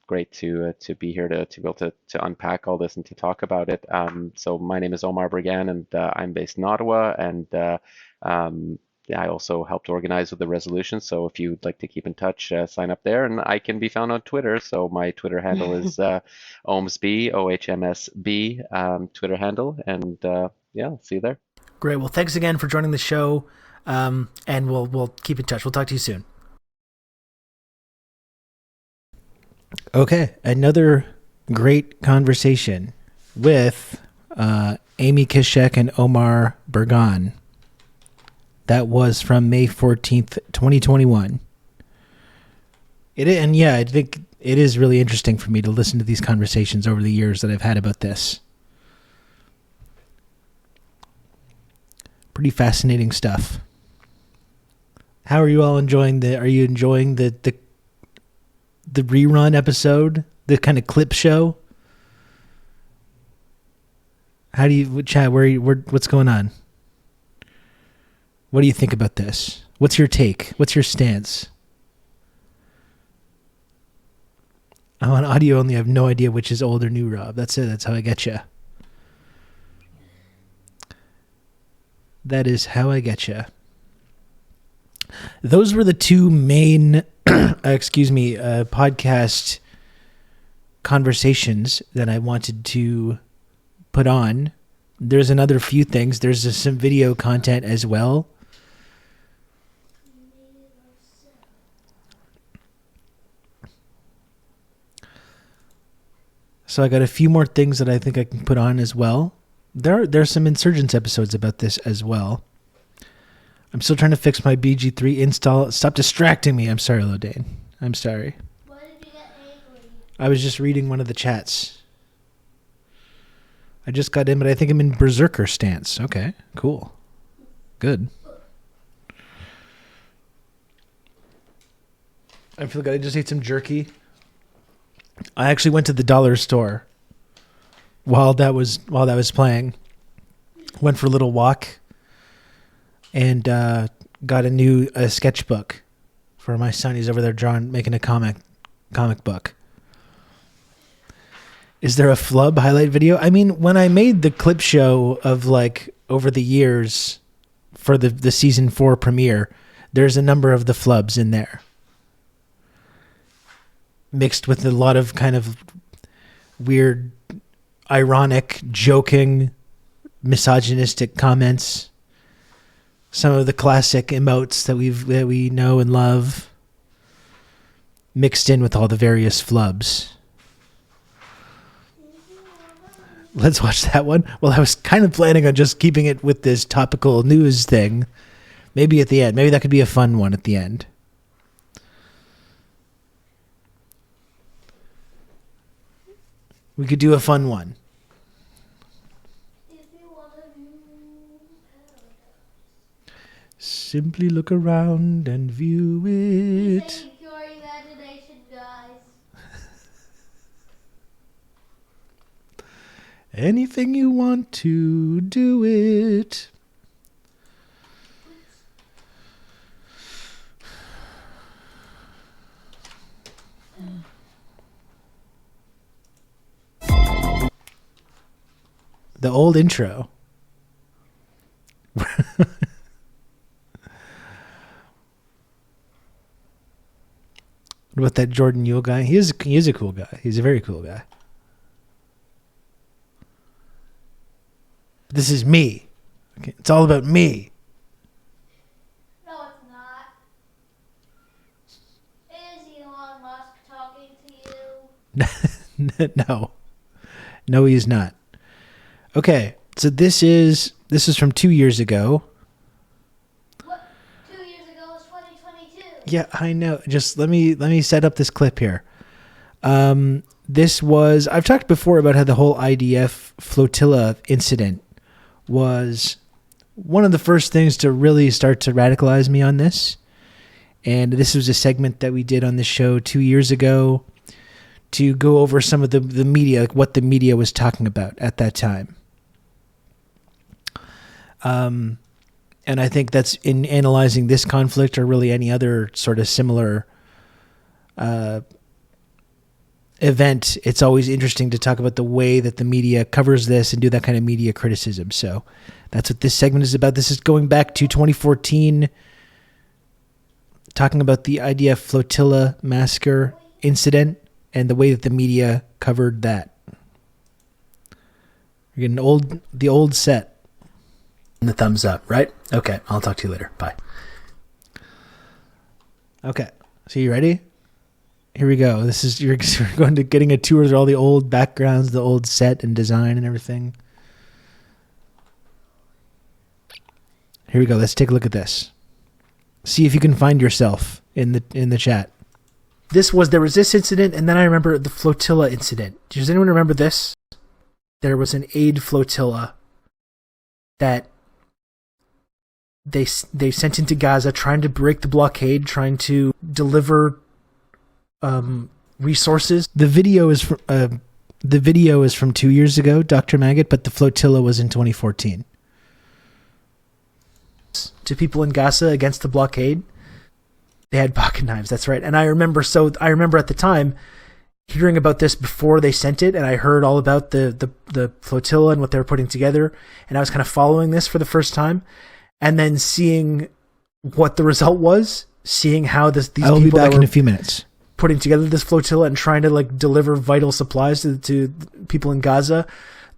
great to be here to be able to unpack all this and to talk about it. So my name is Omar Bergan, and I'm based in Ottawa, and yeah, I also helped organize with the resolution. So if you'd like to keep in touch, sign up there. And I can be found on Twitter. So my Twitter handle is OHMSB, OHMSB Twitter handle. And yeah, see you there. Great. Well, thanks again for joining the show, and we'll keep in touch. We'll talk to you soon. Okay, another great conversation with Amy Kishek and Omar Burgan. That was from May 14th, 2021. And yeah, I think it is really interesting for me to listen to these conversations over the years that I've had about this. Pretty fascinating stuff. How are you all enjoying are you enjoying the rerun episode? The kind of clip show? How do you, Chad, what's going on? What do you think about this? What's your take? What's your stance? I'm on audio only. I have no idea which is old or new, Rob. That's it. That's how I get you. That is how I get you. Those were the two main, podcast conversations that I wanted to put on. There's another few things. There's some video content as well. So I got a few more things that I think I can put on as well. There's some Insurgents episodes about this as well. I'm still trying to fix my BG3 install. Stop distracting me. I'm sorry, Lodane. I'm sorry. Why did you get angry? I was just reading one of the chats. I just got in, but I think I'm in Berserker stance. Okay, cool. Good. I feel good. I just ate some jerky. I actually went to the dollar store while that was playing. Went for a little walk and got a new sketchbook for my son. He's over there making a comic book. Is there a flub highlight video? I mean, when I made the clip show of like over the years for the season 4 premiere, there's a number of the flubs in there, mixed with a lot of kind of weird, ironic, joking, misogynistic comments. Some of the classic emotes that we know and love, mixed in with all the various flubs. Let's watch that one. Well, I was kind of planning on just keeping it with this topical news thing. Maybe at the end. Maybe that could be a fun one at the end. We could do a fun one. If you want a new paradise. Simply look around and view it. Thank your imagination, guys. Anything you want to do it. The old intro. What about that Jordan Yule guy? He is a cool guy. He's a very cool guy. This is me. Okay, it's all about me. No, it's not. Is Elon Musk talking to you? No. No, he's not. Okay, so this is from 2 years ago. What? 2 years ago was 2022. Yeah, I know. Just let me set up this clip here. This was, I've talked before about how the whole IDF flotilla incident was one of the first things to really start to radicalize me on this. And this was a segment that we did on the show 2 years ago to go over some of the media, like what the media was talking about at that time. And I think that's in analyzing this conflict or really any other sort of similar event, it's always interesting to talk about the way that the media covers this and do that kind of media criticism. So that's what this segment is about. This is going back to 2014, talking about the IDF flotilla massacre incident and the way that the media covered that. You're getting the old set. And the thumbs up, right? Okay, I'll talk to you later. Bye. Okay, so you ready? Here we go. You're going to getting a tour of all the old backgrounds, the old set and design and everything. Here we go. Let's take a look at this. See if you can find yourself in the chat. There was this incident, and then I remember the flotilla incident. Does anyone remember this? There was an aid flotilla that they sent into Gaza, trying to break the blockade, trying to deliver resources. The video is from 2 years ago, Dr. Maggot, but the flotilla was in 2014. To people in Gaza against the blockade. They had pocket knives, that's right. And I remember at the time hearing about this before they sent it, and I heard all about the flotilla and what they were putting together, and I was kind of following this for the first time, and then seeing what the result was, seeing how these I'll people be back in a few minutes, putting together this flotilla and trying to like deliver vital supplies to people in Gaza,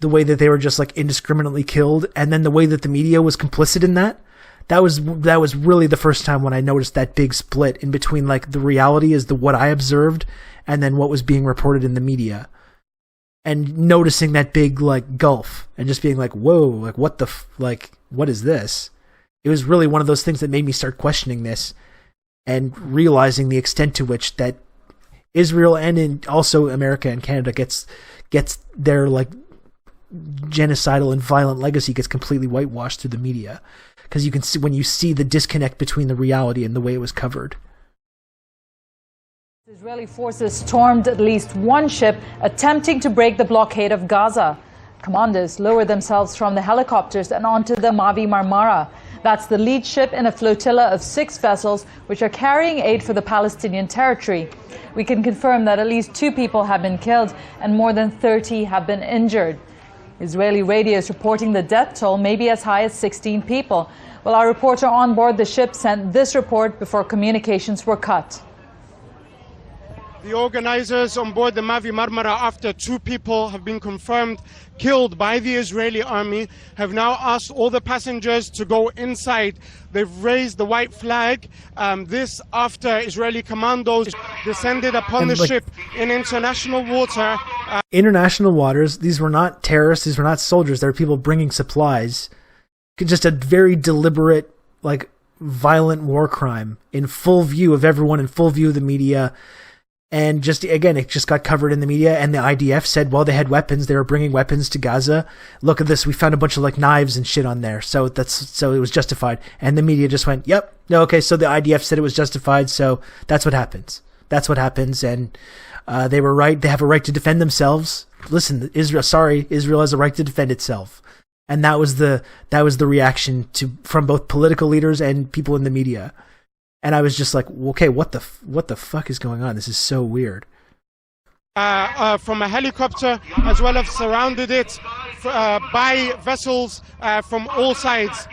the way that they were just like indiscriminately killed, and then the way that the media was complicit in that. That was really the first time when I noticed that big split in between like the reality is what I observed and then what was being reported in the media, and noticing that big like gulf and just being like, whoa, like what is this? It was really one of those things that made me start questioning this and realizing the extent to which that Israel and also America and Canada gets their like genocidal and violent legacy gets completely whitewashed through the media. Because you can see when you see the disconnect between the reality and the way it was covered. Israeli forces stormed at least one ship attempting to break the blockade of Gaza. Commanders lowered themselves from the helicopters and onto the Mavi Marmara. That's the lead ship in a flotilla of 6 vessels which are carrying aid for the Palestinian territory. We can confirm that at least 2 people have been killed and more than 30 have been injured. Israeli radio is reporting the death toll may be as high as 16 people. Well, our reporter on board the ship sent this report before communications were cut. The organizers on board the Mavi Marmara, after 2 people have been confirmed killed by the Israeli army, have now asked all the passengers to go inside. They've raised the white flag. This after Israeli commandos descended upon the ship in international water. International waters, these were not terrorists, these were not soldiers, they were people bringing supplies. Just a very deliberate, like, violent war crime in full view of everyone, in full view of the media. And just, again, it just got covered in the media, and the IDF said, well, they had weapons, they were bringing weapons to Gaza. Look at this, we found a bunch of, like, knives and shit on there, so it was justified. And the media just went, yep, no, okay, so the IDF said it was justified, so that's what happens. That's what happens, and they were right, they have a right to defend themselves. Listen, Israel has a right to defend itself. And that was the reaction from both political leaders and people in the media. And I was just like, okay, what the fuck is going on? This is so weird. From a helicopter, as well as surrounded it by vessels from all sides.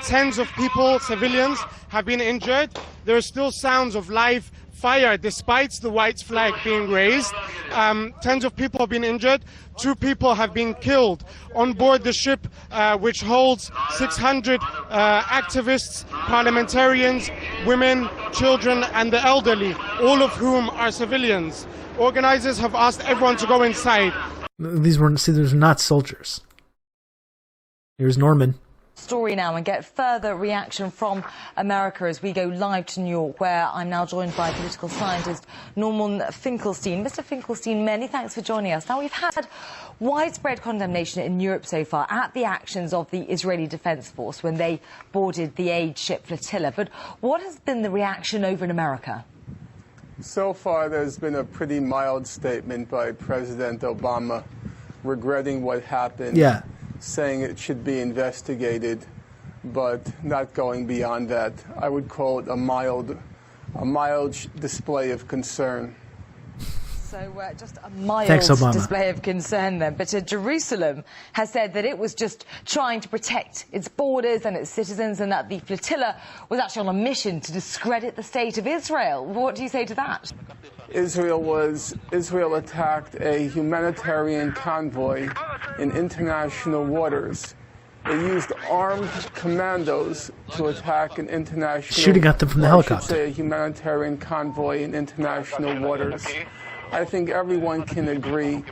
Tens of people, civilians, have been injured. There are still sounds of live fire despite the white flag being raised. Tens of people have been injured. 2 people have been killed on board the ship, which holds 600 activists, parliamentarians, women, children, and the elderly, all of whom are civilians. Organizers have asked everyone to go inside. These were not soldiers. Here's Norman. Story now and get further reaction from America as we go live to New York, where I'm now joined by political scientist Norman Finkelstein. Mr. Finkelstein, many thanks for joining us. Now, we've had widespread condemnation in Europe so far at the actions of the Israeli Defense Force when they boarded the aid ship flotilla. But what has been the reaction over in America? So far, there's been a pretty mild statement by President Obama regretting what happened. Yeah. Saying it should be investigated, but not going beyond that. I would call it a mild display of concern. So just a mild Thanks, Obama. display of concern then. But Jerusalem has said that it was just trying to protect its borders and its citizens, and that the flotilla was actually on a mission to discredit the state of Israel. What do you say to that? Israel attacked a humanitarian convoy in international waters. They used armed commandos to attack an international... Shooting at them from the helicopter. I should say a humanitarian convoy in international waters. I think everyone can agree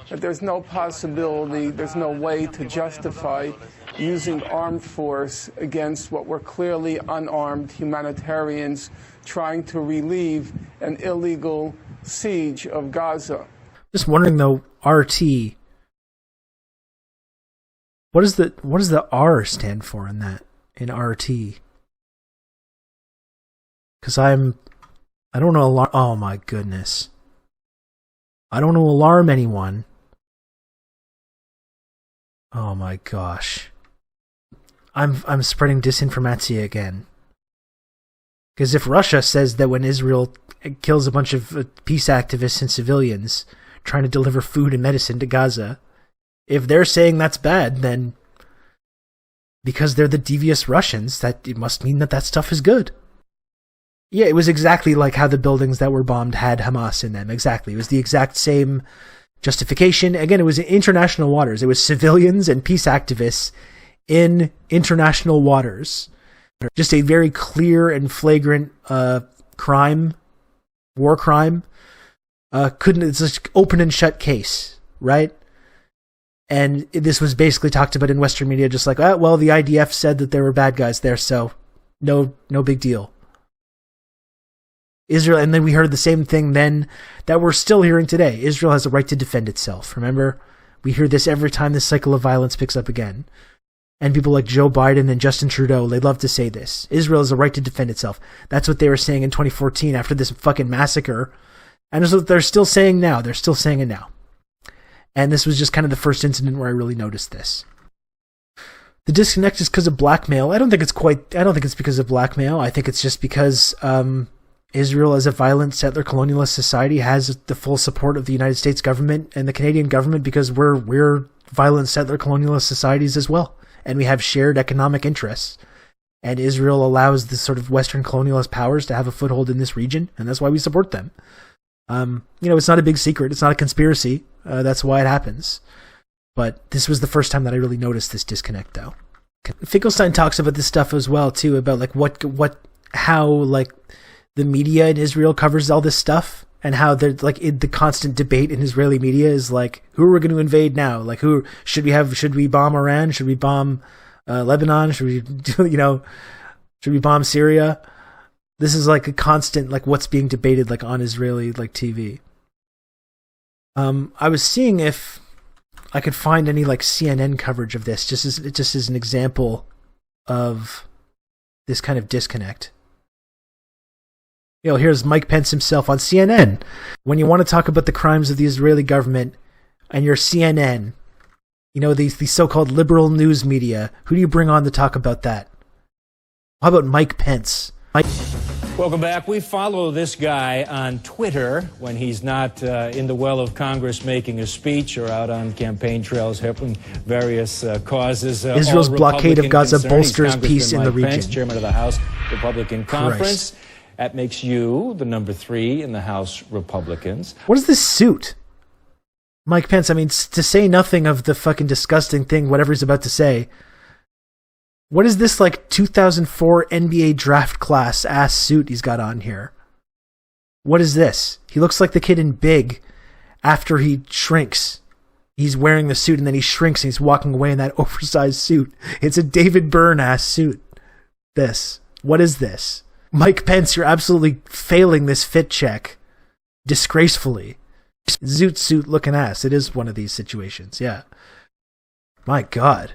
that there's no possibility, there's no way to justify using armed force against what were clearly unarmed humanitarians trying to relieve an illegal siege of Gaza. Just wondering though, RT... What does the R stand for in that, in RT? Because I don't know, oh my goodness. I don't want to alarm anyone. Oh my gosh. I'm spreading disinformation again. Because if Russia says that when Israel kills a bunch of peace activists and civilians trying to deliver food and medicine to Gaza, if they're saying that's bad, then because they're the devious Russians, that it must mean that that stuff is good. Yeah, it was exactly like how the buildings that were bombed had Hamas in them. Exactly. It was the exact same justification. Again, it was in international waters. It was civilians and peace activists in international waters. Just a very clear and flagrant crime, war crime. It's an open and shut case, right? And this was basically talked about in Western media, just like, oh, well, the IDF said that there were bad guys there, so no big deal. Israel, and then we heard the same thing then that we're still hearing today. Israel has a right to defend itself. Remember? We hear this every time this cycle of violence picks up again. And people like Joe Biden and Justin Trudeau, they love to say this. Israel has a right to defend itself. That's what they were saying in 2014 after this fucking massacre. And that's what they're still saying now. They're still saying it now. And this was just kind of the first incident where I really noticed this. The disconnect is because of blackmail. I don't think it's because of blackmail. I think it's just because Israel, as a violent settler colonialist society, has the full support of the United States government and the Canadian government, because we're violent settler colonialist societies as well. And we have shared economic interests. And Israel allows the sort of Western colonialist powers to have a foothold in this region, and that's why we support them. It's not a big secret. It's not a conspiracy. That's why it happens. But this was the first time that I really noticed this disconnect, though. Finkelstein talks about this stuff as well, too, about like how like the media in Israel covers all this stuff, and how they're like the constant debate in Israeli media is like, who are we going to invade now? Like, who should we bomb Iran? Should we bomb Lebanon? Should we bomb Syria? This is like a constant, like, what's being debated, like, on Israeli, like, TV. I was seeing if I could find any, like, CNN coverage of this, just as an example of this kind of disconnect. Here's Mike Pence himself on CNN. When you want to talk about the crimes of the Israeli government, and you're CNN, these so-called liberal news media, who do you bring on to talk about that? How about Mike Pence? Welcome back. We follow this guy on Twitter when he's not in the well of Congress making a speech or out on campaign trails helping various causes. Israel's blockade of Gaza bolsters peace in the region. Pence, chairman of the House Republican Conference. That makes you the number 3 in the House Republicans. What is this suit? Mike Pence, I mean, to say nothing of the fucking disgusting thing, whatever he's about to say. What is this, like, 2004 NBA draft class ass suit he's got on here? What is this? He looks like the kid in Big after he shrinks. He's wearing the suit and then he shrinks and he's walking away in that oversized suit. It's a David Byrne ass suit. What is this? Mike Pence, you're absolutely failing this fit check. Disgracefully. Zoot suit looking ass. It is one of these situations, yeah. My God.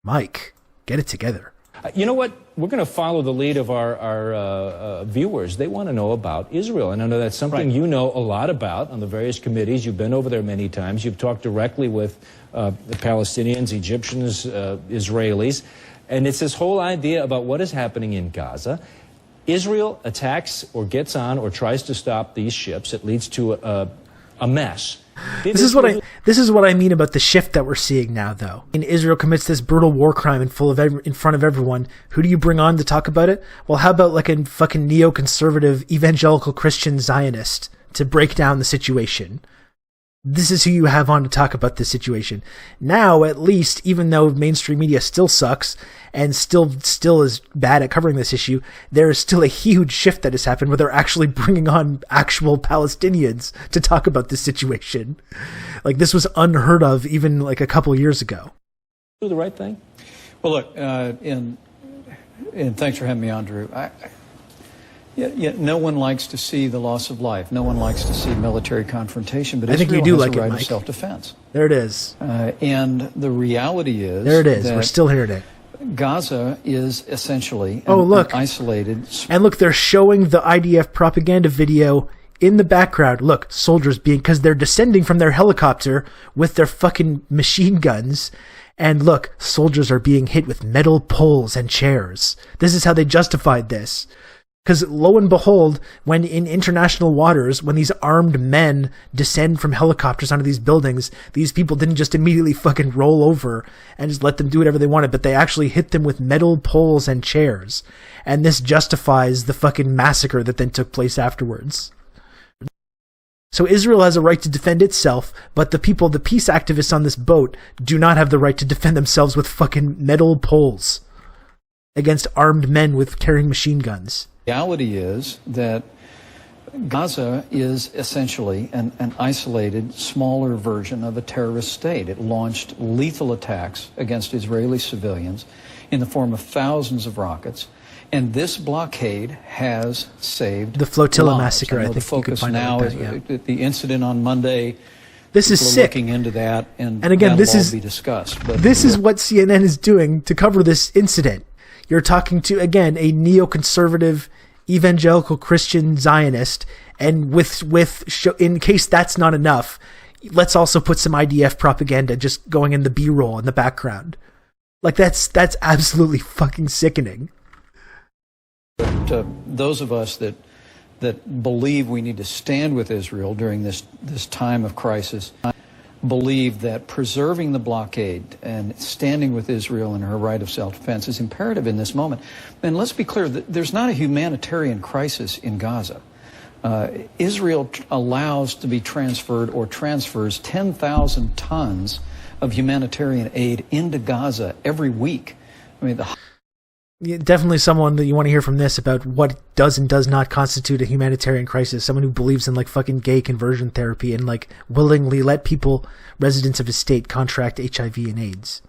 Mike, get it together. You know what? We're going to follow the lead of our viewers. They want to know about Israel. And I know that's something you know a lot about on the various committees. You've been over there many times. You've talked directly with the Palestinians, Egyptians, Israelis. And it's this whole idea about what is happening in Gaza. Israel attacks or gets on or tries to stop these ships, it leads to a mess. This is what I mean about the shift that we're seeing now, though. In Israel commits this brutal war crime in front of everyone. Who do you bring on to talk about it? Well, how about like a fucking neoconservative evangelical Christian Zionist to break down the situation? This is who you have on to talk about this situation. Now, at least, even though mainstream media still sucks and still is bad at covering this issue, there is still a huge shift that has happened where they're actually bringing on actual Palestinians to talk about this situation. Like, this was unheard of even like a couple years ago. Do the right thing? Well, look, and thanks for having me on, Drew. No one likes to see the loss of life. No one likes to see military confrontation. But I think you do like a right it, Mike. of self-defense. There it is. And the reality is, there it is. We're still here today. Gaza is essentially an isolated. And look, they're showing the IDF propaganda video in the background. Look, soldiers because they're descending from their helicopter with their fucking machine guns. And look, soldiers are being hit with metal poles and chairs. This is how they justified this. Because lo and behold, when in international waters, when these armed men descend from helicopters onto these buildings, these people didn't just immediately fucking roll over and just let them do whatever they wanted, but they actually hit them with metal poles and chairs. And this justifies the fucking massacre that then took place afterwards. So Israel has a right to defend itself, but the peace activists on this boat, do not have the right to defend themselves with fucking metal poles against armed men with carrying machine guns. The reality is that Gaza is essentially an isolated, smaller version of a terrorist state. It launched lethal attacks against Israeli civilians in the form of thousands of rockets. And this blockade has saved the flotilla lives. massacre. I think the focus you could find now out is the incident on Monday. This is sick. Looking into that, and again, this is be discussed. But this is what CNN is doing to cover this incident. You're talking to, again, a neoconservative evangelical Christian Zionist, and in case that's not enough, let's also put some IDF propaganda just going in the B-roll in the background. Like, that's absolutely fucking sickening. But those of us that believe we need to stand with Israel during this time of crisis, believe that preserving the blockade and standing with Israel in her right of self-defense is imperative in this moment. And let's be clear, there's not a humanitarian crisis in Gaza. Israel allows to be transferred or transfers 10,000 tons of humanitarian aid into Gaza every week. I mean, definitely someone that you want to hear from this about what does and does not constitute a humanitarian crisis. Someone who believes in like fucking gay conversion therapy and like willingly let people, residents of his state, contract HIV and AIDS.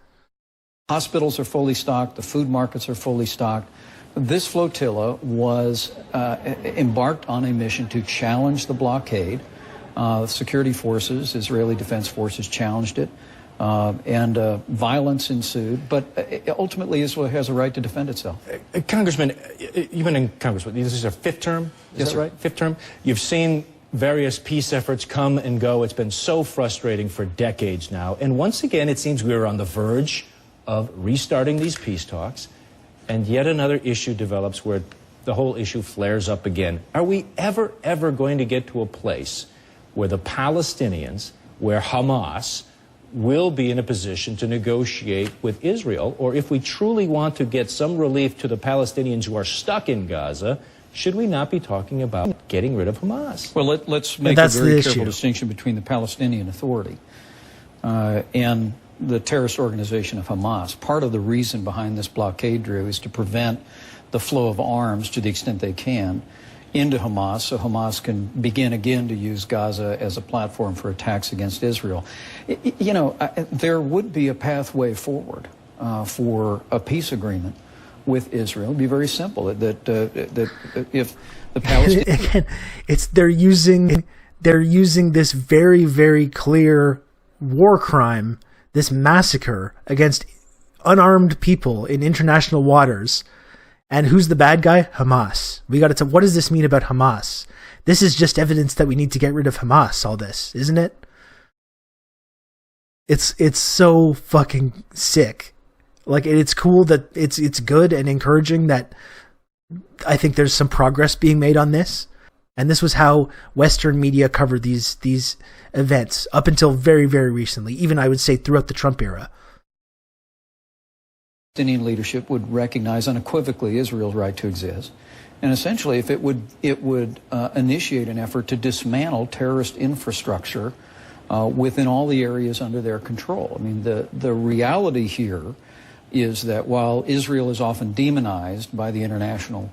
Hospitals are fully stocked. The food markets are fully stocked. This flotilla was embarked on a mission to challenge the blockade. Security forces, Israeli Defense Forces, challenged it. And violence ensued, but ultimately Israel has a right to defend itself. Congressman, you've been in Congress, this is your fifth term? Yes, that sir. Right? Fifth term? You've seen various peace efforts come and go. It's been so frustrating for decades now. And once again, it seems we're on the verge of restarting these peace talks, and yet another issue develops where the whole issue flares up again. Are we ever going to get to a place where the Palestinians, where Hamas will be in a position to negotiate with Israel? Or if we truly want to get some relief to the Palestinians who are stuck in Gaza, should we not be talking about getting rid of Hamas? Well, let's make a very careful distinction between the Palestinian Authority and the terrorist organization of Hamas. Part of the reason behind this blockade, Drew, is to prevent the flow of arms to the extent they can into Hamas, so Hamas can begin again to use Gaza as a platform for attacks against Israel. You know, there would be a pathway forward for a peace agreement with Israel. It would be very simple. That if the Palestinians... Again, they're using this very, very clear war crime, this massacre against unarmed people in international waters. And who's the bad guy? Hamas. We got to. What does this mean about Hamas? This is just evidence that we need to get rid of Hamas. All this, isn't it? It's so fucking sick. Like, it's cool that it's good and encouraging that I think there's some progress being made on this. And this was how Western media covered these events up until very, very recently, even I would say throughout the Trump era. Palestinian leadership would recognize unequivocally Israel's right to exist. And essentially, if it would initiate an effort to dismantle terrorist infrastructure within all the areas under their control. I mean, the reality here is that while Israel is often demonized by the international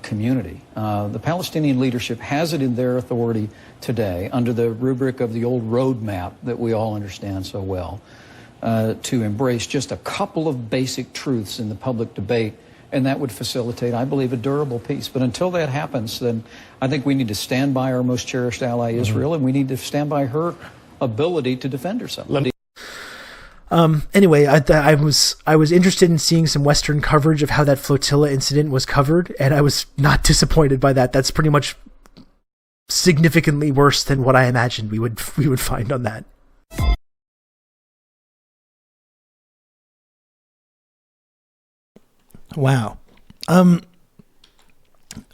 community, the Palestinian leadership has it in their authority today under the rubric of the old roadmap that we all understand so well to embrace just a couple of basic truths in the public debate, and that would facilitate, I believe, a durable peace. But until that happens, then I think we need to stand by our most cherished ally, Israel, and we need to stand by her ability to defend herself. Anyway, I was interested in seeing some Western coverage of how that flotilla incident was covered, and I was not disappointed by that. That's pretty much significantly worse than what I imagined we would find on that. Wow.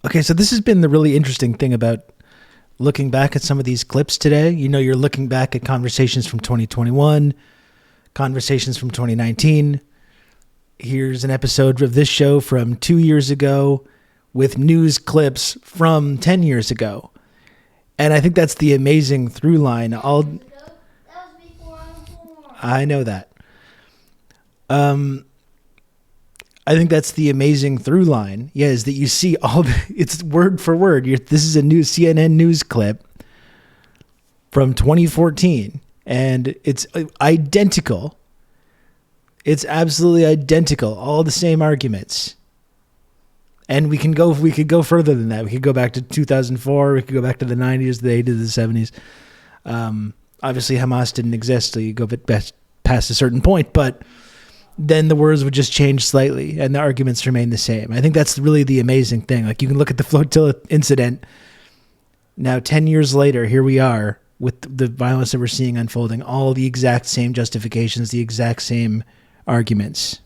Okay, so this has been the really interesting thing about looking back at some of these clips today. You know, you're looking back at conversations from 2021, conversations from 2019. Here's an episode of this show from 2 years ago with news clips from 10 years ago. And I think that's the amazing through line. I know that. I think that's the amazing through line. Yeah, is that you see it's word for word. This is a new CNN news clip from 2014, and it's identical. It's absolutely identical. All the same arguments. And we could go further than that. We could go back to 2004. We could go back to the 90s, the 80s, the 70s. Obviously, Hamas didn't exist, so you go past a certain point, but then the words would just change slightly and the arguments remain the same. I think that's really the amazing thing. Like, you can look at the flotilla incident. Now, 10 years later, here we are with the violence that we're seeing unfolding, all the exact same justifications, the exact same arguments.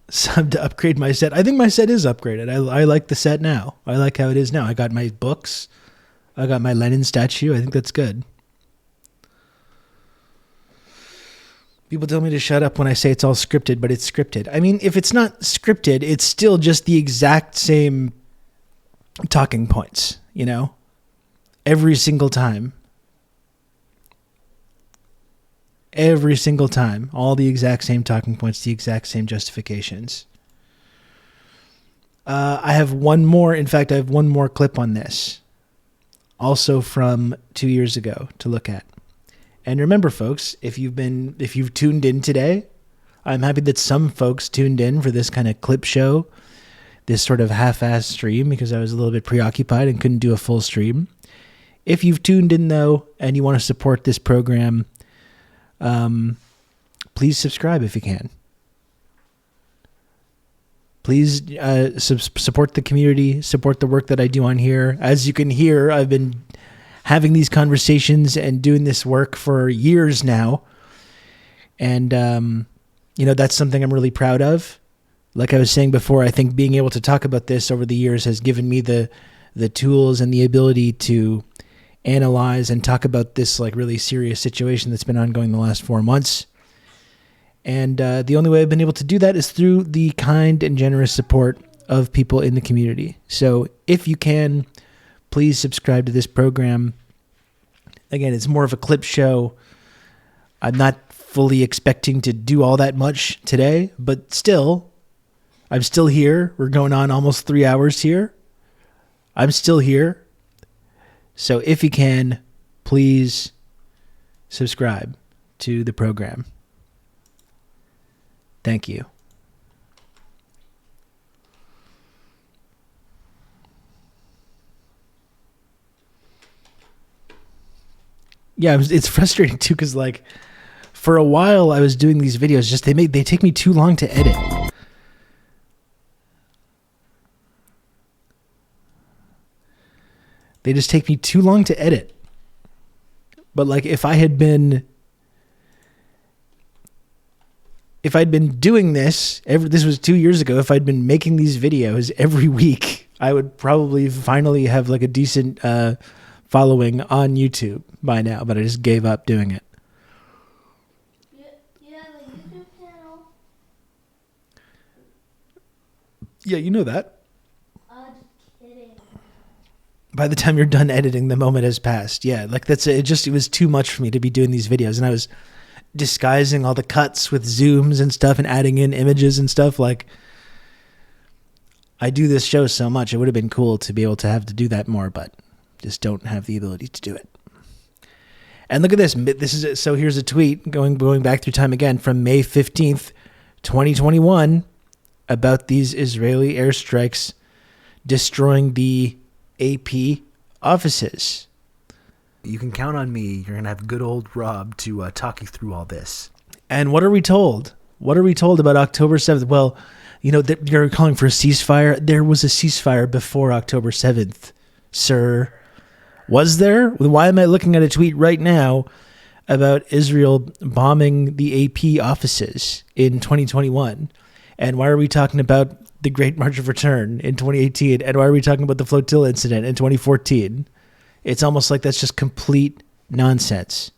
Sub to upgrade my set. I think my set is upgraded. I like the set now. I like how it is now. I got my books. I got my Lenin statue. I think that's good. People tell me to shut up when I say it's all scripted, but it's scripted. I mean, if it's not scripted, it's still just the exact same talking points, you know? Every single time. Every single time. All the exact same talking points, the exact same justifications. I have one more. In fact, I have one more clip on this. Also from 2 years ago to look at. And remember, folks, if you've tuned in today, I'm happy that some folks tuned in for this kind of clip show, this sort of half-assed stream, because I was a little bit preoccupied and couldn't do a full stream. If you've tuned in, though, and you want to support this program, please subscribe if you can. Please support the community, support the work that I do on here. As you can hear, I've been having these conversations and doing this work for years now. And, that's something I'm really proud of. Like I was saying before, I think being able to talk about this over the years has given me the tools and the ability to analyze and talk about this like really serious situation that's been ongoing the last 4 months. And the only way I've been able to do that is through the kind and generous support of people in the community. So if you can, please subscribe to this program. Again, it's more of a clip show. I'm not fully expecting to do all that much today, but still, I'm still here. We're going on almost 3 hours here. I'm still here. So if you can, please subscribe to the program. Thank you. Yeah, it's frustrating too, because like for a while I was doing these videos, just they take me too long to edit. They just take me too long to edit. But like if I had been if I'd been doing this, this was 2 years ago, if I'd been making these videos every week, I would probably finally have like a decent following on YouTube by now, but I just gave up doing it. You have a YouTube channel? Yeah, you know that. Just kidding. By the time you're done editing, the moment has passed. Yeah, like it was too much for me to be doing these videos, and I was disguising all the cuts with zooms and stuff and adding in images and stuff. Like, I do this show so much, it would have been cool to be able to have to do that more, but just don't have the ability to do it. And look at this. So here's a tweet going back through time again from May 15th, 2021 about these Israeli airstrikes destroying the AP offices. You can count on me. You're going to have good old Rob to talk you through all this. And what are we told? What are we told about October 7th? Well, you know, you're calling for a ceasefire. There was a ceasefire before October 7th, sir. Was there? Why am I looking at a tweet right now about Israel bombing the AP offices in 2021? And why are we talking about the Great March of Return in 2018? And why are we talking about the flotilla incident in 2014? It's almost like that's just complete nonsense.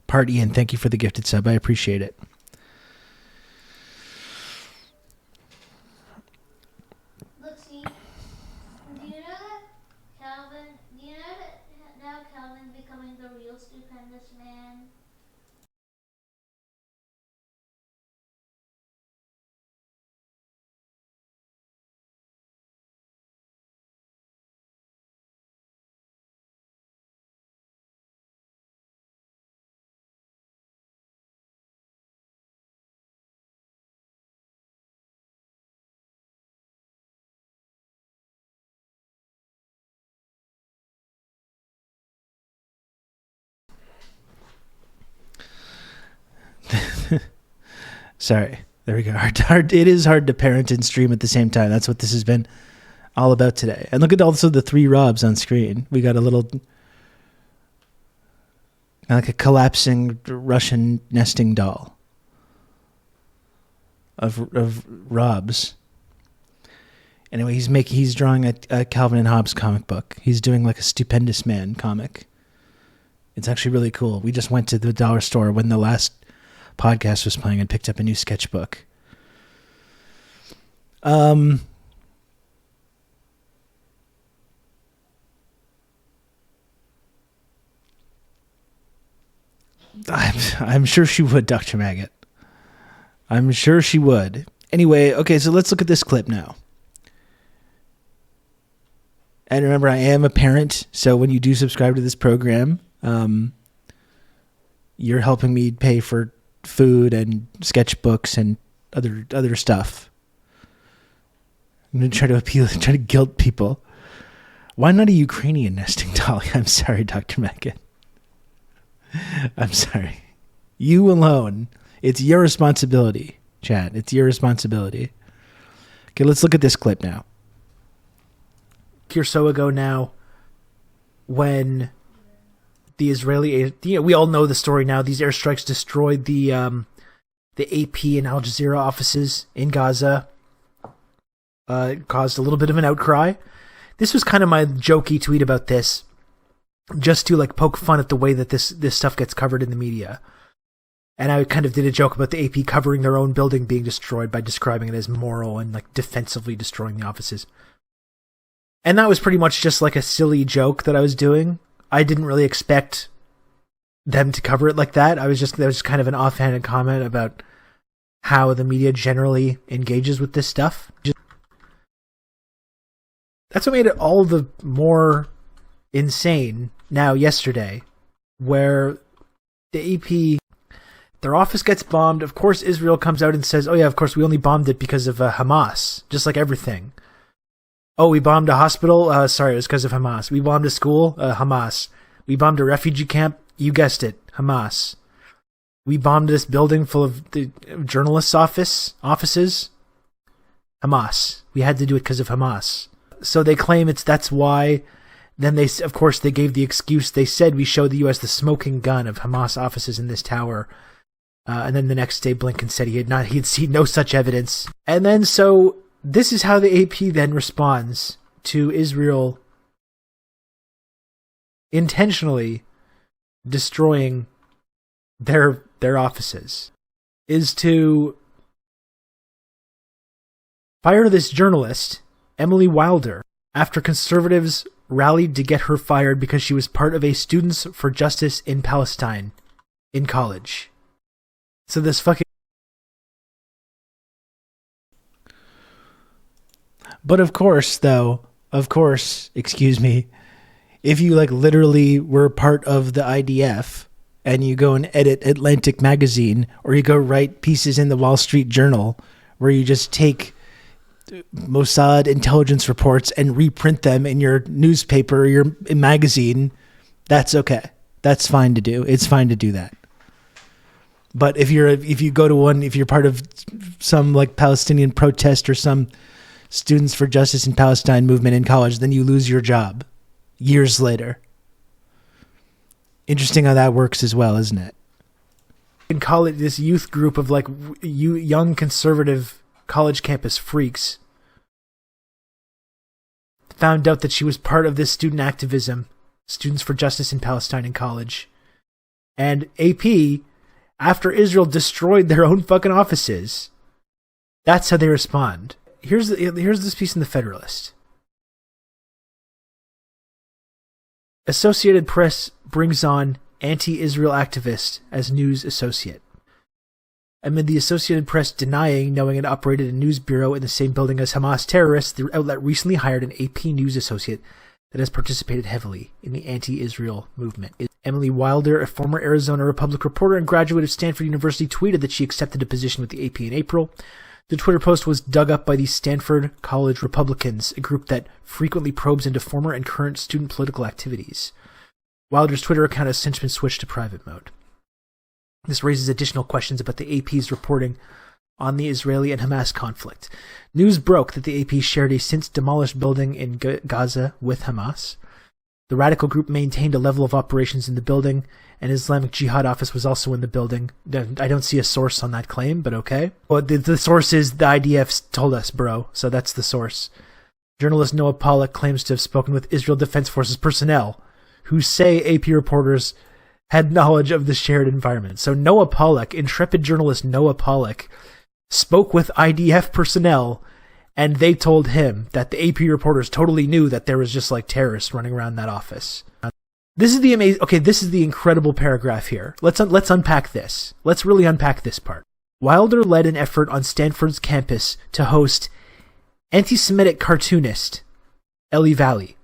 Part Ian, thank you for the gifted sub. I appreciate it. Let's see. Do you know that Calvin? Do you know that now Calvin's becoming the real stupendous man? Sorry. There we go. It is hard to parent and stream at the same time. That's what this has been all about today. And look at also the 3 Robs on screen. We got a little, like a collapsing Russian nesting doll of Robs. Anyway, he's drawing a Calvin and Hobbes comic book. He's doing like a Stupendous Man comic. It's actually really cool. We just went to the dollar store when the last podcast was playing and picked up a new sketchbook. I'm sure she would, Dr. Maggot. I'm sure she would. Anyway, okay, so let's look at this clip now. And remember, I am a parent, so when you do subscribe to this program, you're helping me pay for food and sketchbooks and other stuff. I'm going to try to guilt people. Why not a Ukrainian nesting doll? I'm sorry, Dr. Maggot. I'm sorry. You alone. It's your responsibility, Chad. It's your responsibility. Okay, let's look at this clip now. A year or so ago now, when the Israeli, we all know the story now. These airstrikes destroyed the AP and Al Jazeera offices in Gaza. It caused a little bit of an outcry. This was kind of my jokey tweet about this, just to like poke fun at the way that this stuff gets covered in the media. And I kind of did a joke about the AP covering their own building being destroyed by describing it as moral and like defensively destroying the offices. And that was pretty much just like a silly joke that I was doing. I didn't really expect them to cover it like that. There was just kind of an offhanded comment about how the media generally engages with this stuff. That's what made it all the more insane now yesterday, where the AP, their office gets bombed. Of course, Israel comes out and says, oh yeah, of course, we only bombed it because of Hamas, just like everything. Oh, we bombed a hospital? Sorry, it was because of Hamas. We bombed a school? Hamas. We bombed a refugee camp? You guessed it, Hamas. We bombed this building full of the journalists' offices? Hamas. We had to do it because of Hamas. So they claim that's why. Then they gave the excuse. They said we showed the U.S. the smoking gun of Hamas offices in this tower. And then the next day, Blinken said he'd seen no such evidence. And then so this is how the AP then responds to Israel intentionally destroying their offices, is to fire this journalist, Emily Wilder, after conservatives rallied to get her fired because she was part of a Students for Justice in Palestine in college. So this fucking... But of course, excuse me, if you like literally were part of the IDF and you go and edit Atlantic Magazine, or you go write pieces in the Wall Street Journal where you just take Mossad intelligence reports and reprint them in your newspaper or your magazine, that's okay. That's fine to do. It's fine to do that. But if you're part of some like Palestinian protest or some Students for Justice in Palestine movement in college, then you lose your job years later. Interesting how that works as well, isn't it? In college, this youth group of like young conservative college campus freaks found out that she was part of this student activism, Students for Justice in Palestine in college. And AP, after Israel destroyed their own fucking offices, that's how they respond. Here's this piece in the Federalist. Associated Press brings on anti-Israel activist as news associate. Amid the Associated Press denying knowing it operated a news bureau in the same building as Hamas terrorists, the outlet recently hired an AP news associate that has participated heavily in the anti-Israel movement. Emily Wilder, a former Arizona Republic reporter and graduate of Stanford University, tweeted that she accepted a position with the AP in April. The Twitter post was dug up by the Stanford College Republicans, a group that frequently probes into former and current student political activities. Wilder's Twitter account has since been switched to private mode. This raises additional questions about the AP's reporting on the Israeli and Hamas conflict. News broke that the AP shared a since-demolished building in Gaza with Hamas. The radical group maintained a level of operations in the building. An Islamic Jihad office was also in the building. I don't see a source on that claim, but okay. Well, the source is the IDF told us, bro, so that's the source. Journalist Noah Pollack claims to have spoken with Israel Defense Forces personnel who say AP reporters had knowledge of the shared environment. So Noah Pollack, intrepid journalist Noah Pollack, spoke with IDF personnel, and they told him that the AP reporters totally knew that there was just like terrorists running around that office. This is the amazing. Okay, this is the incredible paragraph here. Let's unpack this. Let's really unpack this part. Wilder led an effort on Stanford's campus to host anti-Semitic cartoonist Elie Valley.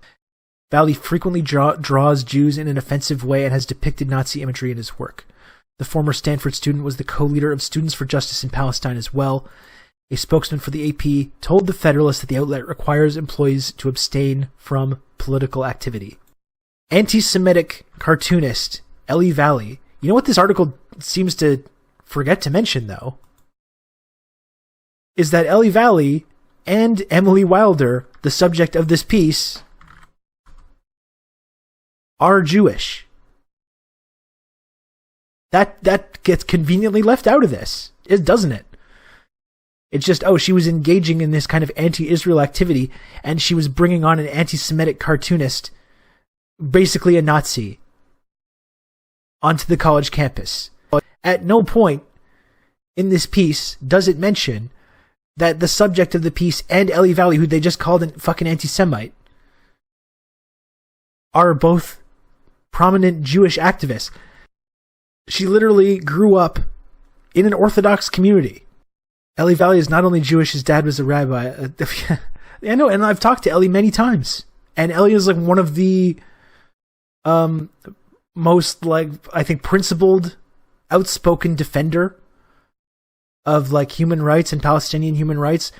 Valley frequently draws Jews in an offensive way and has depicted Nazi imagery in his work. The former Stanford student was the co-leader of Students for Justice in Palestine as well. A spokesman for the AP told the Federalist that the outlet requires employees to abstain from political activity. Anti-Semitic cartoonist Elie Valley. You know what this article seems to forget to mention, though? Is that Elie Valley and Emily Wilder, the subject of this piece, are Jewish. That gets conveniently left out of this, doesn't it? It's just, she was engaging in this kind of anti-Israel activity, and she was bringing on an anti-Semitic cartoonist, basically a Nazi, onto the college campus. At no point in this piece does it mention that the subject of the piece and Elie Valley, who they just called a fucking anti-Semite, are both prominent Jewish activists. She literally grew up in an Orthodox community. Elie Valley is not only Jewish, his dad was a rabbi. I know, and I've talked to Elie many times. And Elie is like one of the most, like, I think, principled, outspoken defender of like human rights and Palestinian human rights.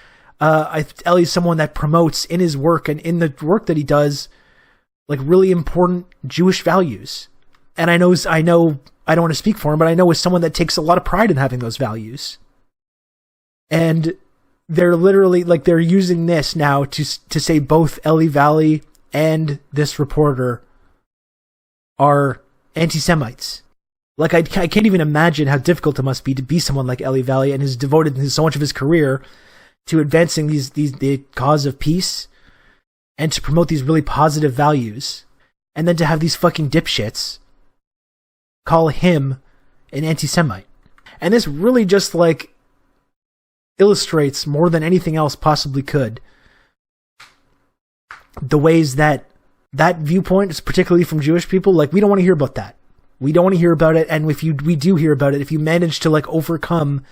Elie's someone that promotes in his work and in the work that he does, like, really important Jewish values. And I know, I don't want to speak for him, but I know as someone that takes a lot of pride in having those values. And they're literally, like, they're using this now to say both Elie Valley and this reporter are anti-Semites. Like, I can't even imagine how difficult it must be to be someone like Elie Valley and has devoted so much of his career to advancing the cause of peace and to promote these really positive values, and then to have these fucking dipshits call him an anti-Semite. And this really just, like, illustrates more than anything else possibly could the ways that viewpoint, particularly from Jewish people, like, we don't want to hear about that. We don't want to hear about it, and if we do hear about it, if you manage to, like, overcome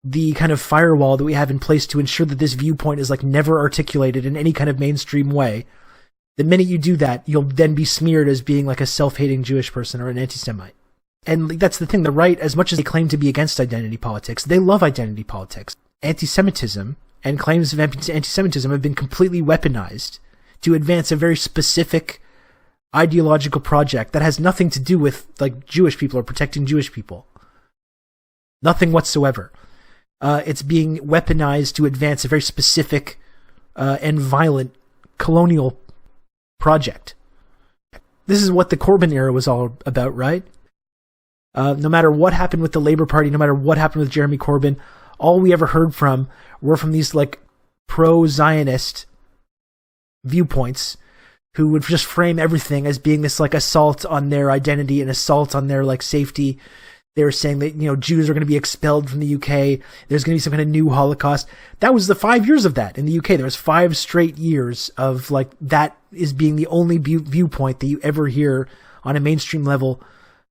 the kind of firewall that we have in place to ensure that this viewpoint is, like, never articulated in any kind of mainstream way, the minute you do that, you'll then be smeared as being, like, a self-hating Jewish person or an anti-Semite. And that's the thing, the right, as much as they claim to be against identity politics, they love identity politics. Anti-Semitism and claims of anti-Semitism have been completely weaponized to advance a very specific ideological project that has nothing to do with, like, Jewish people or protecting Jewish people. Nothing whatsoever. It's being weaponized to advance a very specific and violent colonial project. This is what the Corbyn era was all about, right? No matter what happened with the Labour Party, no matter what happened with Jeremy Corbyn, all we ever heard from were from these, like, pro-Zionist viewpoints who would just frame everything as being this, like, assault on their identity and assault on their, like, safety. They were saying that, you know, Jews are going to be expelled from the UK. There's going to be some kind of new Holocaust. That was the 5 years of that in the UK. There was 5 straight years of, like, that is being the only viewpoint that you ever hear on a mainstream level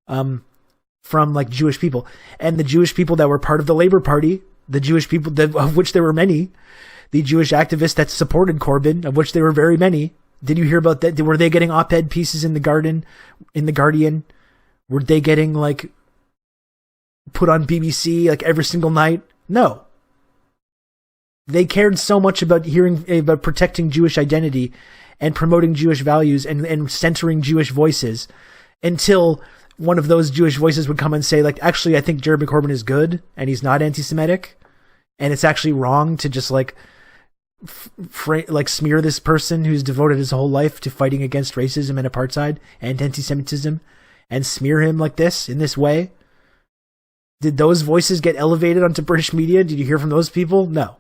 from, like, Jewish people. And the Jewish people that were part of the Labour Party, the Jewish people, of which there were many, the Jewish activists that supported Corbyn, of which there were very many. Did you hear about that? Were they getting op-ed pieces in the Guardian? Were they getting, like, put on BBC, like, every single night? No. They cared so much about protecting Jewish identity and promoting Jewish values and centering Jewish voices until one of those Jewish voices would come and say, like, actually, I think Jeremy Corbyn is good and he's not anti-Semitic, and it's actually wrong to just, like, smear this person who's devoted his whole life to fighting against racism and apartheid and anti-Semitism and smear him like this, in this way. Did those voices get elevated onto British media? Did you hear from those people? No.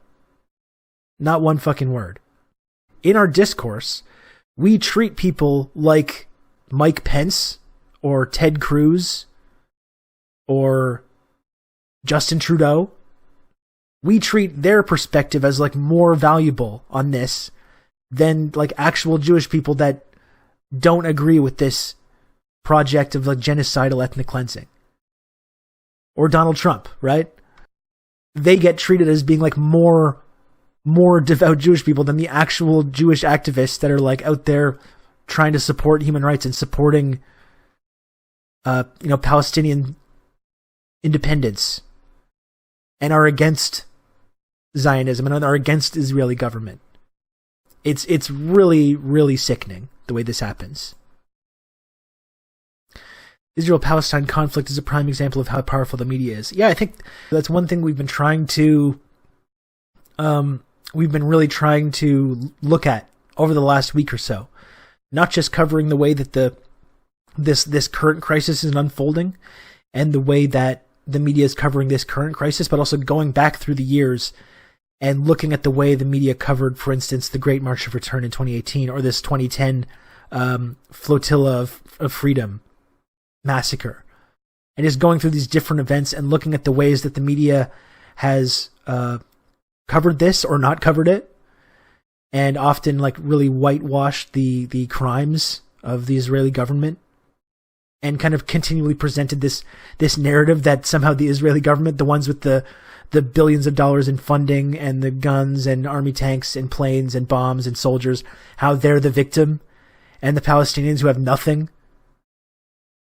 Not one fucking word. In our discourse, we treat people like Mike Pence or Ted Cruz or Justin Trudeau. We treat their perspective as, like, more valuable on this than, like, actual Jewish people that don't agree with this project of, like, genocidal ethnic cleansing. Or Donald Trump, right? They get treated as being, like, more devout Jewish people than the actual Jewish activists that are, like, out there trying to support human rights and supporting Palestinian independence and are against Zionism and are against Israeli government. It's really, really sickening the way this happens. Israel-Palestine conflict is a prime example of how powerful the media is. Yeah, I think that's one thing we've been trying to really trying to look at over the last week or so. Not just covering the way that this current crisis is unfolding and the way that the media is covering this current crisis, but also going back through the years and looking at the way the media covered, for instance, the Great March of Return in 2018 or this 2010 Flotilla of Freedom massacre, and just going through these different events and looking at the ways that the media has covered this or not covered it, and often, like, really whitewashed the crimes of the Israeli government, and kind of continually presented this narrative that somehow the Israeli government, the ones with the billions of dollars in funding and the guns and army tanks and planes and bombs and soldiers, how they're the victim, and the Palestinians who have nothing.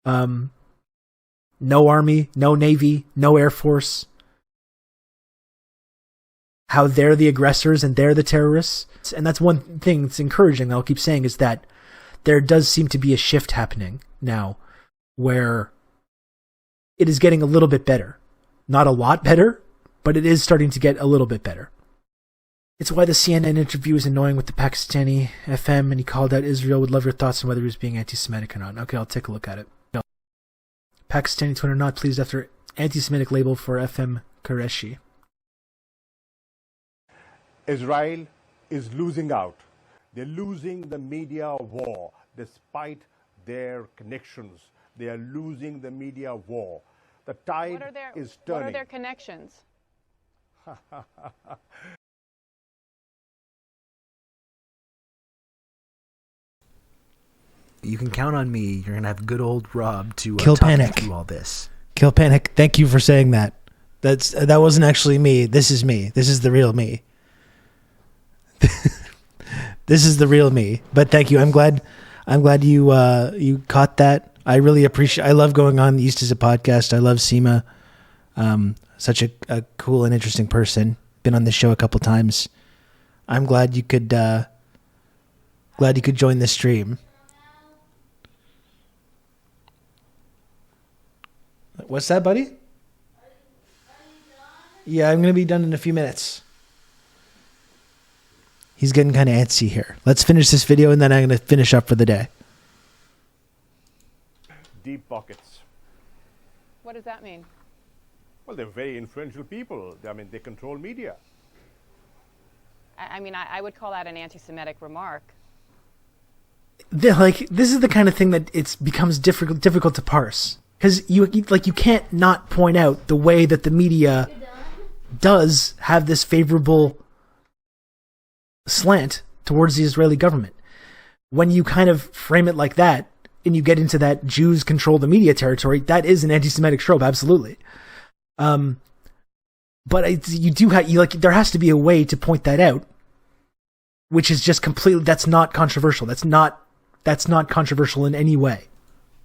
No army, no navy, no air force. How they're the aggressors and they're the terrorists. And that's one thing that's encouraging that I'll keep saying, is that there does seem to be a shift happening now where it is getting a little bit better. Not a lot better, but it is starting to get a little bit better. It's why the CNN interview is annoying with the Pakistani FM, and he called out Israel. Would love your thoughts on whether he was being anti-Semitic or not. Okay, I'll take a look at it. Pakistani Twitter not pleased after anti-Semitic label for FM Qureshi. Israel is losing out. They're losing the media war despite their connections. They are losing the media war. The tide is turning. What are their connections? You can count on me. You're going to have good old Rob to Kill talk Panic. through all this. Kill Panic. Thank you for saying that. That wasn't actually me. This is me. This is the real me. This is the real me. But thank you. I'm glad you caught that. I really appreciate. I love going on the East is a podcast. I love Seema. Such a cool and interesting person. Been on the show a couple times. I'm glad you could join the stream. What's that, buddy? Yeah, I'm going to be done in a few minutes. He's getting kind of antsy here. Let's finish this video and then I'm going to finish up for the day. Deep pockets. What does that mean? Well, they're very influential people. I mean, they control media. I mean, I would call that an anti-Semitic remark. This is the kind of thing that it becomes difficult to parse. Because you can't not point out the way that the media does have this favorable slant towards the Israeli government. When you kind of frame it like that, and you get into that Jews control the media territory, that is an anti-Semitic trope, absolutely. But there has to be a way to point that out, which is just completely, that's not controversial. That's not controversial in any way.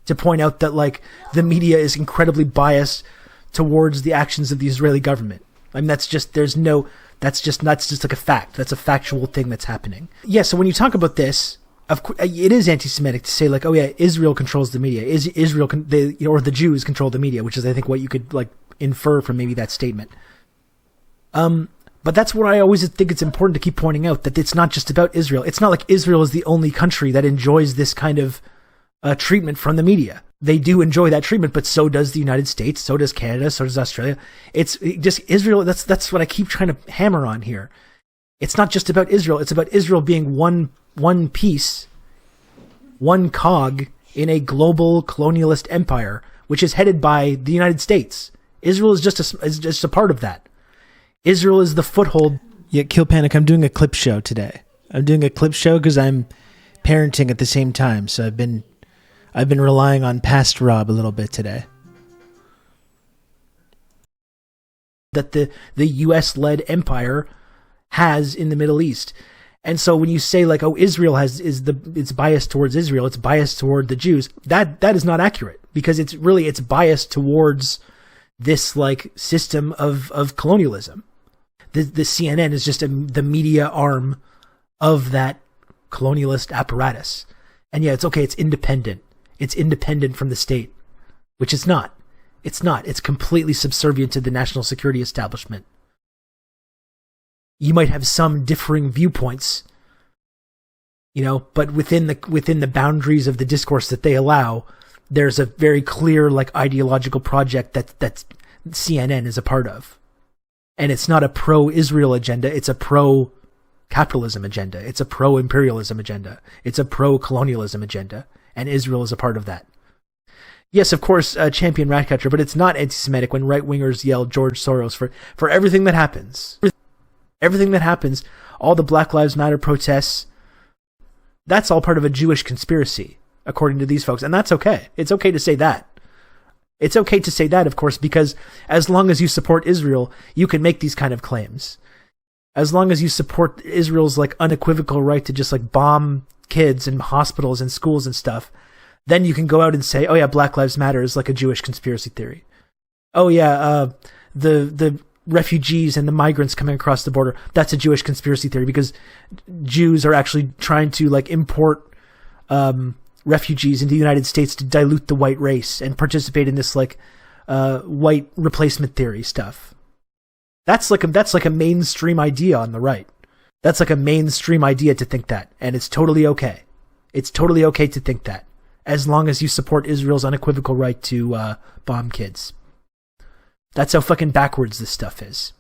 To point out that the media is incredibly biased towards the actions of the Israeli government. I mean, that's just like a fact. That's a factual thing that's happening. Yeah. So when you talk about this, of course, it is anti-Semitic to say oh yeah, Israel controls the media. Is Israel or the Jews control the media, which is I think what you could infer from maybe that statement. But that's what I always think it's important to keep pointing out, that it's not just about Israel. It's not like Israel is the only country that enjoys this kind of treatment from the media. They do enjoy that treatment, but so does the United States, so does Canada, so does Australia. It's just Israel. That's what I keep trying to hammer on here. It's not just about Israel. It's about Israel being one piece, one cog in a global colonialist empire, which is headed by the United States. Israel is just a part of that. Israel is the foothold. Yeah, Kill Panic. I'm doing a clip show today. I'm doing a clip show because I'm parenting at the same time. So I've been relying on past Rob a little bit today. That the U.S.-led empire has in the Middle East. And so when you say Israel it's biased towards Israel, it's biased toward the Jews, that is not accurate, because it's biased towards this system of colonialism. The CNN is just the media arm of that colonialist apparatus. And yeah, it's okay, it's independent. It's independent from the state, which it's not. It's not. It's completely subservient to the national security establishment. You might have some differing viewpoints, but within the boundaries of the discourse that they allow, there's a very clear ideological project that CNN is a part of. And it's not a pro-Israel agenda, it's a pro-capitalism agenda, it's a pro-imperialism agenda, it's a pro-colonialism agenda, and Israel is a part of that. Yes, of course, champion Ratcatcher, but it's not anti-Semitic when right-wingers yell George Soros for everything that happens. Everything that happens, all the Black Lives Matter protests, that's all part of a Jewish conspiracy, according to these folks. And that's okay. It's okay to say that. It's okay to say that, of course, because as long as you support Israel, you can make these kind of claims. As long as you support Israel's unequivocal right to just bomb kids and hospitals and schools and stuff, then you can go out and say, oh yeah, Black Lives Matter is a Jewish conspiracy theory. Oh yeah, the refugees and the migrants coming across the border, that's a Jewish conspiracy theory, because Jews are actually trying to import refugees into the United States to dilute the white race and participate in this white replacement theory stuff. That's a mainstream idea on the right. That's a mainstream idea to think that, and it's totally okay. It's totally okay to think that. as long as you support Israel's unequivocal right to bomb kids. That's how fucking backwards this stuff is.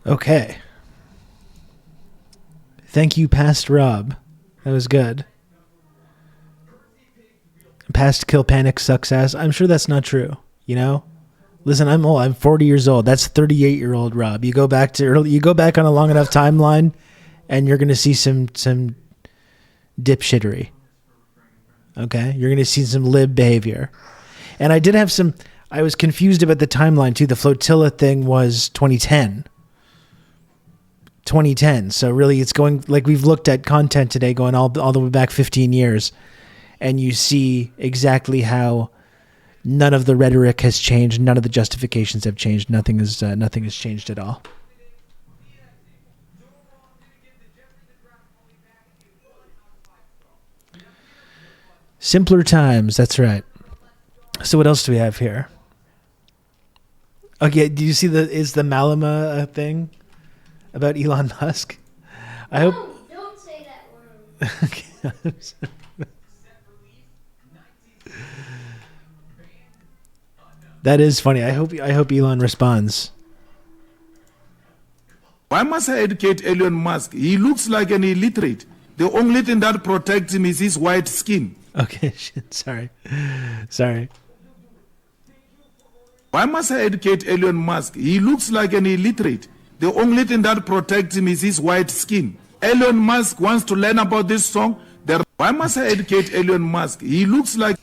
Okay. Thank you, Past Rob. That was good. Past Kill Panic sucks ass. I'm sure that's not true. You know? Listen, I'm old. I'm 40 years old. That's 38-year-old Rob. You go back on a long enough timeline, and you're gonna see some dipshittery. Okay? You're gonna see some lib behavior. And I did have some. I was confused about the timeline too. The flotilla thing was 2010. 2010. So really, it's going like we've looked at content today, going all the way back 15 years, and you see exactly how none of the rhetoric has changed, none of the justifications have changed. Nothing has changed at all. Simpler times. That's right. So what else do we have here? Okay, do you see the Malama thing about Elon Musk? I hope. Don't say that word. Okay. That is funny. I hope Elon responds. Why must I educate Elon Musk? He looks like an illiterate. The only thing that protects him is his white skin. Okay, shit. Sorry. Why must I educate Elon Musk? He looks like an illiterate. The only thing that protects him is his white skin. Elon Musk wants to learn about this song. Why must I educate Elon Musk? He looks like...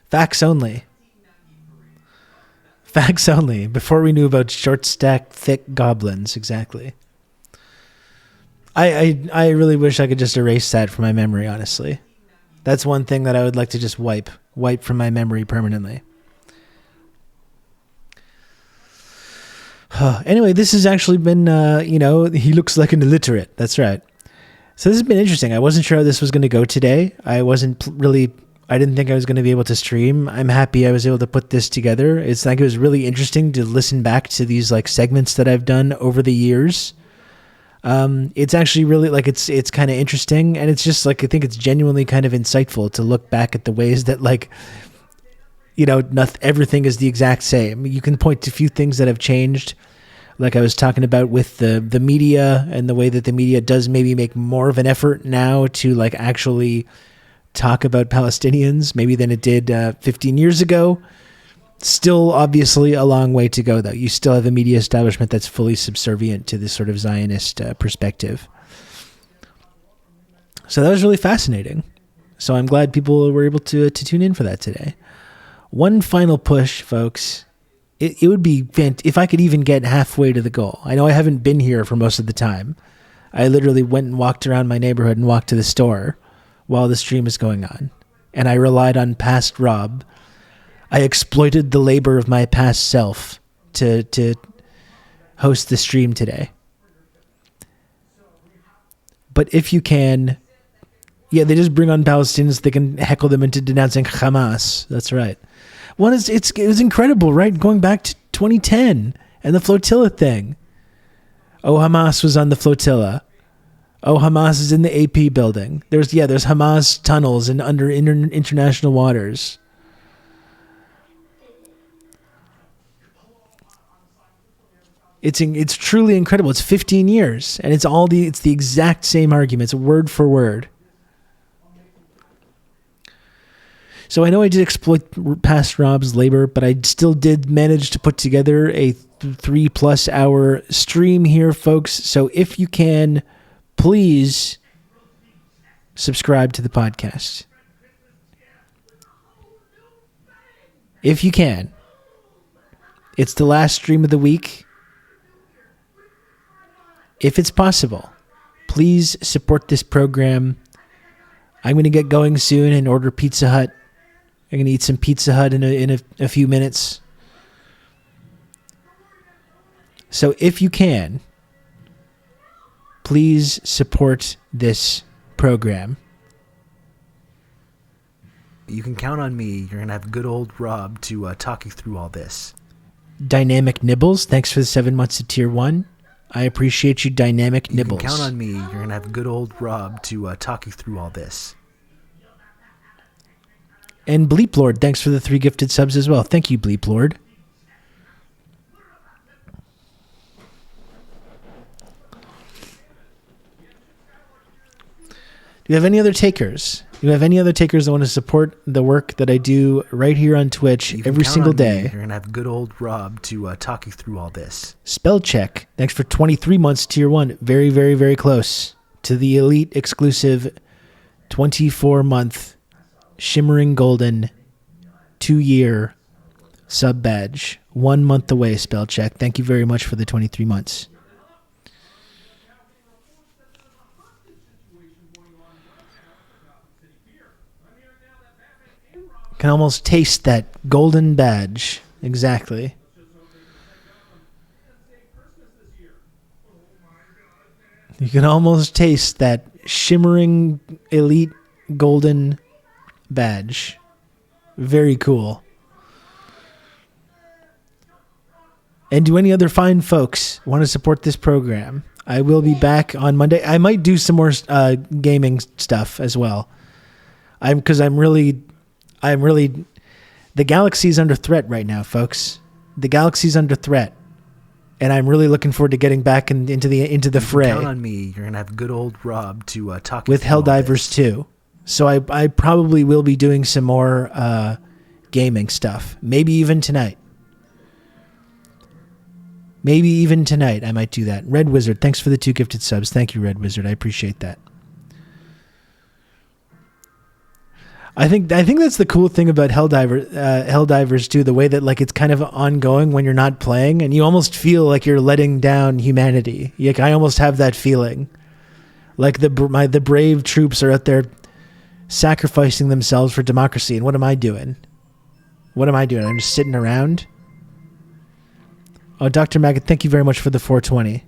Facts only. Facts only. Before we knew about short stack thick goblins, exactly. I really wish I could just erase that from my memory, honestly. That's one thing that I would like to just wipe from my memory permanently. Anyway, this has actually been, he looks like an illiterate. That's right. So this has been interesting. I wasn't sure how this was going to go today. I didn't think I was going to be able to stream. I'm happy I was able to put this together. It's like it was really interesting to listen back to these like segments that I've done over the years. It's actually really like it's kind of interesting, and it's just like I think it's genuinely kind of insightful to look back at the ways that like everything is the exact same. You can point to a few things that have changed, like I was talking about with the media and the way that the media does maybe make more of an effort now to like actually talk about Palestinians maybe than it did 15 years ago. Still obviously a long way to go though. You still have a media establishment that's fully subservient to this sort of Zionist perspective. So that was really fascinating. So I'm glad people were able to tune in for that today. One final push, folks. It would be if I could even get halfway to the goal. I know I haven't been here for most of the time. I literally went and walked around my neighborhood and walked to the store while the stream is going on. And I relied on Past Rob. I exploited the labor of my past self to host the stream today. But if you can, they just bring on Palestinians. They can heckle them into denouncing Hamas. That's right. It was incredible, right? Going back to 2010 and the flotilla thing. Oh, Hamas was on the flotilla. Oh, Hamas is in the AP building. There's Hamas tunnels under international waters. It's truly incredible. It's 15 years, and it's the exact same arguments, word for word. So I know I did exploit Past Rob's labor, but I still did manage to put together a 3+ hour stream here, folks. So if you can, please subscribe to the podcast. If you can. It's the last stream of the week. If it's possible, please support this program. I'm going to get going soon and order Pizza Hut. I'm going to eat some Pizza Hut in a few minutes. So if you can, please support this program. You can count on me. You're going to have good old Rob to talk you through all this. Dynamic Nibbles, thanks for the 7 months to Tier 1. I appreciate you, Dynamic You Nibbles. can count on me. You're going to have good old Rob to talk you through all this. And Bleep Lord, thanks for the 3 gifted subs as well. Thank you, Bleep Lord. Do you have any other takers? Do you have any other takers that want to support the work that I do right here on Twitch every single day? You're going to have good old Rob to talk you through all this. Spell check. Thanks for 23 months, tier 1. Very, very, very close to the elite exclusive 24-month shimmering golden 2-year sub badge. 1 month away, spell check. Thank you very much for the 23 months. Can almost taste that golden badge. Exactly. You can almost taste that shimmering elite golden badge. Very cool. And do any other fine folks want to support this program? I will be back on Monday. I might do some more gaming stuff as well. Because I'm really, the galaxy's under threat right now, folks. The galaxy's under threat, and I'm really looking forward to getting back into the fray. Count on me. You're gonna have good old Rob to talk with Helldivers 2. So I probably will be doing some more gaming stuff. Maybe even tonight. Maybe even tonight I might do that. Red Wizard, thanks for the 2 gifted subs. Thank you, Red Wizard. I appreciate that. I think that's the cool thing about Helldivers too, the way that like it's kind of ongoing when you're not playing, and you almost feel like you're letting down humanity. Like I almost have that feeling, like the brave troops are out there sacrificing themselves for democracy, and what am I doing? What am I doing? I'm just sitting around. Oh, Dr. Maggot, thank you very much for the 420.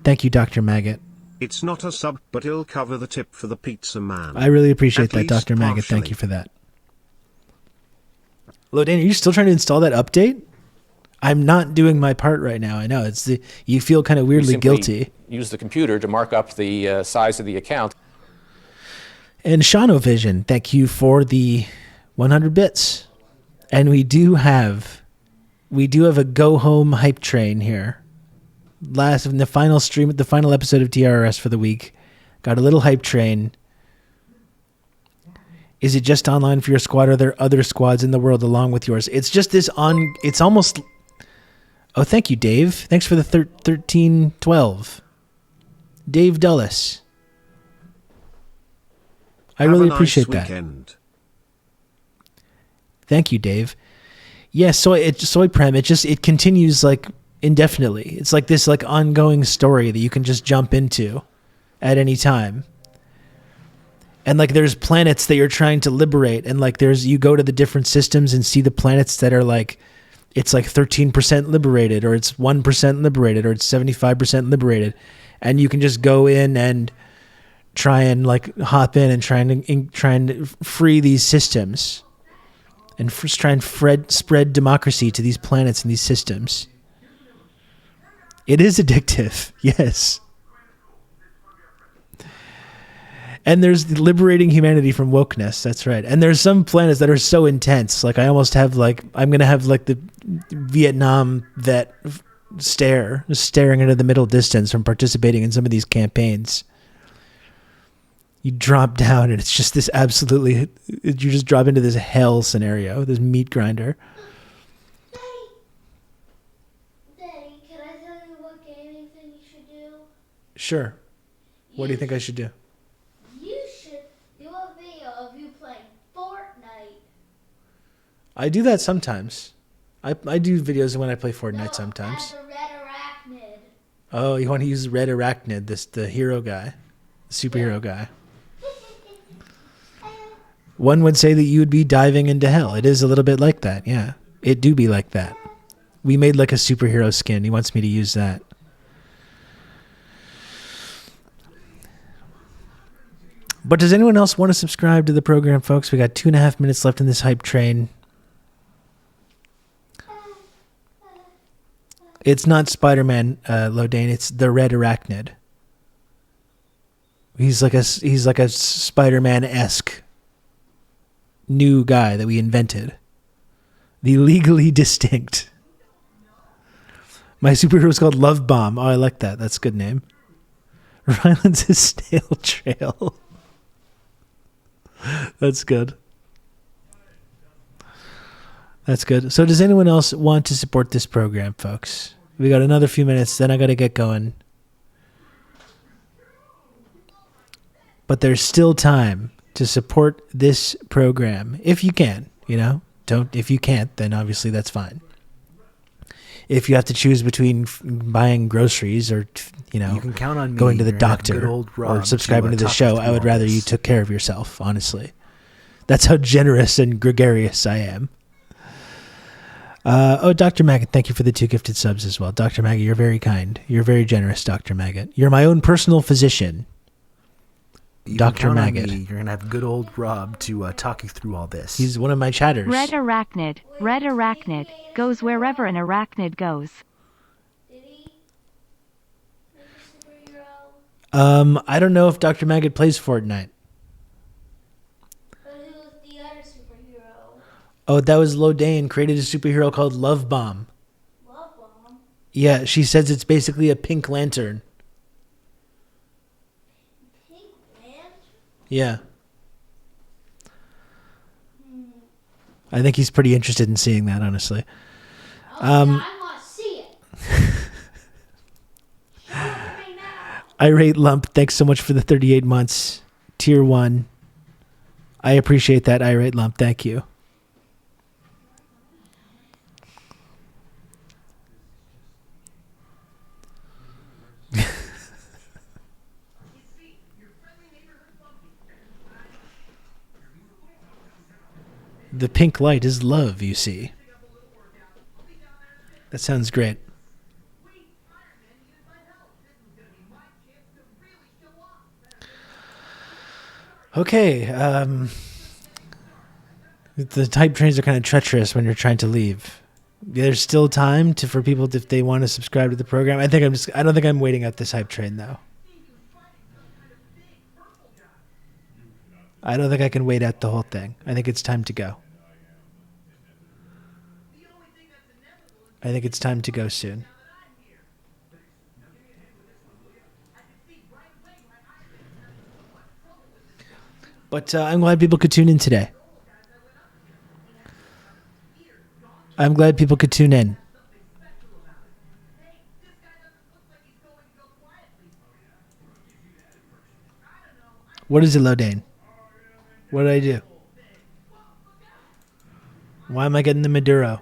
Thank you, Dr. Maggot. It's not a sub, but it'll cover the tip for the pizza man. I really appreciate that, At least Dr. Maggot. partially. Thank you for that. Lodan, are you still trying to install that update? I'm not doing my part right now. I know you feel kind of weirdly guilty. Use the computer to mark up the size of the account. And Shanovision, thank you for the 100 bits. And we do have a go home hype train here. In the final stream, the final episode of TRRS for the week, got a little hype train. Is it just online for your squad, or are there other squads in the world along with yours? It's just this it's almost. Oh, thank you, Dave. Thanks for the 1312. Dave Dulles. I really appreciate that. Thank you, Dave. Yeah, Soy Prem, it continues like indefinitely. It's like this like ongoing story that you can just jump into at any time. And like there's planets that you're trying to liberate, and like you go to the different systems and see the planets that are like it's like 13% liberated, or it's 1% liberated, or it's 75% liberated, and you can just go in and try and like hop in and try and free these systems and try and spread democracy to these planets and these systems. It is addictive, yes. And there's liberating humanity from wokeness. That's right. And there's some planets that are so intense. Like I almost have like, I'm going to have like the Vietnam vet staring into the middle distance from participating in some of these campaigns. You drop down and it's just this you just drop into this hell scenario, this meat grinder. Daddy, can I tell you what gaming thing you should do? Sure. What do you think I should do? You should do a video of you playing Fortnite. I do that sometimes. I do videos when I play Fortnite sometimes. As a red arachnid. Oh, you want to use Red Arachnid, the hero guy, the superhero guy. One would say that you would be diving into hell. It is a little bit like that, yeah. It do be like that. We made like a superhero skin. He wants me to use that. But does anyone else want to subscribe to the program, folks? We got 2.5 minutes left in this hype train. It's not Spider-Man, Lodane. It's the Red Arachnid. He's like a Spider-Man-esque new guy that we invented. The legally distinct. My superhero is called Love Bomb. Oh, I like that. That's a good name. Ryland's a snail trail. That's good. That's good. So does anyone else want to support this program, folks? We got another few minutes, then I got to get going. But there's still time to support this program if you can, you know? If you can't, then obviously that's fine. If you have to choose between buying groceries or, you know, You can count on me. going to the You're gonna have doctor good old Rob or subscribing to, to the talk show, us I through would all rather this. you took care of yourself, honestly. That's how generous and gregarious I am. Dr. Maggot, thank you for the 2 gifted subs as well. Dr. Maggot, you're very kind. You're very generous, Dr. Maggot. You're my own personal physician. You Dr. can count on Maggot. me. You're going to have good old Rob to talk you through all this. He's one of my chatters. Red arachnid goes wherever an arachnid goes. I don't know if Dr. Maggot plays Fortnite. But who was the other superhero? Oh, that was Lodane created a superhero called Love Bomb. Love Bomb? Yeah, she says it's basically a pink lantern. Pink Lantern? Yeah. I think he's pretty interested in seeing that, honestly. I want to see it. Irate Lump, thanks so much for the 38 months. Tier 1. I appreciate that, Irate Lump. Thank you. The pink light is love, you see. That sounds great. Okay, the type trains are kind of treacherous when you're trying to leave. There's still time for people if they want to subscribe to the program. I don't think I'm waiting out this hype train though. I don't think I can wait out the whole thing. I think it's time to go. I think it's time to go soon. But I'm glad people could tune in today. I'm glad people could tune in. What is it, Lodane? What did I do? Why am I getting the Maduro?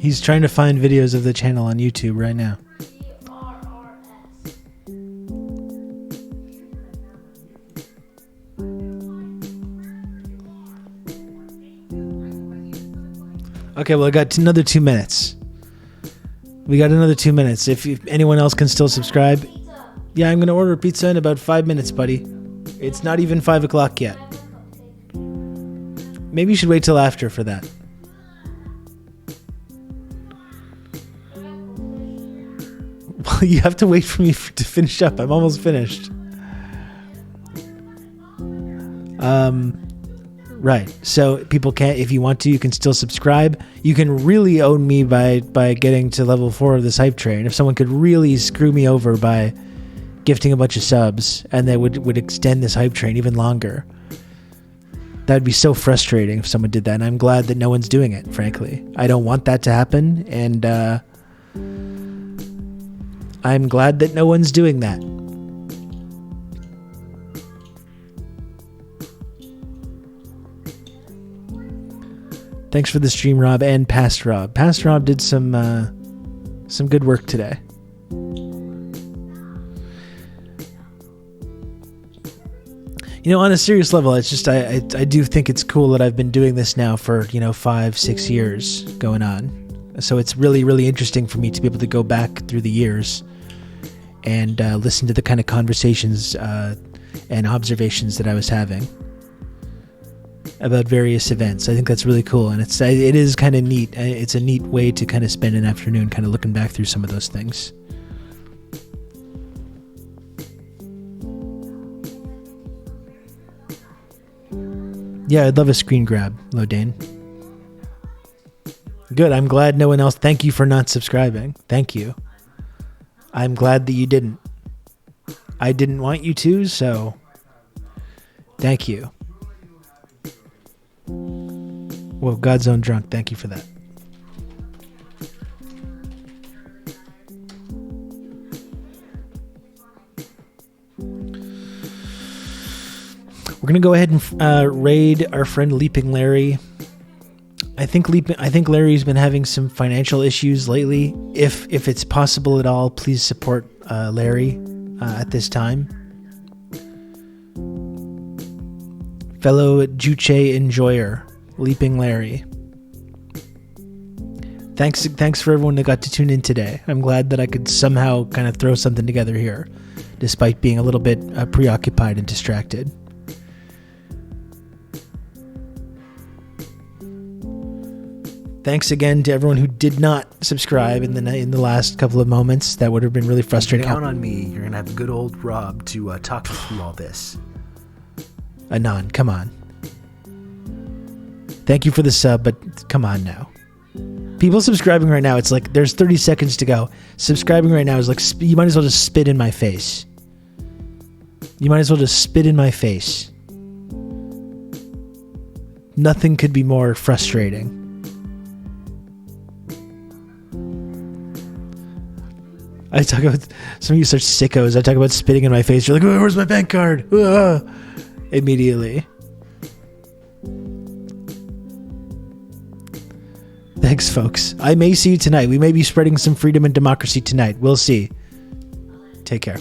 He's trying to find videos of the channel on YouTube right now. Okay, well, I got another 2 minutes. We got another 2 minutes. If anyone else can still subscribe. Yeah, I'm going to order a pizza in about 5 minutes, buddy. It's not even 5 o'clock yet. Maybe you should wait till after for that. Well, you have to wait for me to finish up. I'm almost finished. Right. So people can't, if you want to, you can still subscribe. You can really own me by getting to level 4 of this hype train. If someone could really screw me over by gifting a bunch of subs and that would extend this hype train even longer. That'd be so frustrating if someone did that. And I'm glad that no one's doing it, frankly. I don't want that to happen. And I'm glad that no one's doing that. Thanks for the stream, Rob, and Past Rob. Past Rob did some Some good work today. You know, on a serious level, it's just I do think it's cool that I've been doing this now for 5-6 years going on. So it's really, really interesting for me to be able to go back through the years and listen to the kind of conversations and observations that I was having about various events. I think that's really cool, and it is kind of neat. It's a neat way to kind of spend an afternoon kind of looking back through some of those things. Yeah, I'd love a screen grab, Lodane. Good, I'm glad no one else... Thank you for not subscribing. Thank you. I'm glad that you didn't. I didn't want you to, so... Thank you. Well, God's Own Drunk, thank you for that. We're gonna go ahead and raid our friend Leaping Larry. I think Larry's been having some financial issues lately. If it's possible at all, please support Larry at this time. Fellow Juche enjoyer, Leaping Larry. Thanks for everyone that got to tune in today. I'm glad that I could somehow kind of throw something together here, despite being a little bit preoccupied and distracted. Thanks again to everyone who did not subscribe in the last couple of moments. That would have been really frustrating. Count on me. You're going to have good old Rob to talk you through all this. Anon, come on. Thank you for the sub, but come on now. People subscribing right now, it's like there's 30 seconds to go. Subscribing right now is like you might as well just spit in my face. You might as well just spit in my face. Nothing could be more frustrating. I talk about some of you such sickos. I talk about spitting in my face. You're like, oh, where's my bank card? Immediately. Thanks, folks. I may see you tonight. We may be spreading some freedom and democracy tonight. We'll see. Take care.